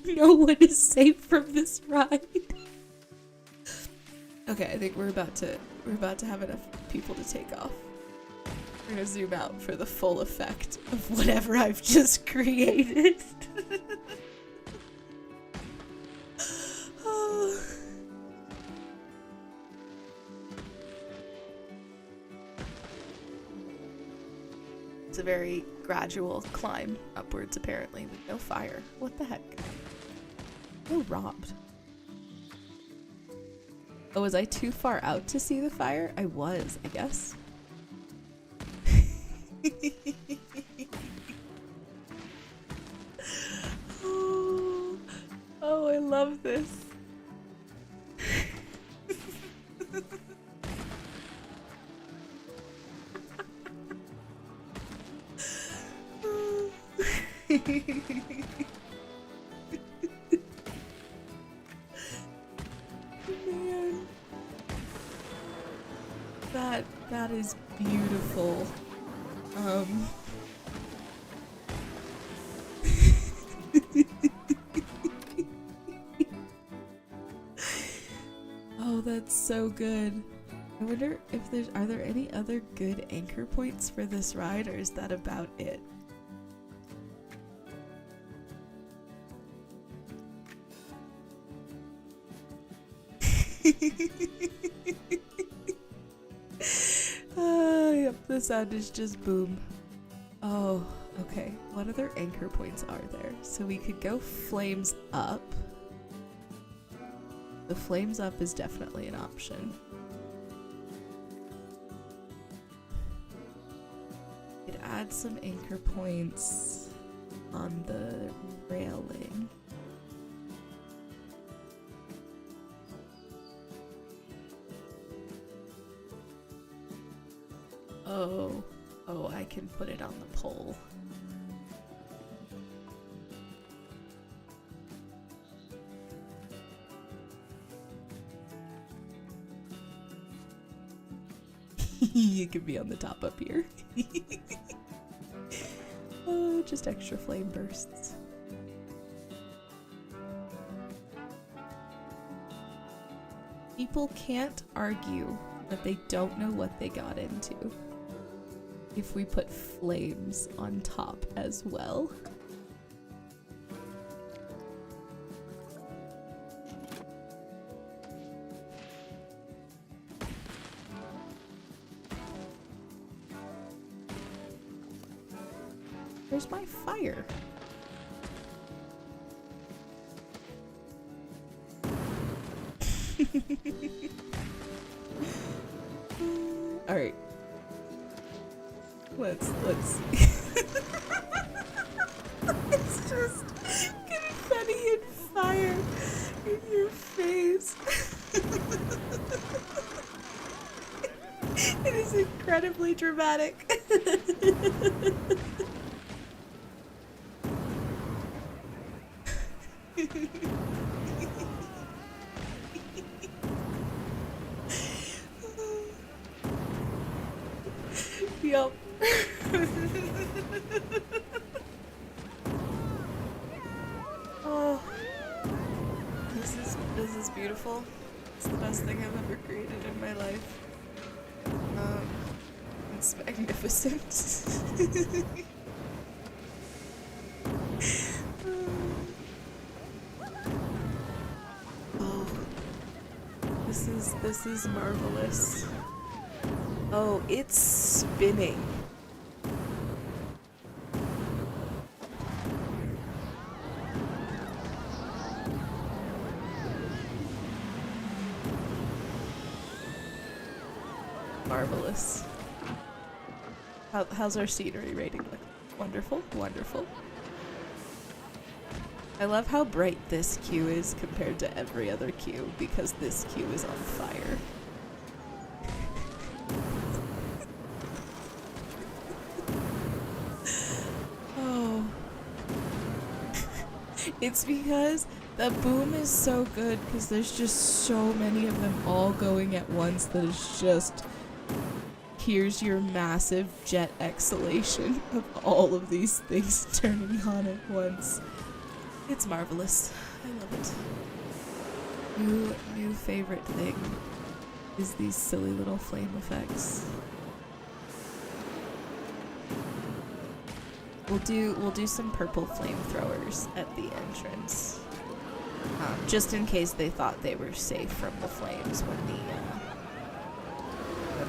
No one is safe from this ride. Okay, I think we're about to have enough people to take off. We're gonna zoom out for the full effect of whatever I've just created. Oh. It's a very gradual climb upwards, apparently, with no fire. What the heck? Oh, robbed. Oh, was I too far out to see the fire? I was, I guess. Oh, I love this. Man. That is beautiful. Oh, that's so good. I wonder if are there any other good anchor points for this ride, or is that about it? Yep, the sound is just boom. Oh, okay. What other anchor points are there? So we could go flames up. The flames up is definitely an option. We could add some anchor points on the railing. Oh, I can put it on the pole. You can be on the top up here. Oh, just extra flame bursts. People can't argue that they don't know what they got into if we put flames on top as well. Where's my fire? All right. Let's it's just confetti and fire in your face. It is incredibly dramatic. Yup. Oh, this is beautiful. It's the best thing I've ever created in my life. It's magnificent. Oh, this is marvelous. Oh, it's spinning. Marvelous. How's our scenery rating look? Wonderful, wonderful. I love how bright this queue is compared to every other queue, because this queue is on fire. Oh. It's because The boom is so good because there's just so many of them all going at once that it's just, here's your massive jet exhalation of all of these things turning on at once. It's marvelous. I love it. New favorite thing is these silly little flame effects. We'll do some purple flamethrowers at the entrance. Just in case they thought they were safe from the flames when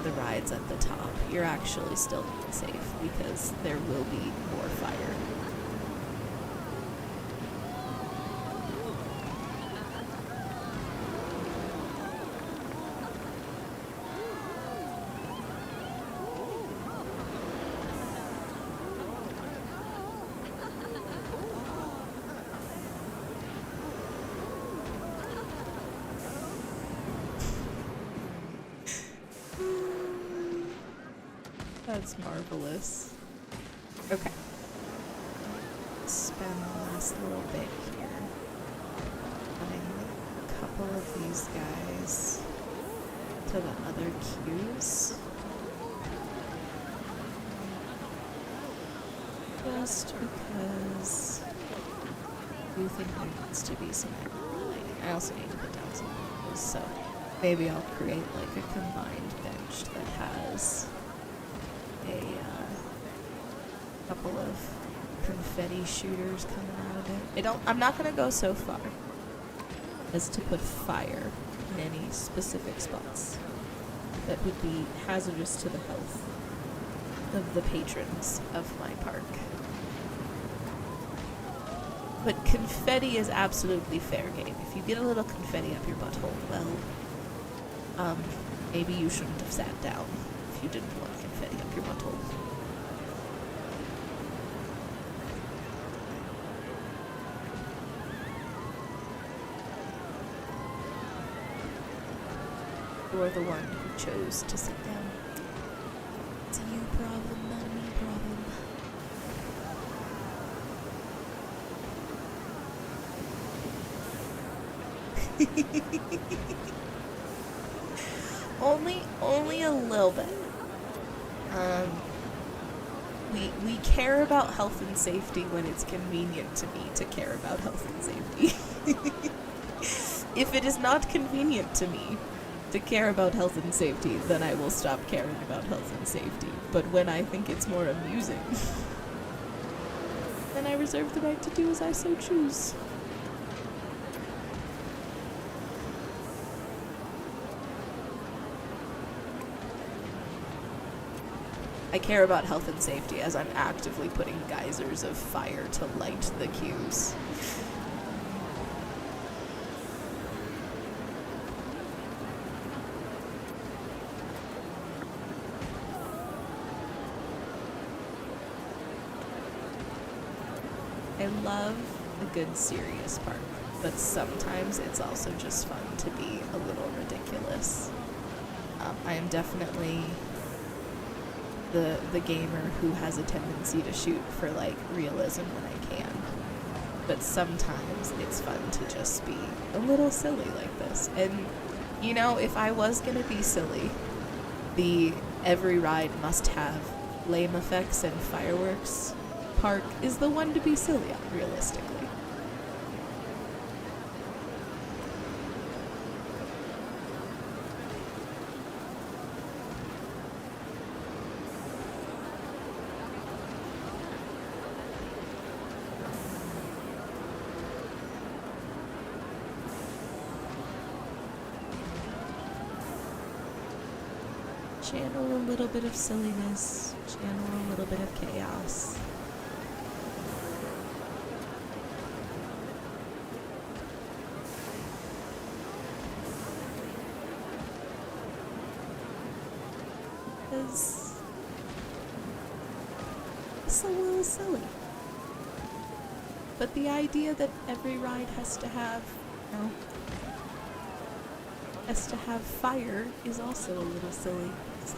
the ride's at the top. You're actually still not safe because there will be more fire. That's marvelous. Okay. Spend the last little bit here. Putting a couple of these guys to the other queues. Just because I do think there needs to be some lighting. I also need to put down some windows, so maybe I'll create like a combined bench that has a couple of confetti shooters coming out of it. I'm not gonna go so far as to put fire in any specific spots that would be hazardous to the health of the patrons of my park. But confetti is absolutely fair game. If you get a little confetti up your butthole, well, maybe you shouldn't have sat down if you didn't want confetti up your butthole. You're the one who chose to sit down. It's a you problem, not a me problem. Only a little bit. We care about health and safety when it's convenient to me to care about health and safety. If it is not convenient to me to care about health and safety, then I will stop caring about health and safety. But when I think it's more amusing, then I reserve the right to do as I so choose. I care about health and safety as I'm actively putting geysers of fire to light the queues. I love a good serious park, but sometimes it's also just fun to be a little ridiculous. I am definitely the gamer who has a tendency to shoot for like realism when I can, but sometimes it's fun to just be a little silly like this. And you know, if I was gonna be silly, the every ride must have flame effects and fireworks park is the one to be silly on, realistically. Channel a little bit of silliness, channel a little bit of chaos. Because it's a little silly. But the idea that every ride has to have, you know, has to have fire is also a little silly. So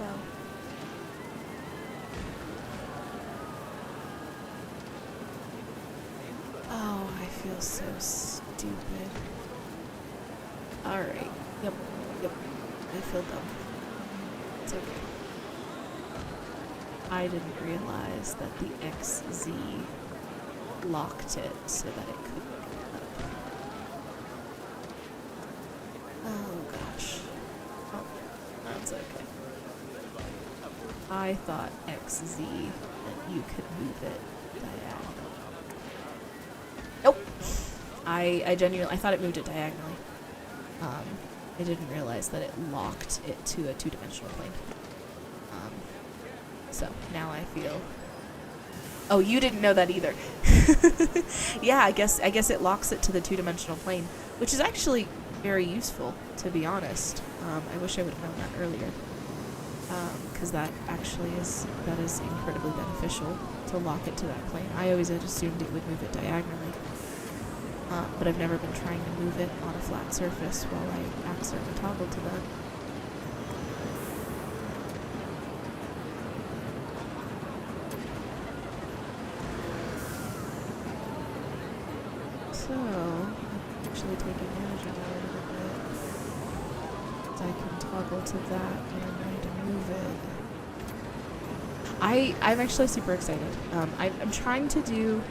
oh, I feel so stupid. Alright. Yep. I feel dumb. It's okay. I didn't realize that the XZ locked it so that it couldn't go up. Oh gosh. Oh, that's okay. I thought XZ that you could move it diagonally. Nope. I genuinely, I thought it moved it diagonally. I didn't realize that it locked it to a two-dimensional plane. So now I feel. Oh, you didn't know that either. Yeah, I guess it locks it to the two-dimensional plane, which is actually very useful, to be honest. I wish I would have known that earlier, because that is incredibly beneficial to lock it to that plane. I always had assumed it would move it diagonally, but I've never been trying to move it on a flat surface while I accidentally toggled to that. So, I'm actually taking advantage of that a little bit. So I can toggle to that when I'm ready to move it. I'm actually super excited. I'm trying to do...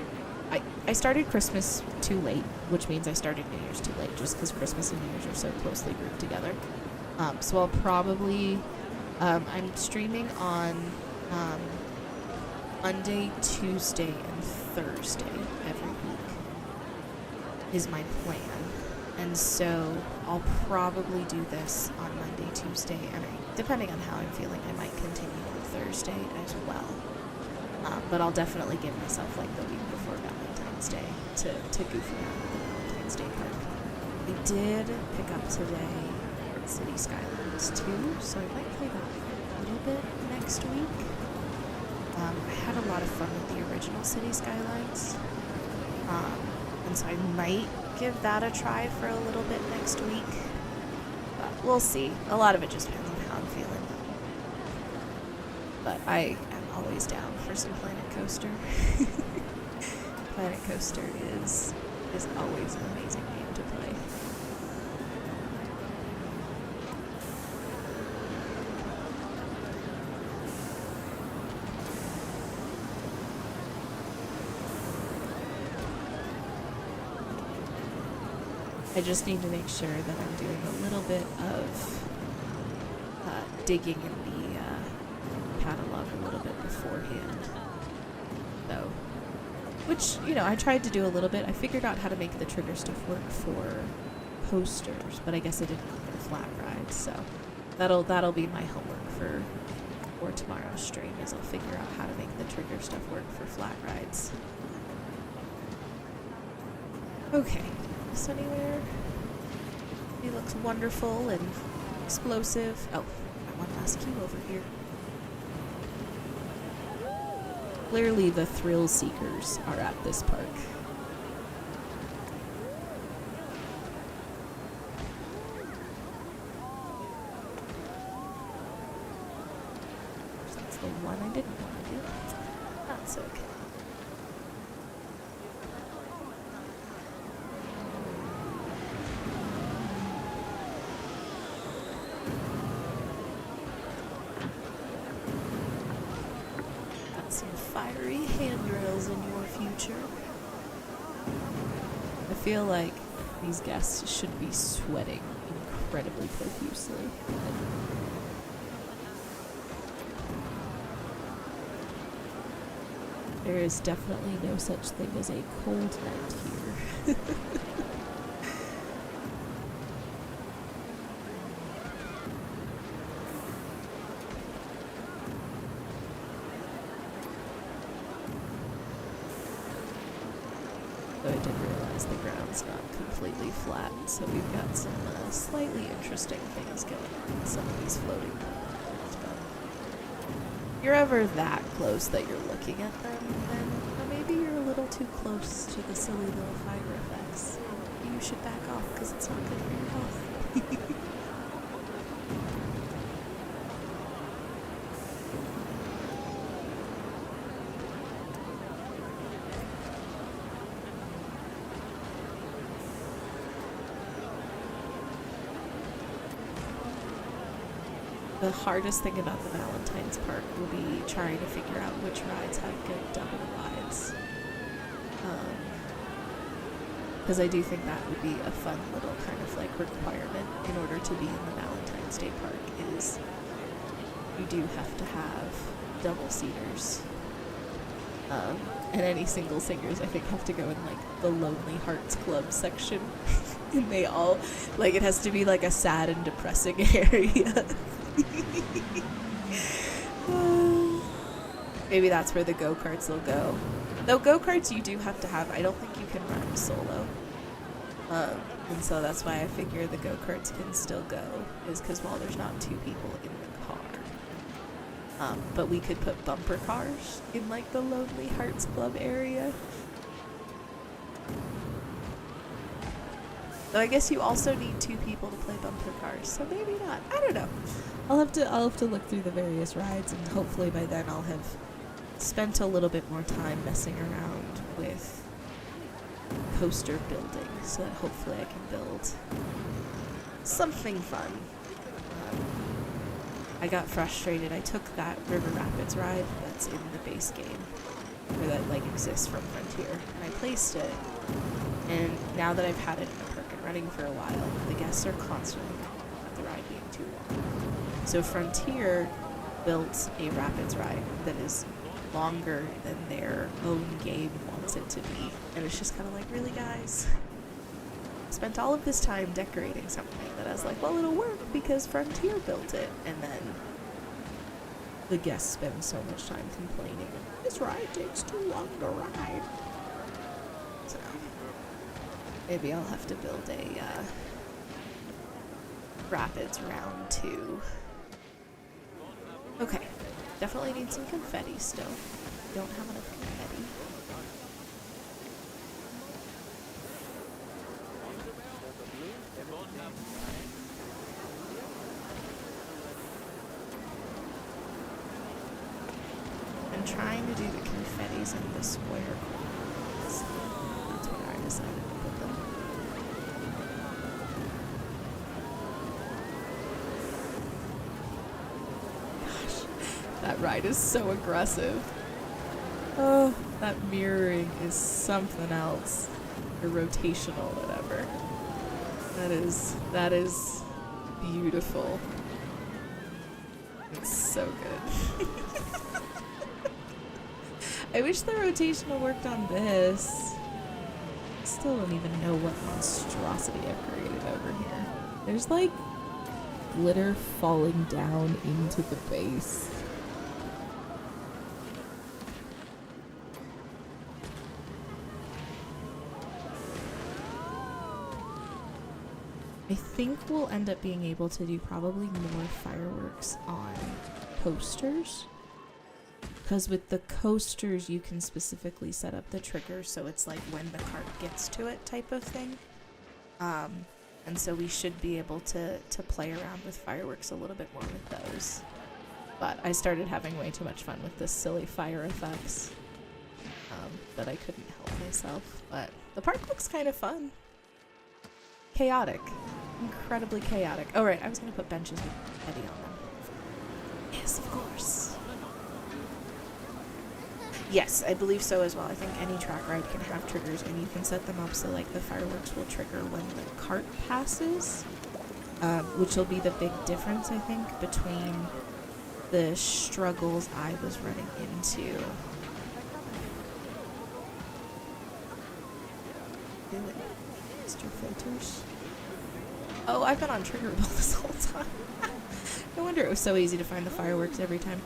I started Christmas too late, which means I started New Year's too late, just because Christmas and New Year's are so closely grouped together. So I'll probably... I'm streaming on Monday, Tuesday, and Thursday every week is my plan. And so I'll probably do this on Monday, Tuesday, and depending on how I'm feeling, I might continue on Thursday as well. But I'll definitely give myself like the week before Valentine's Day to goof around with the Valentine's Day park. I did pick up today City Skylines 2, so I might play that a little bit next week. I had a lot of fun with the original City Skylines, and so I might give that a try for a little bit next week. But we'll see. A lot of it just depends on how I'm feeling. But I am always down for some Planet Coaster. Planet Coaster is always an amazing game to play. I just need to make sure that I'm doing a little bit of digging in the catalog a little bit beforehand. So, which, you know, I tried to do a little bit. I figured out how to make the trigger stuff work for posters, but I guess I didn't for flat rides. So that'll be my homework for tomorrow's stream, is I'll figure out how to make the trigger stuff work for flat rides. Okay. This anywhere? He looks wonderful and explosive. Oh, one last queue over here. Clearly the thrill seekers are at this park. That's the one I didn't want to do. That's okay. Fiery handrails in your future. I feel like these guests should be sweating incredibly profusely. There is definitely no such thing as a cold night here. Though I did realize the ground's not completely flat, so we've got some slightly interesting things going on with some of these floating buildings. But if you're ever that close that you're looking at them, then maybe you're a little too close to the silly little fire effects. You should back off, because it's not good for your health. the hardest thing about the Valentine's Park will be trying to figure out which rides have good double rides. Because I do think that would be a fun little kind of like requirement in order to be in the Valentine's Day Park is you do have to have double seaters. And any single singers I think have to go in like the Lonely Hearts Club section. And they all, like, it has to be like a sad and depressing area. Maybe that's where the go-karts will go. Though go-karts you do have to have, I don't think you can run solo. And so that's why I figure the go-karts can still go, is because, well, there's not two people in the car. But we could put bumper cars in like the Lonely Hearts Club area. Though I guess you also need two people to play bumper cars, so maybe not. I don't know. I'll have to look through the various rides, and hopefully by then I'll have spent a little bit more time messing around with coaster building, so that hopefully I can build something fun. I got frustrated. I took that River Rapids ride that's in the base game, or that like exists from Frontier, and I placed it. And now that I've had it in the park and running for a while, the guests are constantly complaining about the ride being too long. So Frontier built a Rapids ride that is longer than their own game wants it to be. And it's just kind of like, really, guys? Spent all of this time decorating something that I was like, well, it'll work because Frontier built it. And then the guests spend so much time complaining, this ride takes too long to ride. So maybe I'll have to build a Rapids round 2. Okay, definitely need some confetti still. Don't have enough confetti. I'm trying to do the confettis in the square corners. That's where I decided to put them. Gosh, that ride is so aggressive. Oh, that mirroring is something else. Or rotational, whatever. That is beautiful. It's so good. I wish the rotational worked on this. Still don't even know what monstrosity I've created over here. There's like glitter falling down into the base. I think we'll end up being able to do probably more fireworks on coasters. Because with the coasters, you can specifically set up the trigger so it's like when the cart gets to it type of thing. And so we should be able to play around with fireworks a little bit more with those. But I started having way too much fun with the silly fire effects that I couldn't help myself. But the park looks kind of fun. Chaotic. Incredibly chaotic. Oh, right. I was going to put benches with Eddie on them. Yes, of course. Yes, I believe so as well. I think any track ride can have triggers, and you can set them up so like the fireworks will trigger when the cart passes, which will be the big difference, I think, between the struggles I was running into. Mr. Filters. Oh, I've been on Triggerable this whole time. No wonder it was so easy to find the fireworks every time.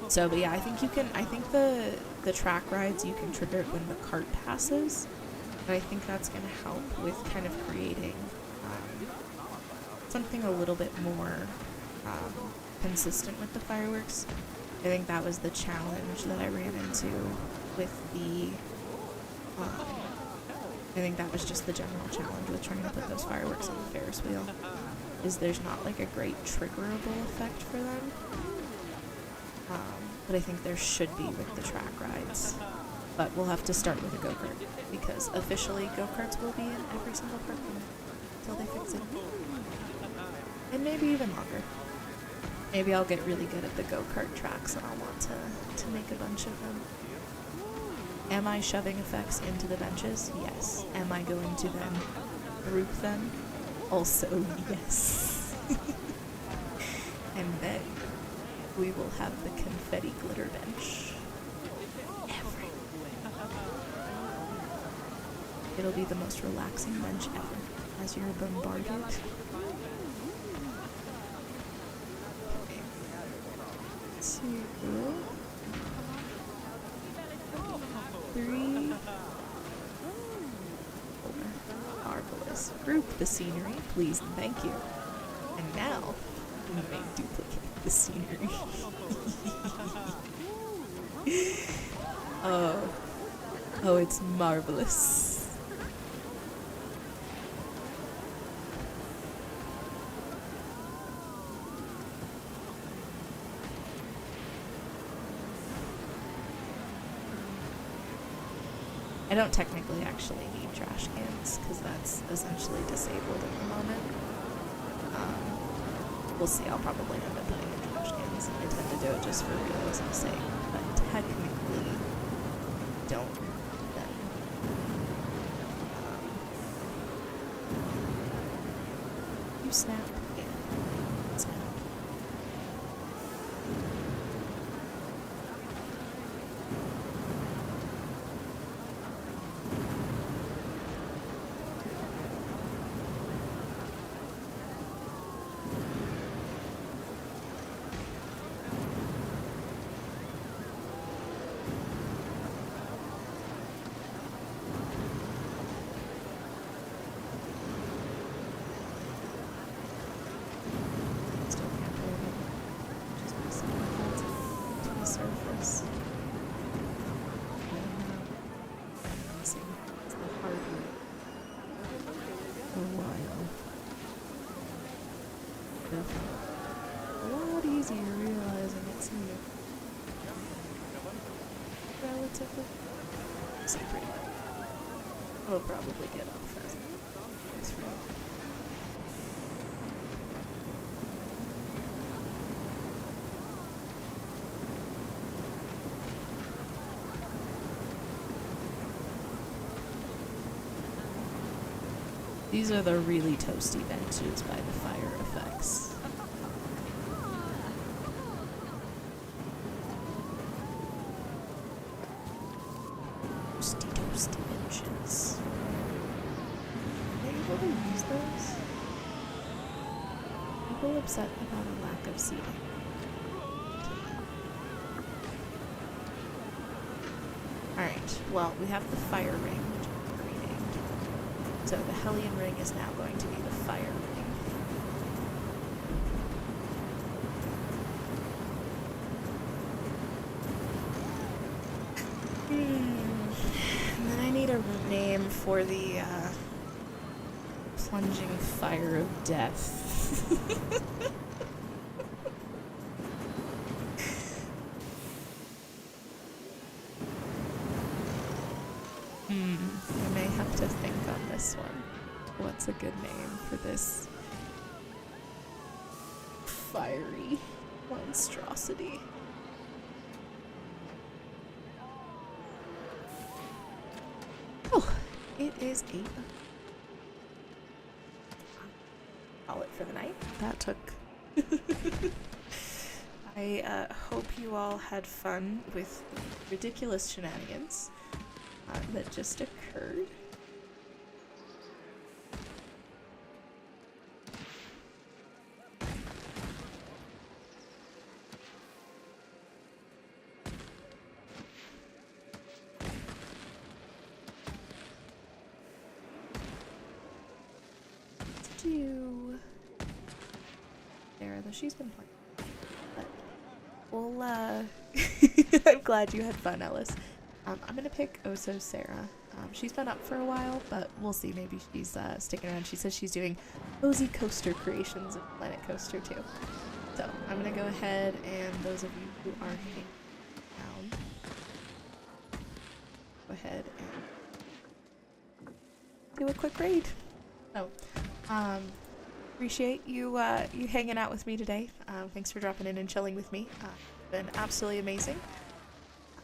So, but yeah, I think you can, I think the track rides, you can trigger it when the cart passes. And I think that's going to help with kind of creating something a little bit more consistent with the fireworks. I think that was the challenge that I ran into with the, I think that was just the general challenge with trying to put those fireworks on the Ferris wheel, is there's not like a great triggerable effect for them. But I think there should be with the track rides. But we'll have to start with a go-kart, because officially go-karts will be in every single park until they fix it. And maybe even longer. Maybe I'll get really good at the go-kart tracks and I'll want to make a bunch of them. Am I shoving effects into the benches? Yes. Am I going to then group them? Also, yes. And then we will have the confetti glitter bench. Everywhere. It'll be the most relaxing bench ever as you're bombarded. Okay. 2, 3, 4. Marvelous. Group the scenery, please and thank you. And now, we may duplicate the scenery. Oh, it's marvelous. I don't technically actually need trash cans because that's essentially disabled at the moment. We'll see, I'll probably end up putting in trash cans. I tend to do it just for realism's sake, but technically don't need them. You snap? Yeah. Snap. Still can't believe it. Just be so much to the surface. Amazing. It's the hard work. A while. A lot easier realizing it's new. Relatively. So pretty. I'll probably get off as it goes through. These are the really toasty benches by the fire effects. Toasty benches. Are you able to use those? People upset about a lack of seating. Alright, well, we have the fire ring, which I'm renamed. So the Hellion ring is now going to be the fire ring. And then I need a name for the plunging fire of death. I may have to think on this one. What's a good name for this fiery monstrosity? Oh, it is 8. Call it for the night. That took. I hope you all had fun with ridiculous shenanigans that just occurred. Sarah, though she's been playing. But we'll, I'm glad you had fun, Ellis. I'm gonna pick Oso Sarah. She's been up for a while, but we'll see. Maybe she's sticking around. She says she's doing cozy coaster creations of Planet Coaster too. So I'm gonna go ahead, and those of you who are hanging around, go ahead and do a quick raid. So, appreciate you you hanging out with me today. Thanks for dropping in and chilling with me. Been absolutely amazing.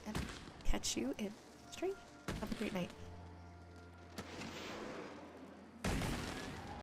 And catch you in stream. Have a great night.